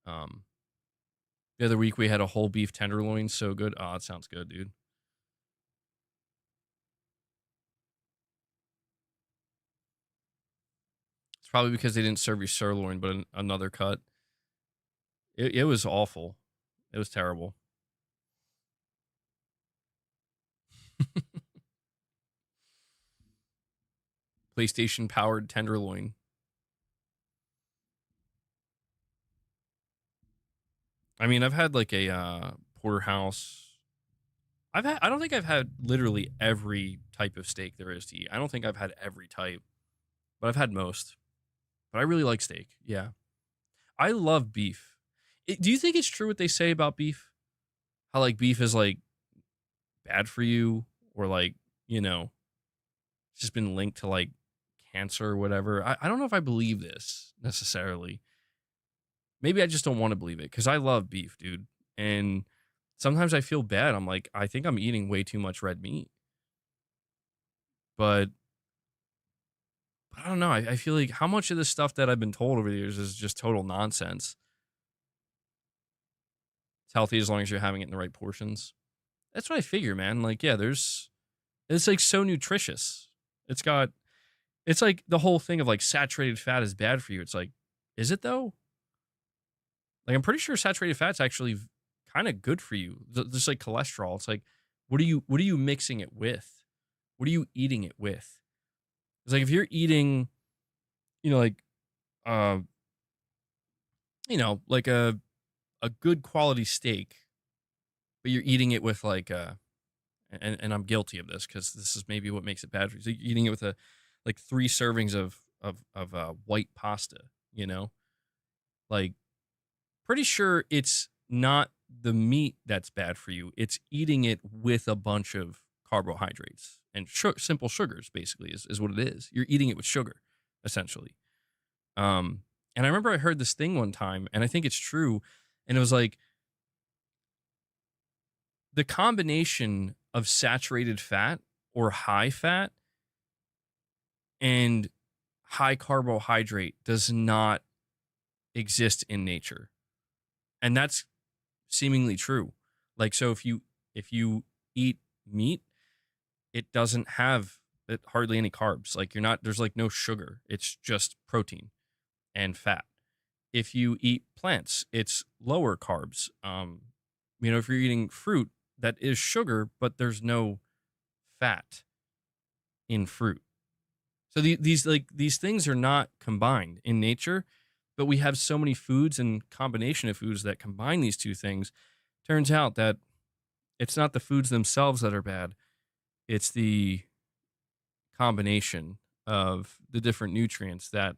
The other week we had a whole beef tenderloin, so good. Oh, it sounds good, dude. It's probably because they didn't serve you sirloin, but another cut. It was awful. It was terrible. PlayStation powered tenderloin. I mean, I've had like a porterhouse. I don't think I've had literally every type of steak there is to eat. I don't think I've had every type, but I've had most. But I really like steak. Yeah. I love beef. Do you think it's true what they say about beef? How like beef is like bad for you, or like, you know, it's just been linked to like cancer or whatever. I don't know if I believe this necessarily. Maybe I just don't want to believe it because I love beef, dude. And sometimes I feel bad. I'm like, I think I'm eating way too much red meat. But I don't know. I feel like how much of this stuff that I've been told over the years is just total nonsense. It's healthy as long as you're having it in the right portions. That's what I figure, man. Like, yeah, it's like so nutritious. It's like the whole thing of like saturated fat is bad for you. It's like, is it though? Like, I'm pretty sure saturated fat's actually kind of good for you. Just like cholesterol. It's like, what are you mixing it with? What are you eating it with? It's like if you're eating, you know, like, you know, like a good quality steak, but you're eating it with like and I'm guilty of this because this is maybe what makes it bad for you. So you're eating it with like 3 servings of white pasta, you know, like pretty sure it's not the meat that's bad for you. It's eating it with a bunch of carbohydrates and simple sugars, basically, is what it is. You're eating it with sugar, essentially. And I remember I heard this thing one time, and I think it's true. And it was like the combination of saturated fat or high fat and high carbohydrate does not exist in nature. And that's seemingly true. Like, so if you eat meat, it doesn't have hardly any carbs. Like there's like no sugar. It's just protein and fat. If you eat plants, it's lower carbs. You know, if you're eating fruit, that is sugar, but there's no fat in fruit. So these things are not combined in nature, but we have so many foods and combination of foods that combine these two things. Turns out that it's not the foods themselves that are bad. It's the combination of the different nutrients that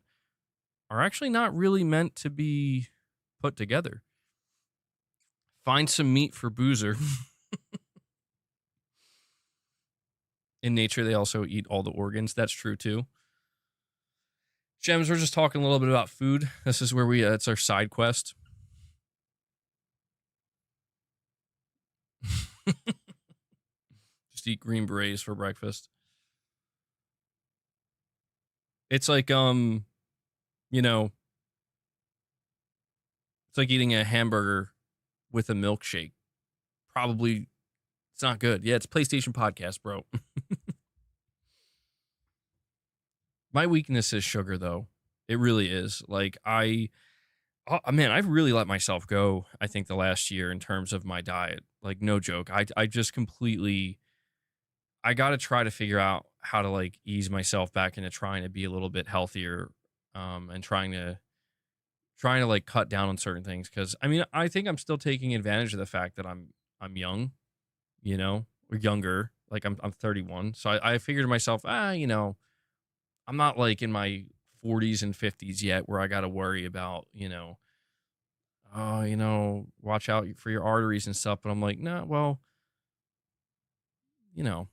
are actually not really meant to be put together. Find some meat for Boozer. In nature, they also eat all the organs. That's true too. Gems, we're just talking a little bit about food. This is where it's our side quest. Just just eat green berets for breakfast. It's like you know, it's like eating a hamburger with a milkshake. Probably it's not good. Yeah, it's PlayStation podcast, bro. My weakness is sugar, though. It really is. Like man, I've really let myself go. I think the last year in terms of my diet, like no joke. I just completely. I got to try to figure out how to like ease myself back into trying to be a little bit healthier, and trying to like cut down on certain things. Because I mean, I think I'm still taking advantage of the fact that I'm young, or younger. Like I'm 31, so I figured to myself, I'm not like in my 40s and 50s yet where I got to worry about, oh, watch out for your arteries and stuff. But I'm like, nah, well, you know,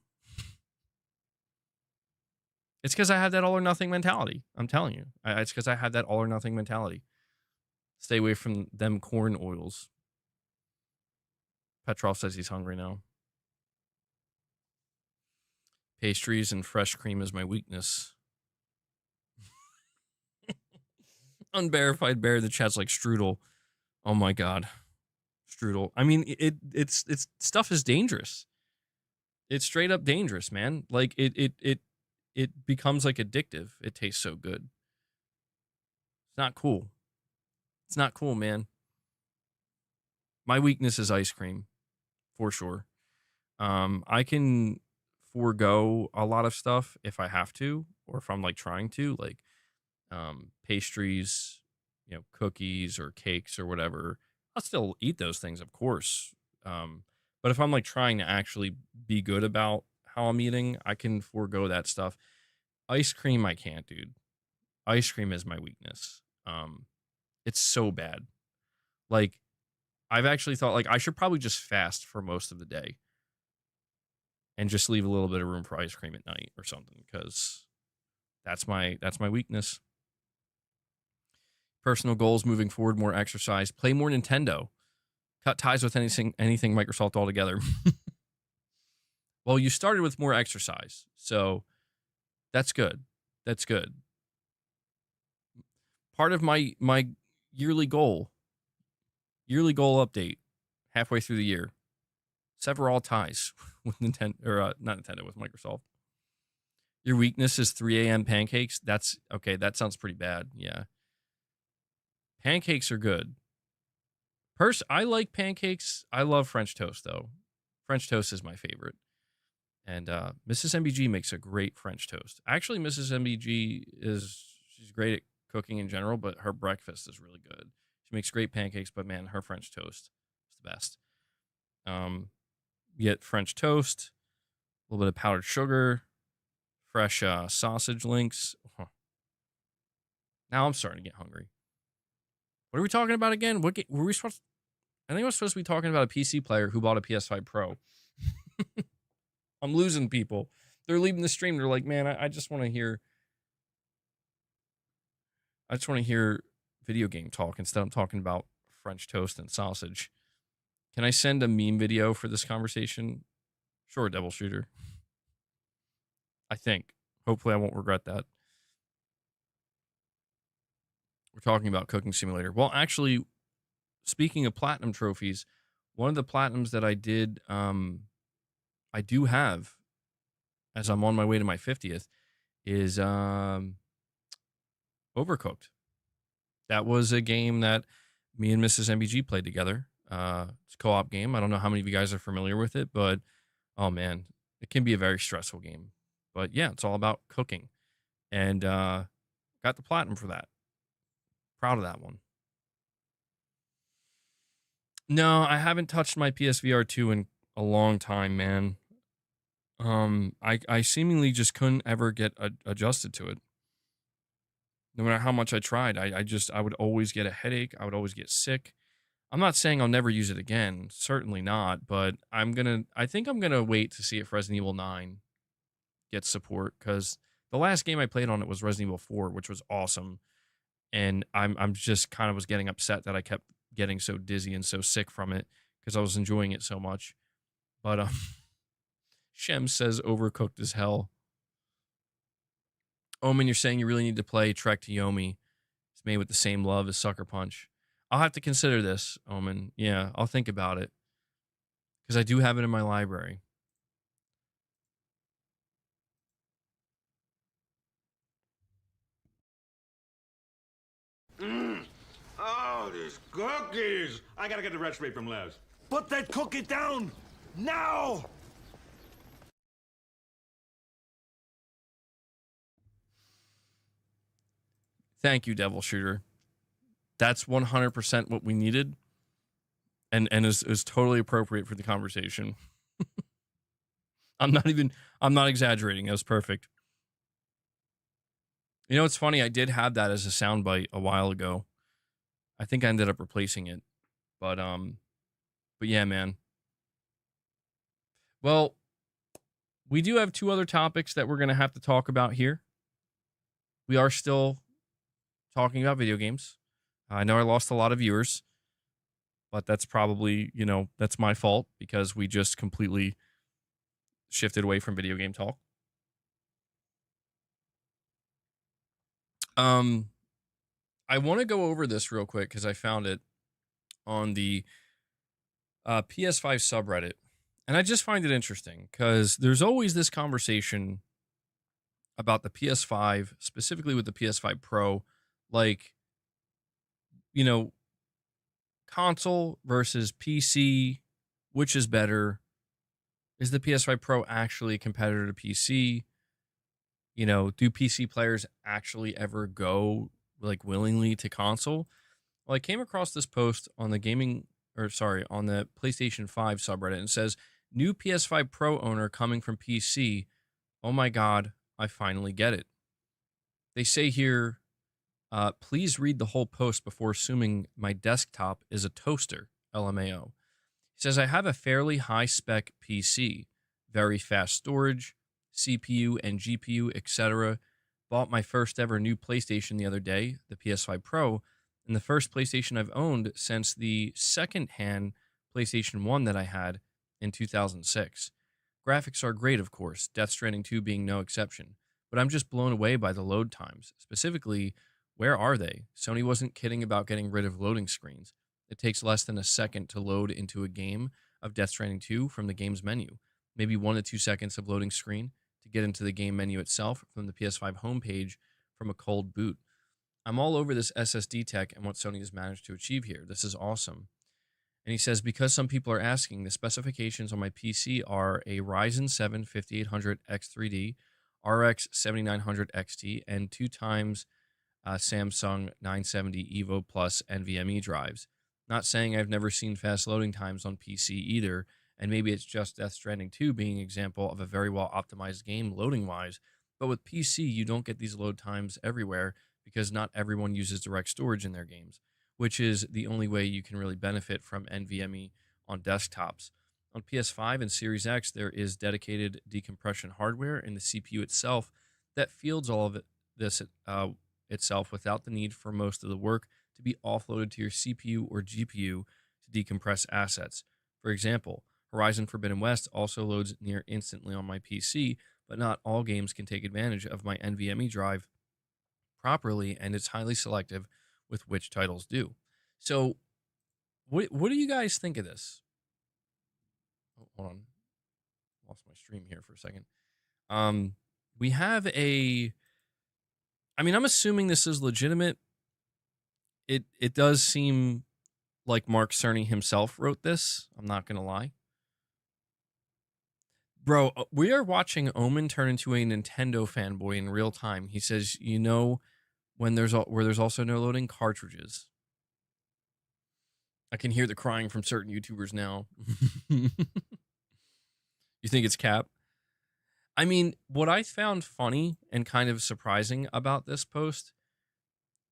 it's because I had that all or nothing mentality. I'm telling you, it's because I had that all or nothing mentality. Stay away from them corn oils. Petrov says he's hungry now. Pastries and fresh cream is my weakness. Unverified bear. The chat's like strudel. Oh my god, strudel. I mean, it's stuff is dangerous. It's straight up dangerous, man. Like it becomes like addictive. It tastes so good. It's not cool. It's not cool, man. My weakness is ice cream, for sure. I can forego a lot of stuff if I have to, or if I'm like trying to, like pastries, cookies or cakes or whatever. I'll still eat those things, of course. But if I'm like trying to actually be good about how I'm eating, I can forego that stuff. Ice cream, I can't, dude. Ice cream is my weakness. It's so bad. Like, I've actually thought like I should probably just fast for most of the day and just leave a little bit of room for ice cream at night or something, because that's my weakness. Personal goals moving forward: more exercise, play more Nintendo, cut ties with anything Microsoft altogether. Well, you started with more exercise, so that's good. That's good. Part of my yearly goal update halfway through the year: sever all ties with Nintendo, or not Nintendo, with Microsoft. Your weakness is 3 a.m. pancakes. That's okay. That sounds pretty bad. Yeah. Pancakes are good. I like pancakes. I love French toast, though. French toast is my favorite. And Mrs. MBG makes a great French toast. Actually, Mrs. MBG she's great at cooking in general, but her breakfast is really good. She makes great pancakes, but man, her French toast is the best. You get French toast, a little bit of powdered sugar, fresh sausage links. Now I'm starting to get hungry. What are we talking about again? What were we supposed? I think I was supposed to be talking about a PC player who bought a PS5 Pro. I'm losing people. They're leaving the stream. They're like, man, I just want to hear. I just want to hear video game talk instead of talking about French toast and sausage. Can I send a meme video for this conversation? Sure, Devil Shooter. I think. Hopefully I won't regret that. We're talking about Cooking Simulator. Well, actually, speaking of platinum trophies, one of the platinums that I did, I do have, as I'm on my way to my 50th, is Overcooked. That was a game that me and Mrs. MBG played together. It's a co-op game. I don't know how many of you guys are familiar with it, but oh man, it can be a very stressful game. But yeah, it's all about cooking. And got the platinum for that. Proud of that one. No, I haven't touched my PSVR 2 in a long time, man. I seemingly just couldn't ever get adjusted to it. No matter how much I tried, I would always get a headache. I would always get sick. I'm not saying I'll never use it again. Certainly not. But I think I'm gonna wait to see if Resident Evil 9 gets support, because the last game I played on it was Resident Evil 4, which was awesome. And I'm just kind of was getting upset that I kept getting so dizzy and so sick from it because I was enjoying it so much. But Shem says overcooked as hell. Omen, you're saying you really need to play Trek to Yomi. It's made with the same love as Sucker Punch. I'll have to consider this, Omen. Yeah, I'll think about it. Because I do have it in my library. Oh, these cookies! I gotta get the recipe from Les. Put that cookie down! Now! Thank you, Devil Shooter. That's 100% what we needed. And is totally appropriate for the conversation. I'm not exaggerating. That was perfect. You know, it's funny. I did have that as a soundbite a while ago. I think I ended up replacing it. But yeah, man. Well, we do have two other topics that we're going to have to talk about here. We are still talking about video games. I know I lost a lot of viewers, but that's probably, you know, that's my fault because we just completely shifted away from video game talk. I want to go over this real quick because I found it on the PS5 subreddit. And I just find it interesting because there's always this conversation about the PS5, specifically with the PS5 Pro, like, you know, console versus PC, which is better? Is the PS5 Pro actually a competitor to PC? You know, do PC players actually ever go like willingly to console? Well, I came across this post on the on the PlayStation 5 subreddit, and it says, new PS5 Pro owner coming from PC. Oh my God, I finally get it. They say here, please read the whole post before assuming my desktop is a toaster, LMAO. He says, I have a fairly high-spec PC, very fast storage, CPU and GPU, etc. Bought my first ever new PlayStation the other day, the PS5 Pro, and the first PlayStation I've owned since the second-hand PlayStation 1 that I had in 2006. Graphics are great, of course, Death Stranding 2 being no exception, but I'm just blown away by the load times. Specifically, where are they? Sony wasn't kidding about getting rid of loading screens. It takes less than a second to load into a game of Death Stranding 2 from the game's menu. Maybe 1 to 2 seconds of loading screen to get into the game menu itself from the PS5 homepage from a cold boot. I'm all over this SSD tech and what Sony has managed to achieve here. This is awesome. And he says, because some people are asking, the specifications on my PC are a Ryzen 7 5800 X3D, RX 7900 XT, and 2 times Samsung 970 Evo Plus NVMe drives. Not saying I've never seen fast loading times on PC either, and maybe it's just Death Stranding 2 being an example of a very well optimized game loading-wise, but with PC, you don't get these load times everywhere because not everyone uses direct storage in their games, which is the only way you can really benefit from NVMe on desktops. On PS5 and Series X, there is dedicated decompression hardware in the CPU itself that fields all of this itself without the need for most of the work to be offloaded to your CPU or GPU to decompress assets. For example, Horizon Forbidden West also loads near instantly on my PC, but not all games can take advantage of my NVMe drive properly, and it's highly selective with which titles do. So, what do you guys think of this? Oh, hold on. Lost my stream here for a second. We have I'm assuming this is legitimate. It does seem like Mark Cerny himself wrote this. I'm not going to lie. Bro, we are watching Omen turn into a Nintendo fanboy in real time. He says, you know, where there's also no loading cartridges. I can hear the crying from certain YouTubers now. You think it's cap? I mean, what I found funny and kind of surprising about this post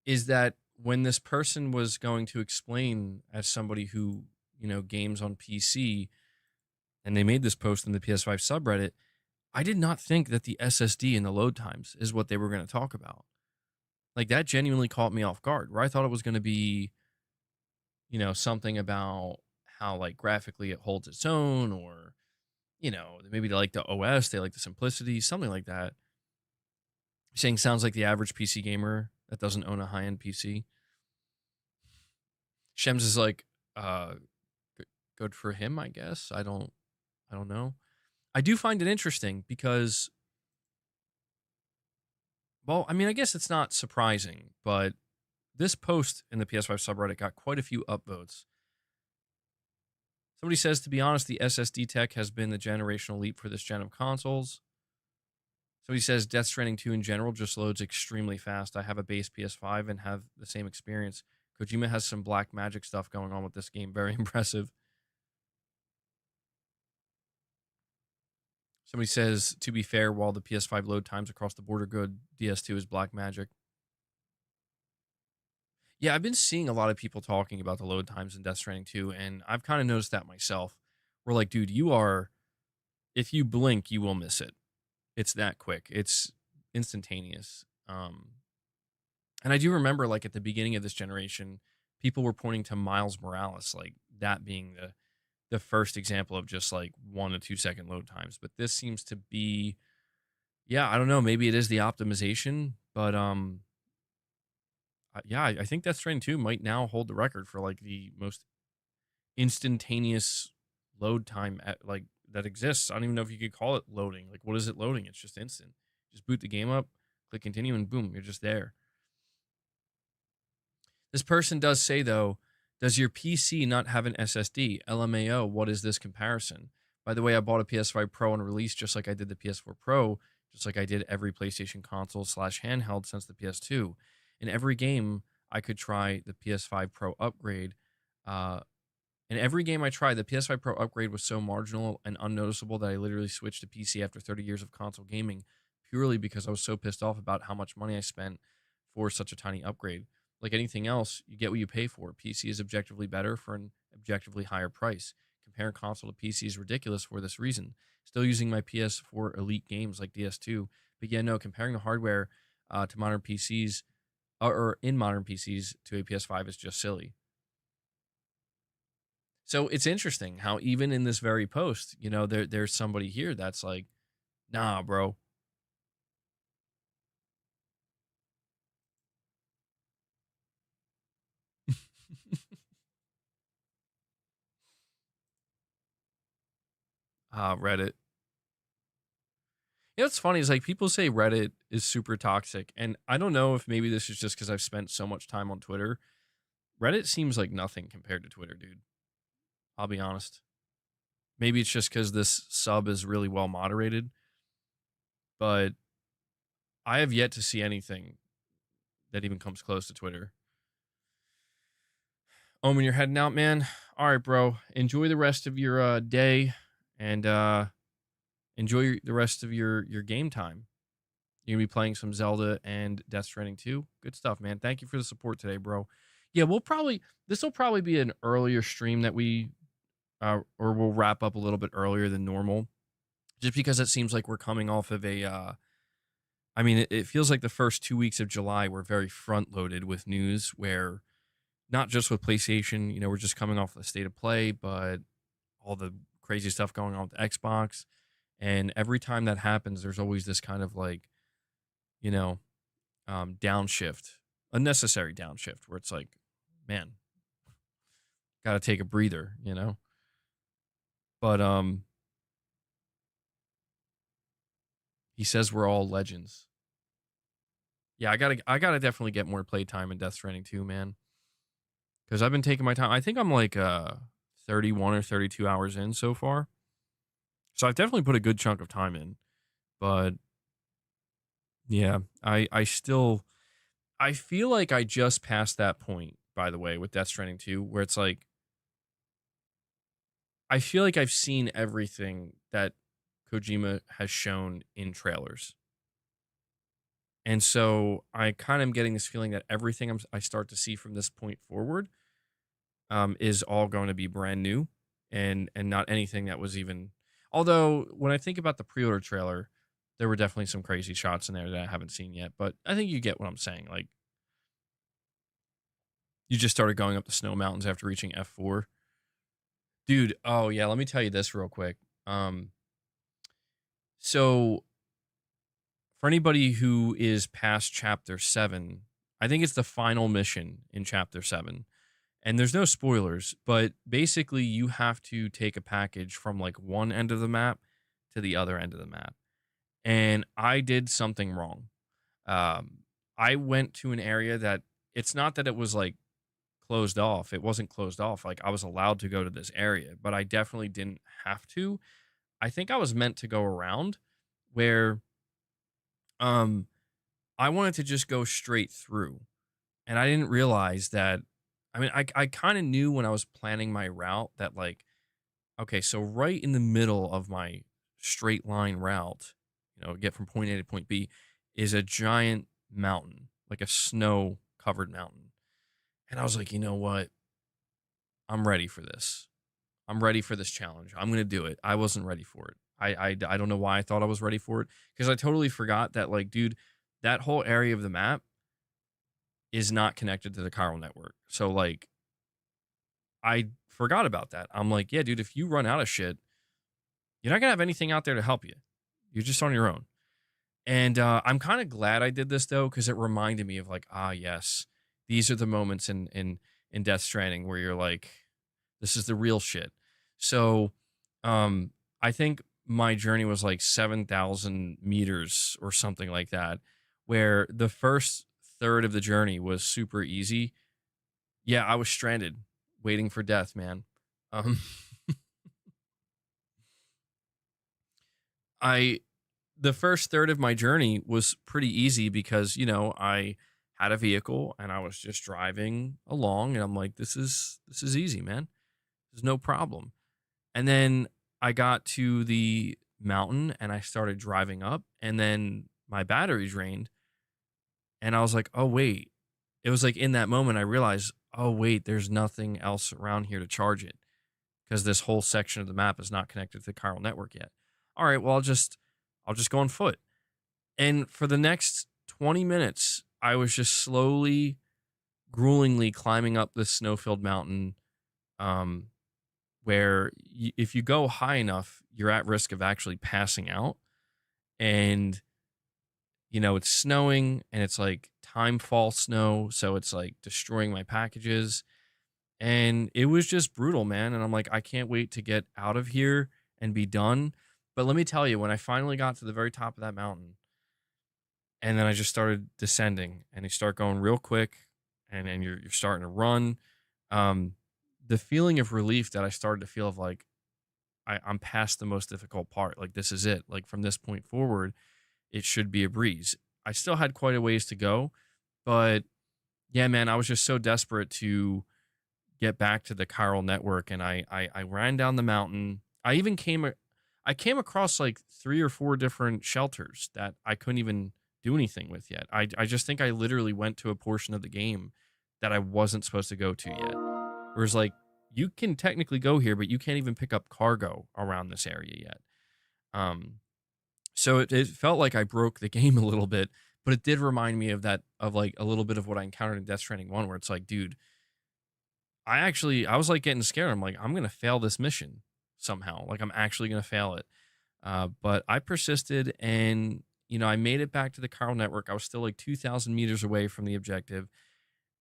is that when this person was going to explain, as somebody who, you know, games on PC, and they made this post in the PS5 subreddit, I did not think that the SSD and the load times is what they were going to talk about. Like, that genuinely caught me off guard, where I thought it was going to be, you know, something about how, like, graphically it holds its own, or, you know, maybe they like the OS, they like the simplicity, something like that. Saying sounds like the average PC gamer that doesn't own a high-end PC. Shems is like, good for him, I guess. I don't know. I do find it interesting because, well, I mean, I guess it's not surprising, but this post in the PS5 subreddit got quite a few upvotes. Somebody says, to be honest, the SSD tech has been the generational leap for this gen of consoles. Somebody says, Death Stranding 2 in general just loads extremely fast. I have a base PS5 and have the same experience. Kojima has some black magic stuff going on with this game. Very impressive. Somebody says, to be fair, while the PS5 load times across the board are good, DS2 is black magic. Yeah, I've been seeing a lot of people talking about the load times in Death Stranding 2, and I've kind of noticed that myself. We're like, dude, if you blink, you will miss it. It's that quick. It's instantaneous. And I do remember, like, at the beginning of this generation, people were pointing to Miles Morales, like that being the first example of just like 1 to 2 second load times. But this seems to be, yeah, I don't know. Maybe it is the optimization, but yeah, I think Death Stranding 2 might now hold the record for like the most instantaneous load time like that exists. I don't even know if you could call it loading. Like, what is it loading? It's just instant. Just boot the game up, click continue, and boom, you're just there. This person does say, though, does your PC not have an SSD? LMAO, what is this comparison? By the way, I bought a PS5 Pro on release just like I did the PS4 Pro, just like I did every PlayStation console / handheld since the PS2. In every game, I could try the PS5 Pro upgrade. In every game I tried, the PS5 Pro upgrade was so marginal and unnoticeable that I literally switched to PC after 30 years of console gaming, purely because I was so pissed off about how much money I spent for such a tiny upgrade. Like anything else, you get what you pay for. PC is objectively better for an objectively higher price. Comparing console to PC is ridiculous for this reason. Still using my PS4 Elite games like DS2, but yeah, no, comparing the hardware to modern PCs or in modern PCs to a PS5 is just silly. So it's interesting how even in this very post, you know, there's somebody here that's like, nah, bro. Reddit. You know what's funny is like people say Reddit is super toxic, and I don't know if maybe this is just because I've spent so much time on Twitter. Reddit seems like nothing compared to Twitter, dude. I'll be honest. Maybe it's just because this sub is really well moderated, but I have yet to see anything that even comes close to Twitter. Oh, when you're heading out, man. All right, bro. Enjoy the rest of your day, and enjoy the rest of your game time. You're gonna be playing some Zelda and Death Stranding 2. Good stuff, man. Thank you for the support today, bro. Yeah, this will probably be an earlier stream that we or we'll wrap up a little bit earlier than normal, just because it seems like we're coming off of a. I mean, it feels like the first 2 weeks of July were very front loaded with news, where not just with PlayStation, you know, we're just coming off the state of play, but all the crazy stuff going on with Xbox. And every time that happens, there's always this kind of like, you know, downshift, unnecessary downshift, where it's like, man, got to take a breather, you know. But he says we're all legends. Yeah, I gotta definitely get more playtime in Death Stranding 2, man. Because I've been taking my time. I think I'm like 31 or 32 hours in so far. So I've definitely put a good chunk of time in. But yeah, I still I feel like I just passed that point, by the way, with Death Stranding 2, where it's like I feel like I've seen everything that Kojima has shown in trailers. And so I kind of am getting this feeling that everything I start to see from this point forward is all going to be brand new and not anything that was even. Although when I think about the pre-order trailer, there were definitely some crazy shots in there that I haven't seen yet. But I think you get what I'm saying. Like, you just started going up the snow mountains after reaching F4. Dude, oh yeah, let me tell you this real quick. So for anybody who is past chapter 7, I think it's the final mission in chapter 7. And there's no spoilers, but basically you have to take a package from like one end of the map to the other end of the map. And I did something wrong. I went to an area that it's not that it was like closed off. It wasn't closed off. Like I was allowed to go to this area, but I definitely didn't have to. I think I was meant to go around where um I wanted to just go straight through. And I didn't realize that. I mean, I kind of knew when I was planning my route that like, okay, so right in the middle of my straight line route, get from point A to point B, is a giant mountain, like a snow covered mountain. And I was like, you know what? I'm ready for this. I'm ready for this challenge. I'm gonna do it. I wasn't ready for it. I don't know why I thought I was ready for it, because I totally forgot that like, dude, that whole area of the map is not connected to the chiral network. So like, I forgot about that. I'm like, yeah, dude, if you run out of shit, you're not gonna have anything out there to help you. You're just on your own. And I'm kind of glad I did this though, because it reminded me of like, yes, these are the moments in Death Stranding where you're like, this is the real shit. So I think my journey was like 7,000 meters or something like that, where the first third of the journey was super easy. Yeah, I was stranded, waiting for death, man. Um, the first third of my journey was pretty easy because, I had a vehicle and I was just driving along and I'm like, this is easy, man. There's no problem. And then I got to the mountain and I started driving up and then my battery drained and I was like, oh wait. It was like in that moment I realized, oh wait, there's nothing else around here to charge it because this whole section of the map is not connected to the chiral network yet. All right, well I'll just go on foot. And for the next 20 minutes, I was just slowly, gruelingly climbing up this snow-filled mountain, where if you go high enough, you're at risk of actually passing out. And, it's snowing and it's like time fall snow. So it's like destroying my packages. And it was just brutal, man. And I'm like, I can't wait to get out of here and be done. But let me tell you, when I finally got to the very top of that mountain, and then I just started descending, and you start going real quick, and then you're starting to run. The feeling of relief that I started to feel of like I'm past the most difficult part. Like this is it. Like from this point forward, it should be a breeze. I still had quite a ways to go, but yeah, man, I was just so desperate to get back to the chiral network, and I ran down the mountain. I came across like 3 or 4 different shelters that I couldn't even do anything with yet. I just think I literally went to a portion of the game that I wasn't supposed to go to yet. Whereas like, you can technically go here, but you can't even pick up cargo around this area yet. So it felt like I broke the game a little bit, but it did remind me of like a little bit of what I encountered in Death Stranding 1, where it's like, dude, I was like getting scared. I'm like, I'm going to fail this mission somehow. Like I'm actually going to fail it. But I persisted and, I made it back to the chiral network. I was still like 2,000 meters away from the objective.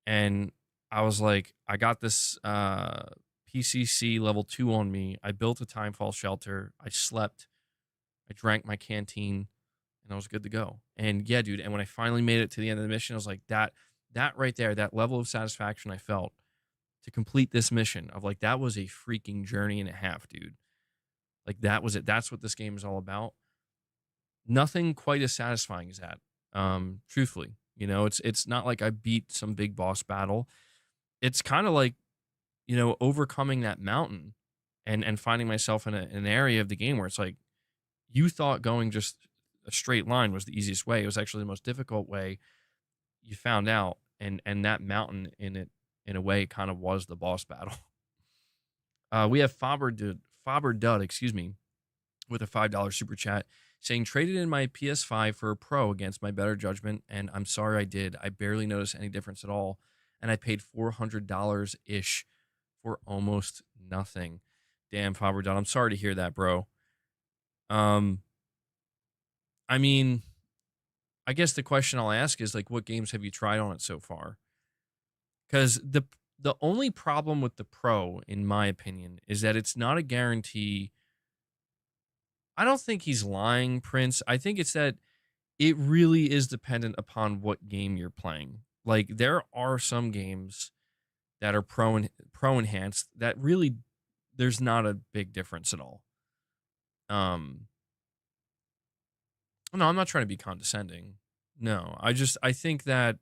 And I was like, I got this PCC level 2 on me. I built a timefall shelter. I slept. I drank my canteen. And I was good to go. And yeah, dude. And when I finally made it to the end of the mission, I was like, that right there, that level of satisfaction I felt to complete this mission of like, that was a freaking journey and a half, dude. Like that was it. That's what this game is all about. Nothing quite as satisfying as that. Truthfully, it's not like I beat some big boss battle. It's kind of like, overcoming that mountain and finding myself in an area of the game where it's like, you thought going just a straight line was the easiest way. It was actually the most difficult way. You found out, and that mountain in a way kind of was the boss battle. We have Faber Dud, excuse me, with a $5 super chat saying, traded in my PS5 for a Pro against my better judgment, and I'm sorry I did. I barely noticed any difference at all, and I paid $400-ish for almost nothing. Damn, Faber Dud, I'm sorry to hear that, bro. I mean, I guess the question I'll ask is like, what games have you tried on it so far? Because the only problem with the Pro, in my opinion, is that it's not a guarantee. I don't think he's lying, Prince. I think it's that it really is dependent upon what game you're playing. Like there are some games that are pro enhanced that really there's not a big difference at all. Um no, I'm not trying to be condescending. No, I think that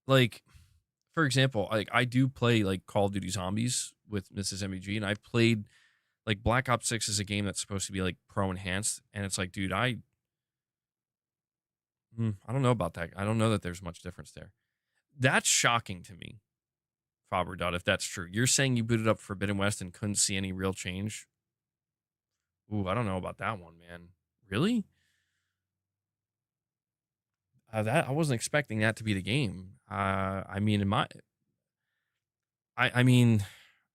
like for example, like I do play like Call of Duty Zombies with Mrs. MEG, and I've played like Black Ops 6 is a game that's supposed to be like pro enhanced, and it's like, dude, I don't know about that. I don't know that there's much difference there. That's shocking to me, Faber Dot, if that's true. You're saying you booted up Forbidden West and couldn't see any real change? Ooh, I don't know about that one, man. Really? That I wasn't expecting that to be the game. I mean, I mean,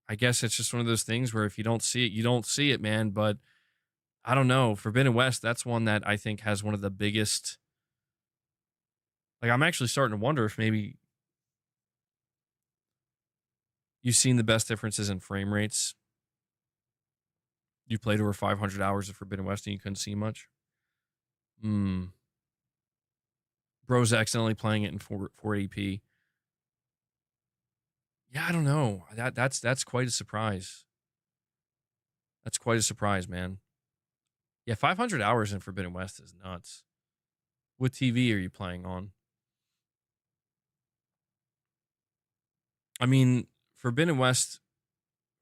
I guess it's just one of those things where if you don't see it, you don't see it, man. But I don't know. Forbidden West, that's one that I think has one of the biggest. Like, I'm actually starting to wonder if maybe you've seen the best differences in frame rates. You played over 500 hours of Forbidden West and you couldn't see much. Bro's accidentally playing it in 480p. Yeah, I don't know. That's quite a surprise. That's quite a surprise, man. Yeah, 500 hours in Forbidden West is nuts. What TV are you playing on? I mean, Forbidden West,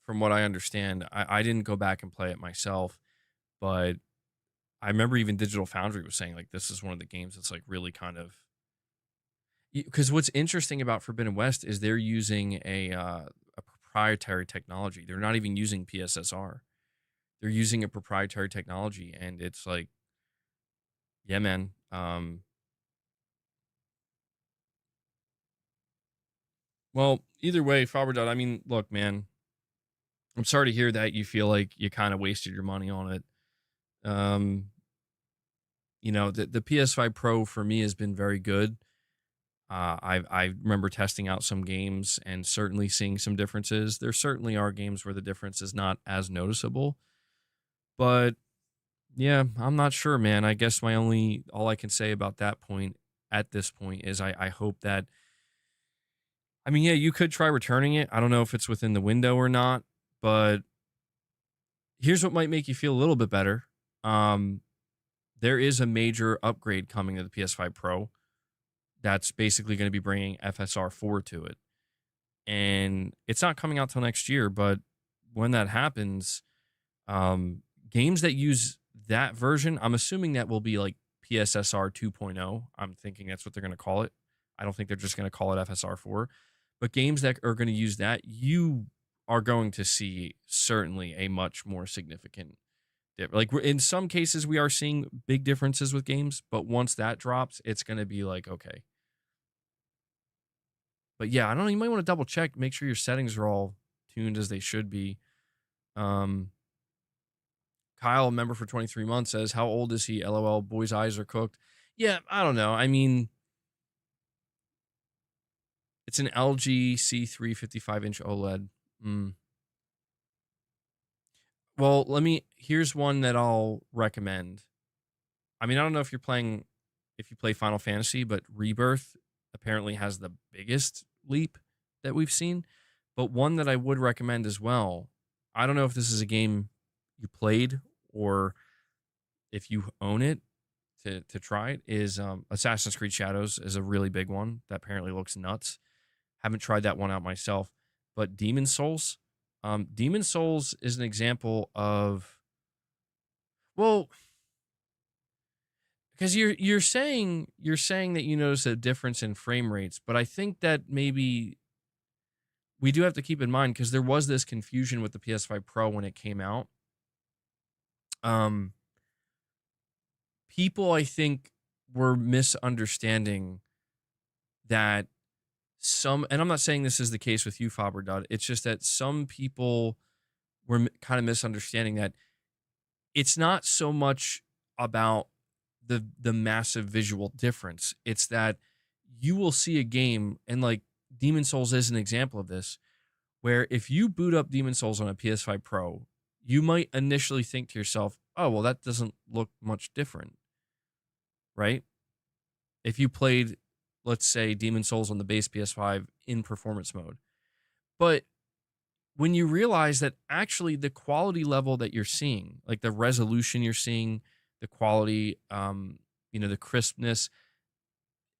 from what I understand, I didn't go back and play it myself, but I remember even Digital Foundry was saying like this is one of the games that's like really kind of, because what's interesting about Forbidden West is they're using a proprietary technology. They're not even using PSSR. They're using a proprietary technology, and it's like, yeah, man. Well, either way, Faberdot, I mean, look, man, I'm sorry to hear that you feel like you kind of wasted your money on it. The PS5 Pro for me has been very good. I remember testing out some games and certainly seeing some differences. There certainly are games where the difference is not as noticeable, but yeah, I'm not sure, man. I guess all I can say about that point at this point is I hope that, I mean, yeah, you could try returning it. I don't know if it's within the window or not, but here's what might make you feel a little bit better. There is a major upgrade coming to the PS5 Pro that's basically going to be bringing FSR 4 to it. And it's not coming out till next year, but when that happens, games that use that version, I'm assuming that will be like PSSR 2.0. I'm thinking that's what they're going to call it. I don't think they're just going to call it FSR 4. But games that are going to use that, you are going to see certainly a much more significant difference. Like in some cases, we are seeing big differences with games, but once that drops, it's going to be like, okay. But yeah, I don't know. You might want to double check, make sure your settings are all tuned as they should be. Kyle, a member for 23 months, says, how old is he? LOL, boy's eyes are cooked. Yeah, I don't know. I mean, it's an LG C3 55-inch OLED. Well, here's one that I'll recommend. I mean, I don't know if you play Final Fantasy, but Rebirth apparently has the biggest leap that we've seen. But one that I would recommend as well, I don't know if this is a game you played or if you own it to try it, is Assassin's Creed Shadows is a really big one that apparently looks nuts. Haven't tried that one out myself, but Demon Souls. Demon Souls is an example of, well, because you're saying that you notice a difference in frame rates, but I think that maybe we do have to keep in mind because there was this confusion with the PS5 Pro when it came out. People, I think, were misunderstanding that and I'm not saying this is the case with you, Faber. It's just that some people were kind of misunderstanding that it's not so much about the massive visual difference. It's that you will see a game, and like Demon Souls is an example of this, where if you boot up Demon Souls on a PS5 Pro, you might initially think to yourself, oh, well, that doesn't look much different, right? If you played, let's say, Demon Souls on the base PS5 in performance mode. But when you realize that actually the quality level that you're seeing, like the resolution you're seeing, the quality, the crispness,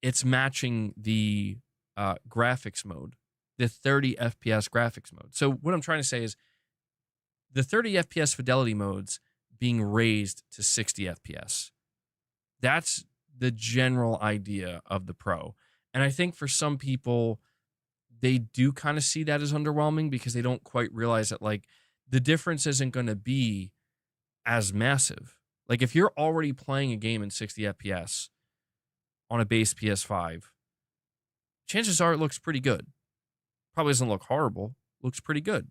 it's matching the graphics mode, the 30 FPS graphics mode. So what I'm trying to say is the 30 FPS fidelity modes being raised to 60 FPS. That's the general idea of the Pro. And I think for some people, they do kind of see that as underwhelming because they don't quite realize that like the difference isn't going to be as massive. Like if you're already playing a game in 60 FPS on a base PS5, chances are it looks pretty good. Probably doesn't look horrible, looks pretty good.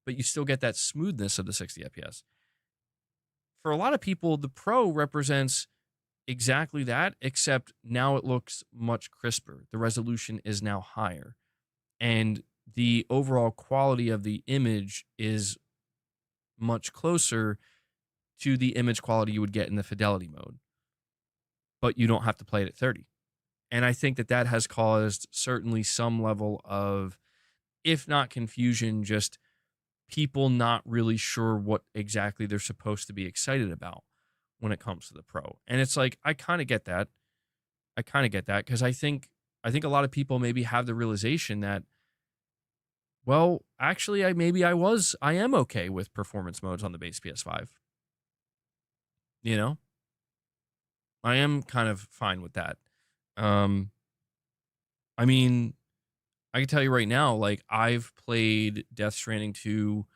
But you still get that smoothness of the 60 FPS. For a lot of people, the Pro represents exactly that, except now it looks much crisper. The resolution is now higher. And the overall quality of the image is much closer to the image quality you would get in the fidelity mode. But you don't have to play it at 30. And I think that that has caused certainly some level of, if not confusion, just people not really sure what exactly they're supposed to be excited about when it comes to the Pro. And it's like, I kind of get that. Because I think a lot of people maybe have the realization that, well, actually, I am okay with performance modes on the base PS5. You know, I am kind of fine with that. I mean, I can tell you right now, like I've played Death Stranding 2.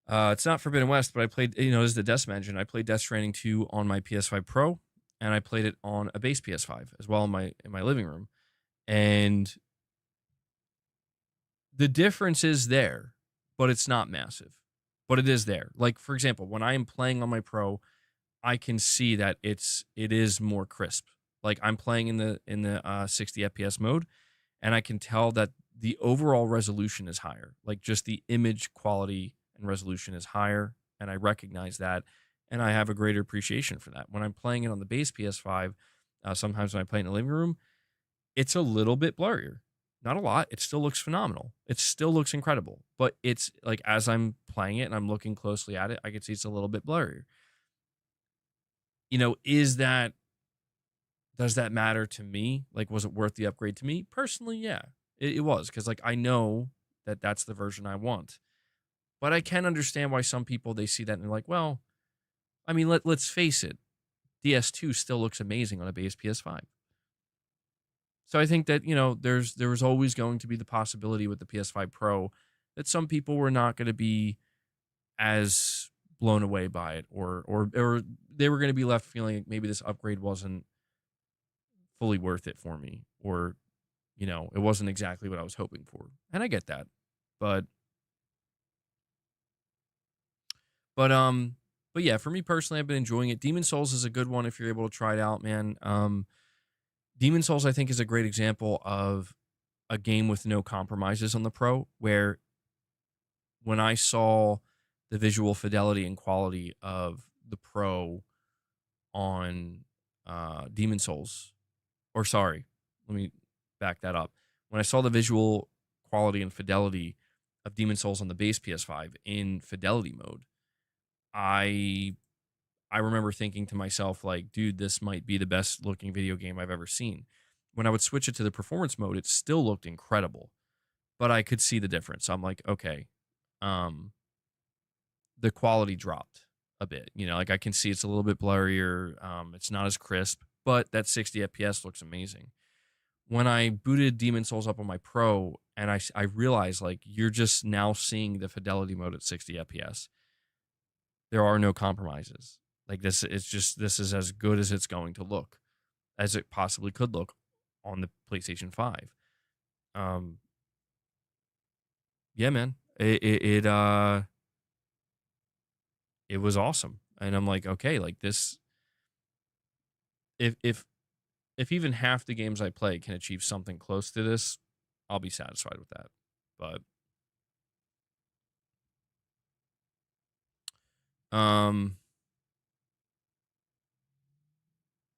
It's not Forbidden West, but I played, this is the Decim engine. I played Death Stranding 2 on my PS5 Pro, and I played it on a base PS5 as well in my living room. And the difference is there, but it's not massive. But it is there. Like, for example, when I am playing on my Pro, I can see that it is more crisp. Like I'm playing in the 60 FPS mode, and I can tell that the overall resolution is higher. Like just the image quality and resolution is higher, and I recognize that, and I have a greater appreciation for that. When I'm playing it on the base PS5, sometimes when I play in the living room, it's a little bit blurrier. Not a lot. It still looks phenomenal. It still looks incredible. But it's like as I'm playing it and I'm looking closely at it, I can see it's a little bit blurrier. Does that matter to me? Like, was it worth the upgrade to me? Personally, yeah, it was. Because like I know that that's the version I want. But I can understand why some people, they see that and they're like, well, I mean, let's face it. DS2 still looks amazing on a base PS5. So I think that, there was always going to be the possibility with the PS5 Pro that some people were not going to be as blown away by it, or they were going to be left feeling like maybe this upgrade wasn't fully worth it for me, or, it wasn't exactly what I was hoping for. And I get that. But yeah, for me personally, I've been enjoying it. Demon Souls is a good one if you're able to try it out, man. Demon Souls, I think, is a great example of a game with no compromises on the Pro, where when I saw the visual fidelity and quality of the Pro on Demon Souls, or sorry, let me back that up. When I saw the visual quality and fidelity of Demon Souls on the base PS5 in fidelity mode, I remember thinking to myself, like, dude, this might be the best looking video game I've ever seen. When I would switch it to the performance mode, it still looked incredible, but I could see the difference. I'm like, okay, the quality dropped a bit. Like I can see it's a little bit blurrier. It's not as crisp, but that 60 FPS looks amazing. When I booted Demon Souls up on my Pro, and I realized, like, you're just now seeing the fidelity mode at 60 FPS. There are no compromises. Like this is as good as it's going to look, as it possibly could look on the PlayStation 5. Yeah, man. it was awesome. And I'm like, okay, like this, if even half the games I play can achieve something close to this, I'll be satisfied with that. Um,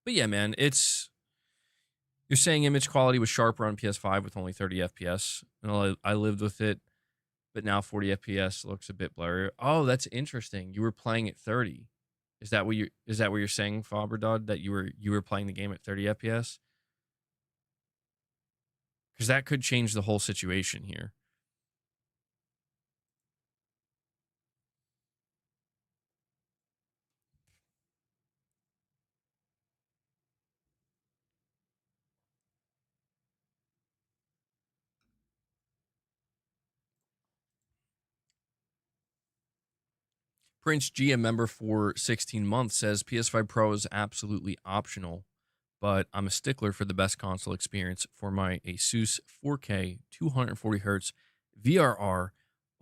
but yeah, man, you're saying image quality was sharper on PS5 with only 30 FPS, and I lived with it, but now 40 FPS looks a bit blurry. Oh, that's interesting. You were playing at 30. Is that what you're saying, Faberdod, that you were playing the game at 30 FPS? Because that could change the whole situation here. Prince G, a member for 16 months, says PS5 Pro is absolutely optional, but I'm a stickler for the best console experience for my Asus 4K 240 hertz VRR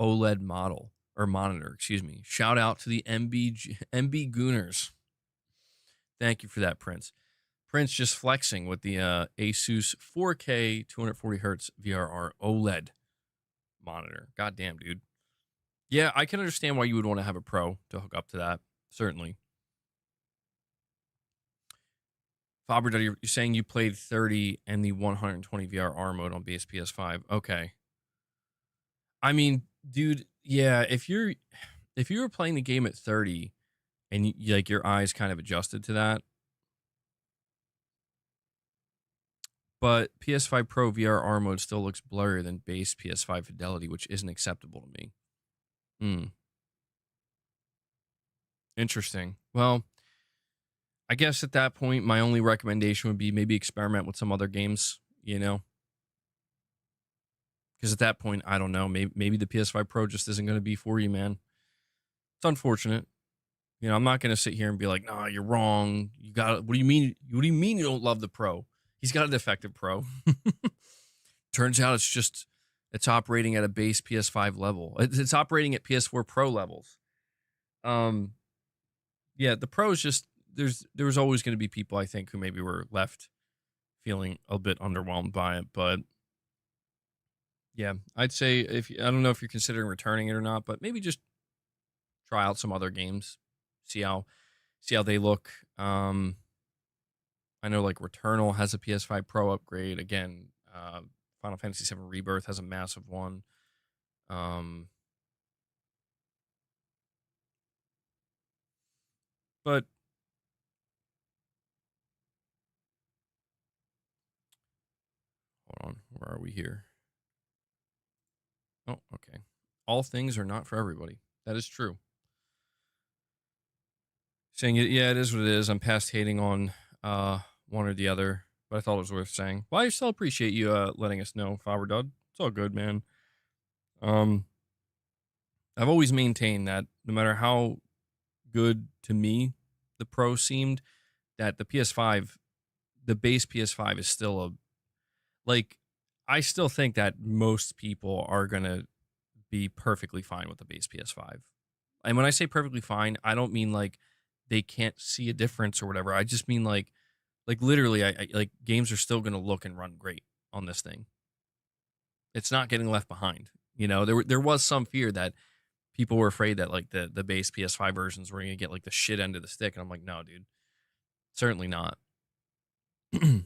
OLED monitor. Excuse me. Shout out to the MB Gooners. Thank you for that, Prince. Prince just flexing with the Asus 4K 240 hertz VRR OLED monitor. God damn, dude. Yeah, I can understand why you would want to have a Pro to hook up to that. Certainly. Faber, you're saying you played 30 and the 120 VRR mode on base PS5. Okay. I mean, dude, yeah, if you were playing the game at 30 and like your eyes kind of adjusted to that, but PS5 Pro VRR mode still looks blurrier than base PS5 fidelity, which isn't acceptable to me. Interesting. Well, I guess at that point, my only recommendation would be maybe experiment with some other games, because at that point, I don't know, maybe the PS5 Pro just isn't going to be for you, man. It's unfortunate. I'm not going to sit here and be like, "Nah, you're wrong. What do you mean? What do you mean you don't love the Pro? He's got a defective Pro." Turns out it's operating at a base PS5 level. It's operating at PS4 Pro levels. Yeah, the Pro is just there was always going to be people, I think, who maybe were left feeling a bit underwhelmed by it, but yeah, I'd say I don't know if you're considering returning it or not, but maybe just try out some other games, see how they look. I know like Returnal has a PS5 Pro upgrade. Again, Final Fantasy VII Rebirth has a massive one. But hold on, where are we here? Oh, okay. All things are not for everybody. That is true. Saying it, yeah, it is what it is. I'm past hating on one or the other, but I thought it was worth saying. Well, I still appreciate you letting us know, Faberdud. It's all good, man. I've always maintained that no matter how good to me the Pro seemed, that the PS5, the base PS5 is still I still think that most people are going to be perfectly fine with the base PS5. And when I say perfectly fine, I don't mean like they can't see a difference or whatever. I just mean like literally, I like games are still going to look and run great on this thing. It's not getting left behind. There was some fear that people were afraid that like the base PS5 versions were going to get like the shit end of the stick, and I'm like, no, dude, certainly not. It's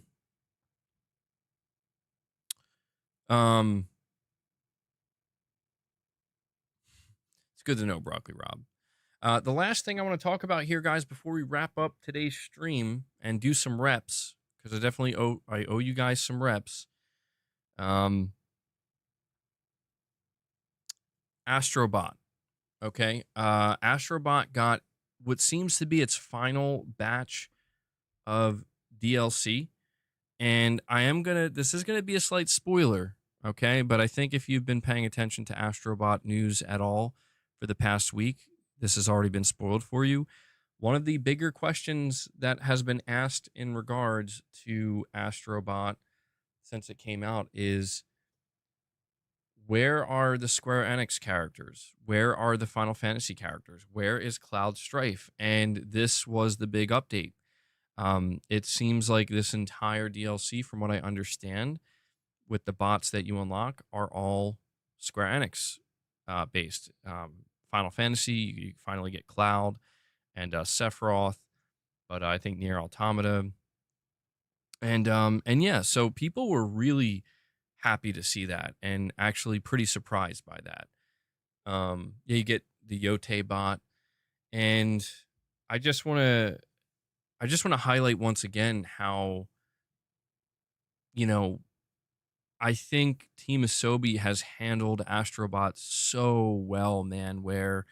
good to know, Broccoli Rob. The last thing I want to talk about here, guys, before we wrap up today's stream and do some reps, because I definitely owe you guys some reps. Astrobot. Okay. Astrobot got what seems to be its final batch of DLC. And this is gonna be a slight spoiler, okay? But I think if you've been paying attention to Astrobot news at all for the past week, this has already been spoiled for you. One of the bigger questions that has been asked in regards to Astrobot since it came out is, where are the Square Enix characters? Where are the Final Fantasy characters? Where is Cloud Strife? And this was the big update. It seems like this entire DLC, from what I understand, with the bots that you unlock, are all Square Enix based. Final Fantasy, you finally get Cloud and Sephiroth, but I think Nier Automata, and yeah, so people were really happy to see that, and actually pretty surprised by that. Yeah, you get the Yote bot, and I just want to highlight once again how, you know, I think Team Asobi has handled Astrobot so well, man, where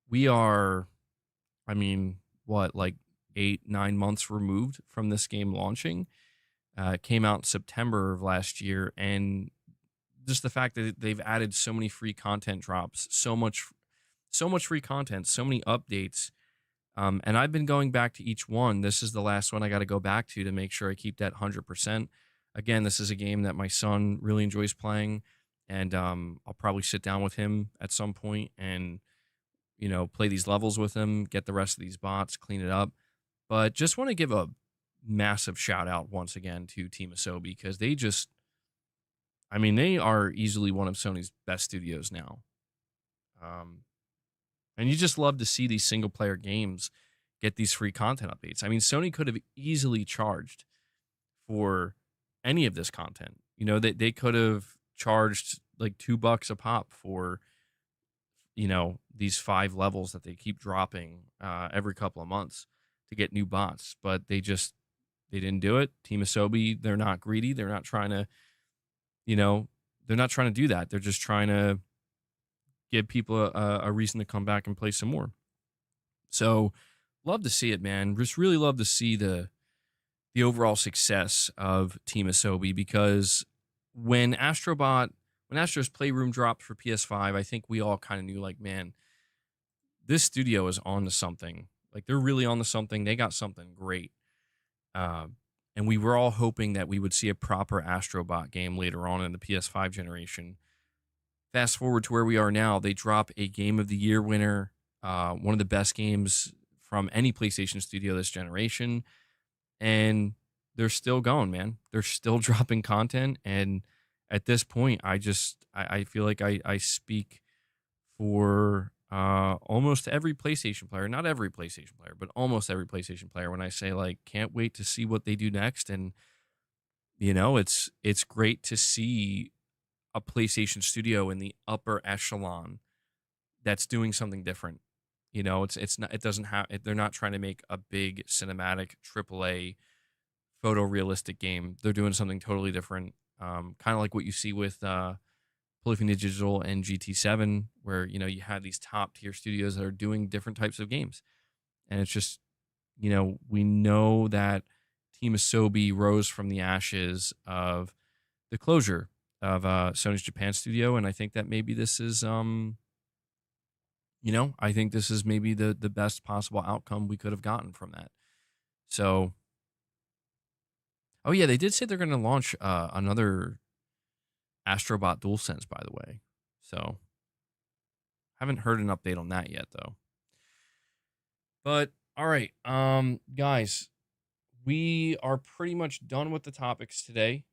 we are, I mean, what, like 8, 9 months removed from this game launching. It came out in September of last year, and just the fact that they've added so many free content drops, so much free content, so many updates. And I've been going back to each one. This is the last one I got to go back to make sure I keep that 100%. Again, this is a game that my son really enjoys playing, and I'll probably sit down with him at some point and, you know, play these levels with him, get the rest of these bots, clean it up. But just want to give a massive shout out once again to Team Asobi, because they just, I mean, they are easily one of Sony's best studios now. And you just love to see these single player games get these free content updates. I mean, Sony could have easily charged for any of this content. You know, they could have charged like $2 a pop for, you know, these 5 levels that they keep dropping every couple of months to get new bots, but they didn't do it. Team Asobi, they're not greedy. They're not trying to, you know, they're not trying to do that. They're just trying to give people a reason to come back and play some more. So love to see it, man. Just really love to see the overall success of Team Asobi, because when Astro's Playroom dropped for PS5, I think we all kind of knew, like, man, this studio is on to something. Like, they're really on to something. They got something great. And we were all hoping that we would see a proper Astrobot game later on in the PS5 generation. Fast forward to where we are now, they drop a Game of the Year winner, one of the best games from any PlayStation studio this generation, and they're still going, man. They're still dropping content, and at this point, I feel like I speak for almost every PlayStation player, not every PlayStation player, but almost every PlayStation player, when I say, like, can't wait to see what they do next. And, you know, it's great to see a PlayStation studio in the upper echelon that's doing something different. You know, it's not, it doesn't have, they're not trying to make a big cinematic AAA photorealistic game. They're doing something totally different. Kind of like what you see with Polyphony Digital and GT7, where, you know, you have these top tier studios that are doing different types of games. And it's just, you know, we know that Team Asobi rose from the ashes of the closure of Sony's Japan studio, and I think that maybe this is, you know, I think this is maybe the best possible outcome we could have gotten from that. So, oh yeah, they did say they're going to launch another Astrobot DualSense, by the way. So, haven't heard an update on that yet, though. But all right, guys, we are pretty much done with the topics today.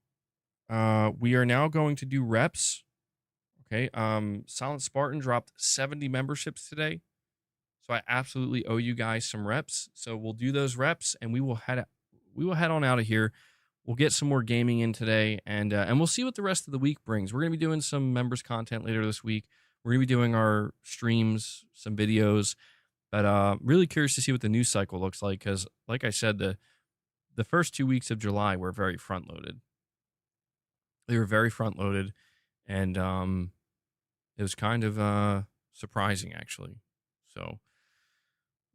We are now going to do reps. Okay. Silent Spartan dropped 70 memberships today, so I absolutely owe you guys some reps. So we'll do those reps, and we will head on out of here. We'll get some more gaming in today, and we'll see what the rest of the week brings. We're going to be doing some members content later this week. We're going to be doing our streams, some videos, but really curious to see what the news cycle looks like, because, like I said, the first 2 weeks of July were very front loaded. They were very front loaded, and it was kind of surprising, actually. So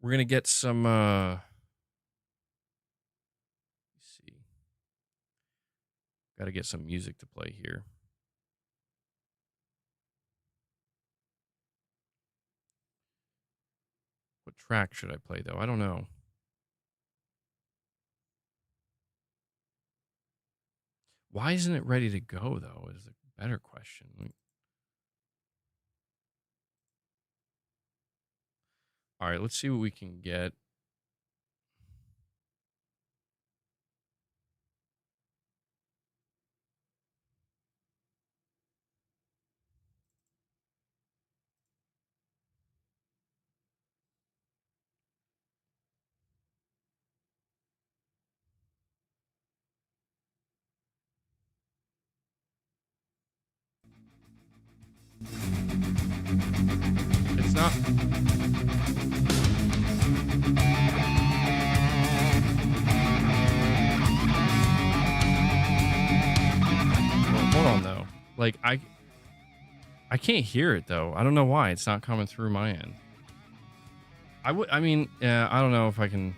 we're gonna get some. Let's see, got to get some music to play here. What track should I play, though? I don't know. Why isn't it ready to go, though, is a better question. All right, let's see what we can get. It's not. Well, hold on though. Like I can't hear it though. I don't know why it's not coming through my end. I mean, yeah, I don't know if I can.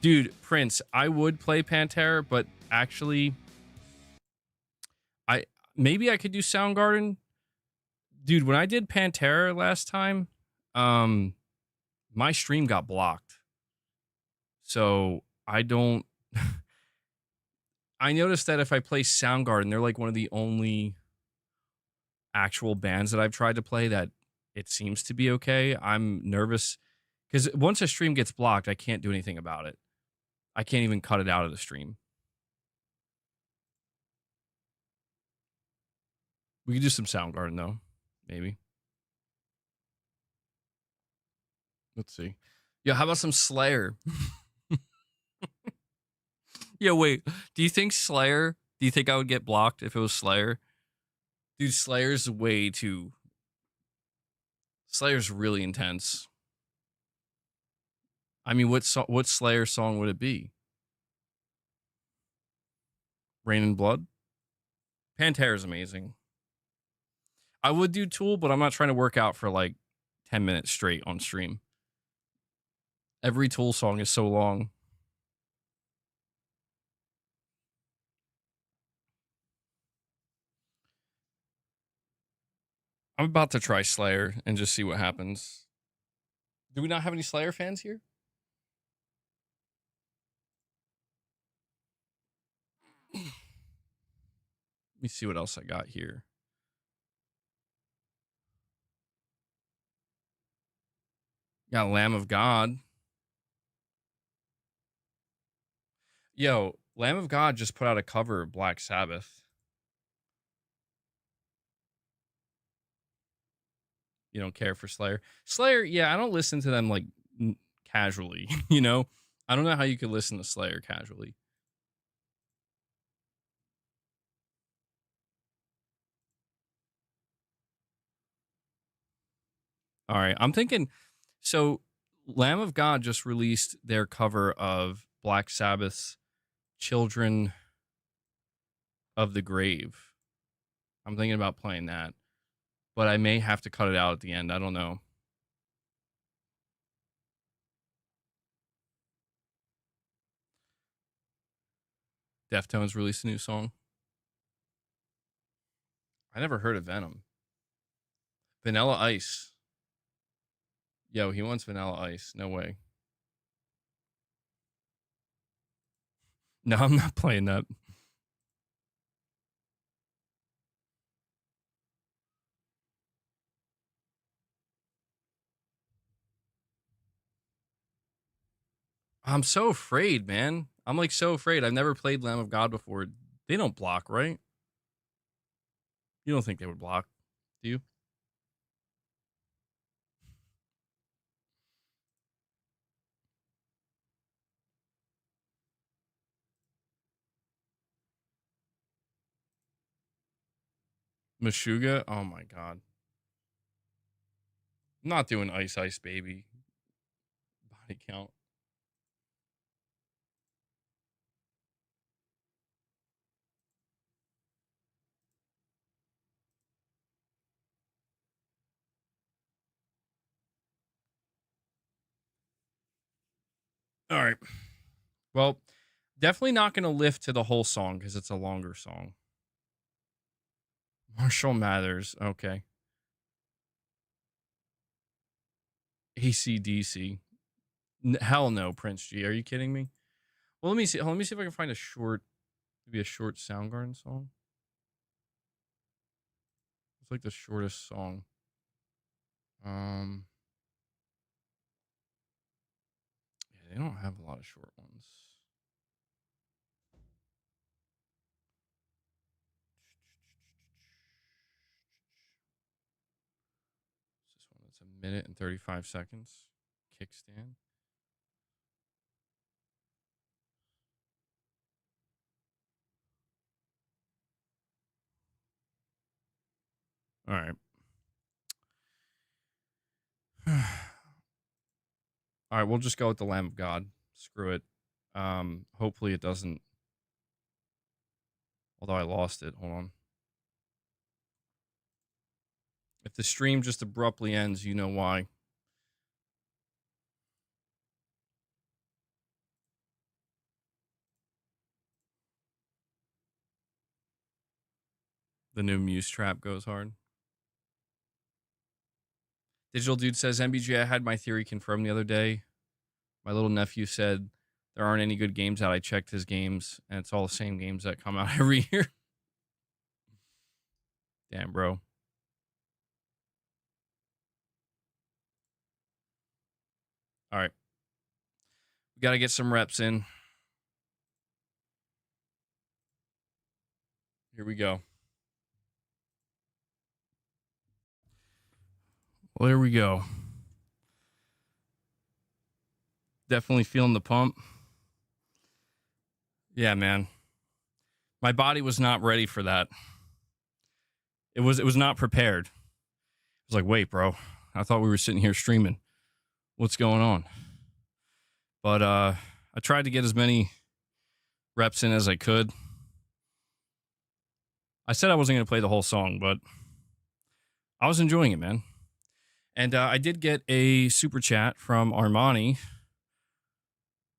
Dude, Prince, I would play Pantera, but actually, maybe I could do Soundgarden. Dude, when I did Pantera last time, my stream got blocked. So I don't. I noticed that if I play Soundgarden, they're like one of the only actual bands that I've tried to play that it seems to be okay. I'm nervous because once a stream gets blocked, I can't do anything about it. I can't even cut it out of the stream. We could do some Soundgarden though, maybe. Let's see. Yeah, how about some Slayer? Yeah, wait. Do you think Slayer? Do you think I would get blocked if it was Slayer? Dude, Slayer's way too. Slayer's really intense. I mean, what Slayer song would it be? Rain and Blood? Pantera's amazing. I would do Tool, but I'm not trying to work out for like 10 minutes straight on stream. Every Tool song is so long. I'm about to try Slayer and just see what happens. Do we not have any Slayer fans here? Let me see what else I got here. Got Lamb of God. Yo, Lamb of God just put out a cover of Black Sabbath. You don't care for Slayer? Slayer, yeah, I don't listen to them like casually, you know? I don't know how you could listen to Slayer casually. All right, I'm thinking, so Lamb of God just released their cover of Black Sabbath's Children of the Grave. I'm thinking about playing that, but I may have to cut it out at the end. I don't know. Deftones released a new song. I never heard of Venom. Vanilla Ice. Yo, he wants Vanilla Ice. No way. No, I'm not playing that. I'm so afraid, man. I'm like so afraid. I've never played Lamb of God before. They don't block, right? You don't think they would block, do you? Meshuggah? Oh my god. I'm not doing Ice Ice Baby. Body count. All right. Well, definitely not going to lift to the whole song because it's a longer song. Marshall Mathers. Okay. AC/DC. Hell no, Prince G. Are you kidding me? Well, let me see. Let me see if I can find a short, maybe a short Soundgarden song. It's like the shortest song. Yeah, they don't have a lot of short ones. This one, it's 1 minute and 35 seconds. Kickstand. All right. All right, we'll just go with the Lamb of God. Screw it. Hopefully it doesn't. Although I lost it. Hold on. If the stream just abruptly ends, you know why. The new Muse trap goes hard. Digital Dude says, MBG, I had my theory confirmed the other day. My little nephew said there aren't any good games out. I checked his games, and it's all the same games that come out every year. Damn, bro. All right. We got to get some reps in. Here we go. Well, there we go. Definitely feeling the pump. Yeah, man. My body was not ready for that. It was not prepared. I was like, wait, bro. I thought we were sitting here streaming. What's going on? But I tried to get as many reps in as I could. I said I wasn't going to play the whole song, but I was enjoying it, man. And I did get a super chat from Armani.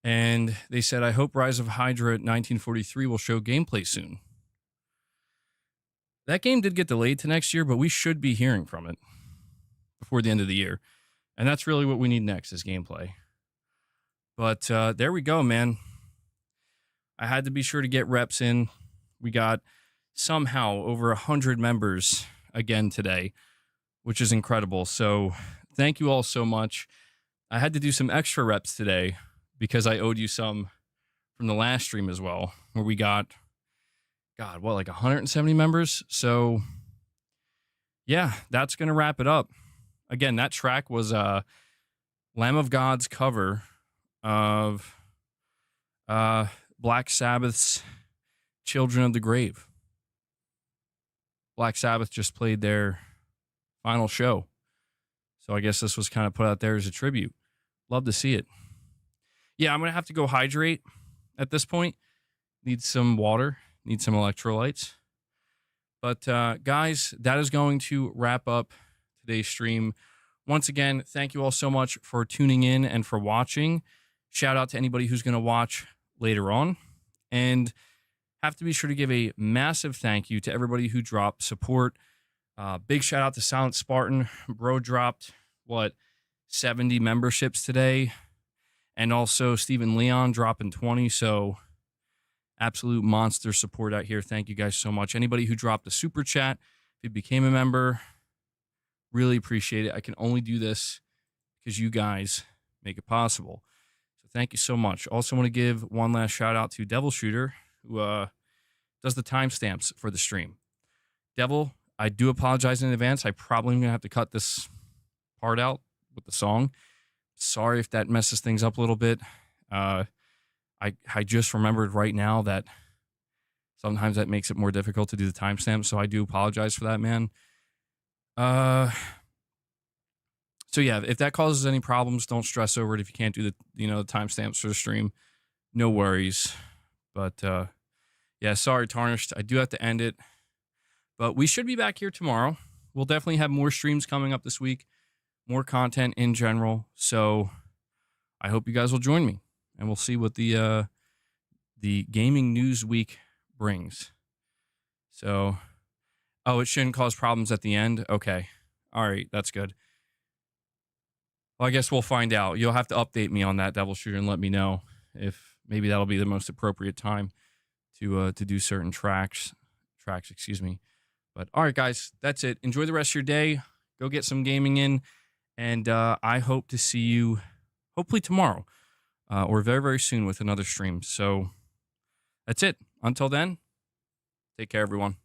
And they said, I hope Rise of Hydra 1943 will show gameplay soon. That game did get delayed to next year, but we should be hearing from it before the end of the year. And that's really what we need next is gameplay. But there we go, man. I had to be sure to get reps in. We got somehow over 100 members again today, which is incredible. So thank you all so much. I had to do some extra reps today because I owed you some from the last stream as well, where we got, God, what, like 170 members? So yeah, that's going to wrap it up. Again, that track was Lamb of God's cover of Black Sabbath's Children of the Grave. Black Sabbath just played their final show. So I guess this was kind of put out there as a tribute. Love to see it. Yeah, I'm going to have to go hydrate at this point. Need some water. Need some electrolytes. But guys, that is going to wrap up today's stream. Once again, thank you all so much for tuning in and for watching. Shout out to anybody who's going to watch later on. And have to be sure to give a massive thank you to everybody who dropped support. Big shout out to Silent Spartan. Bro dropped, 70 memberships today. And also Stephen Leon dropping 20. So absolute monster support out here. Thank you guys so much. Anybody who dropped a super chat, if you became a member, really appreciate it. I can only do this because you guys make it possible. So thank you so much. Also want to give one last shout out to Devil Shooter, who does the timestamps for the stream. Devil, I do apologize in advance. I probably am going to have to cut this part out with the song. Sorry if that messes things up a little bit. I just remembered right now that sometimes that makes it more difficult to do the timestamp, so I do apologize for that, man. So yeah, if that causes any problems, don't stress over it. If you can't do the the timestamps for the stream, no worries. But yeah, sorry, Tarnished. I do have to end it. But we should be back here tomorrow. We'll definitely have more streams coming up this week, more content in general. So I hope you guys will join me, and we'll see what the gaming news week brings. So, oh, it shouldn't cause problems at the end. Okay, all right, that's good. Well, I guess we'll find out. You'll have to update me on that, Devil Shooter, and let me know if maybe that'll be the most appropriate time to do certain tracks. Excuse me. But all right, guys, that's it. Enjoy the rest of your day. Go get some gaming in. And I hope to see you hopefully tomorrow or very, very soon with another stream. So that's it. Until then, take care, everyone.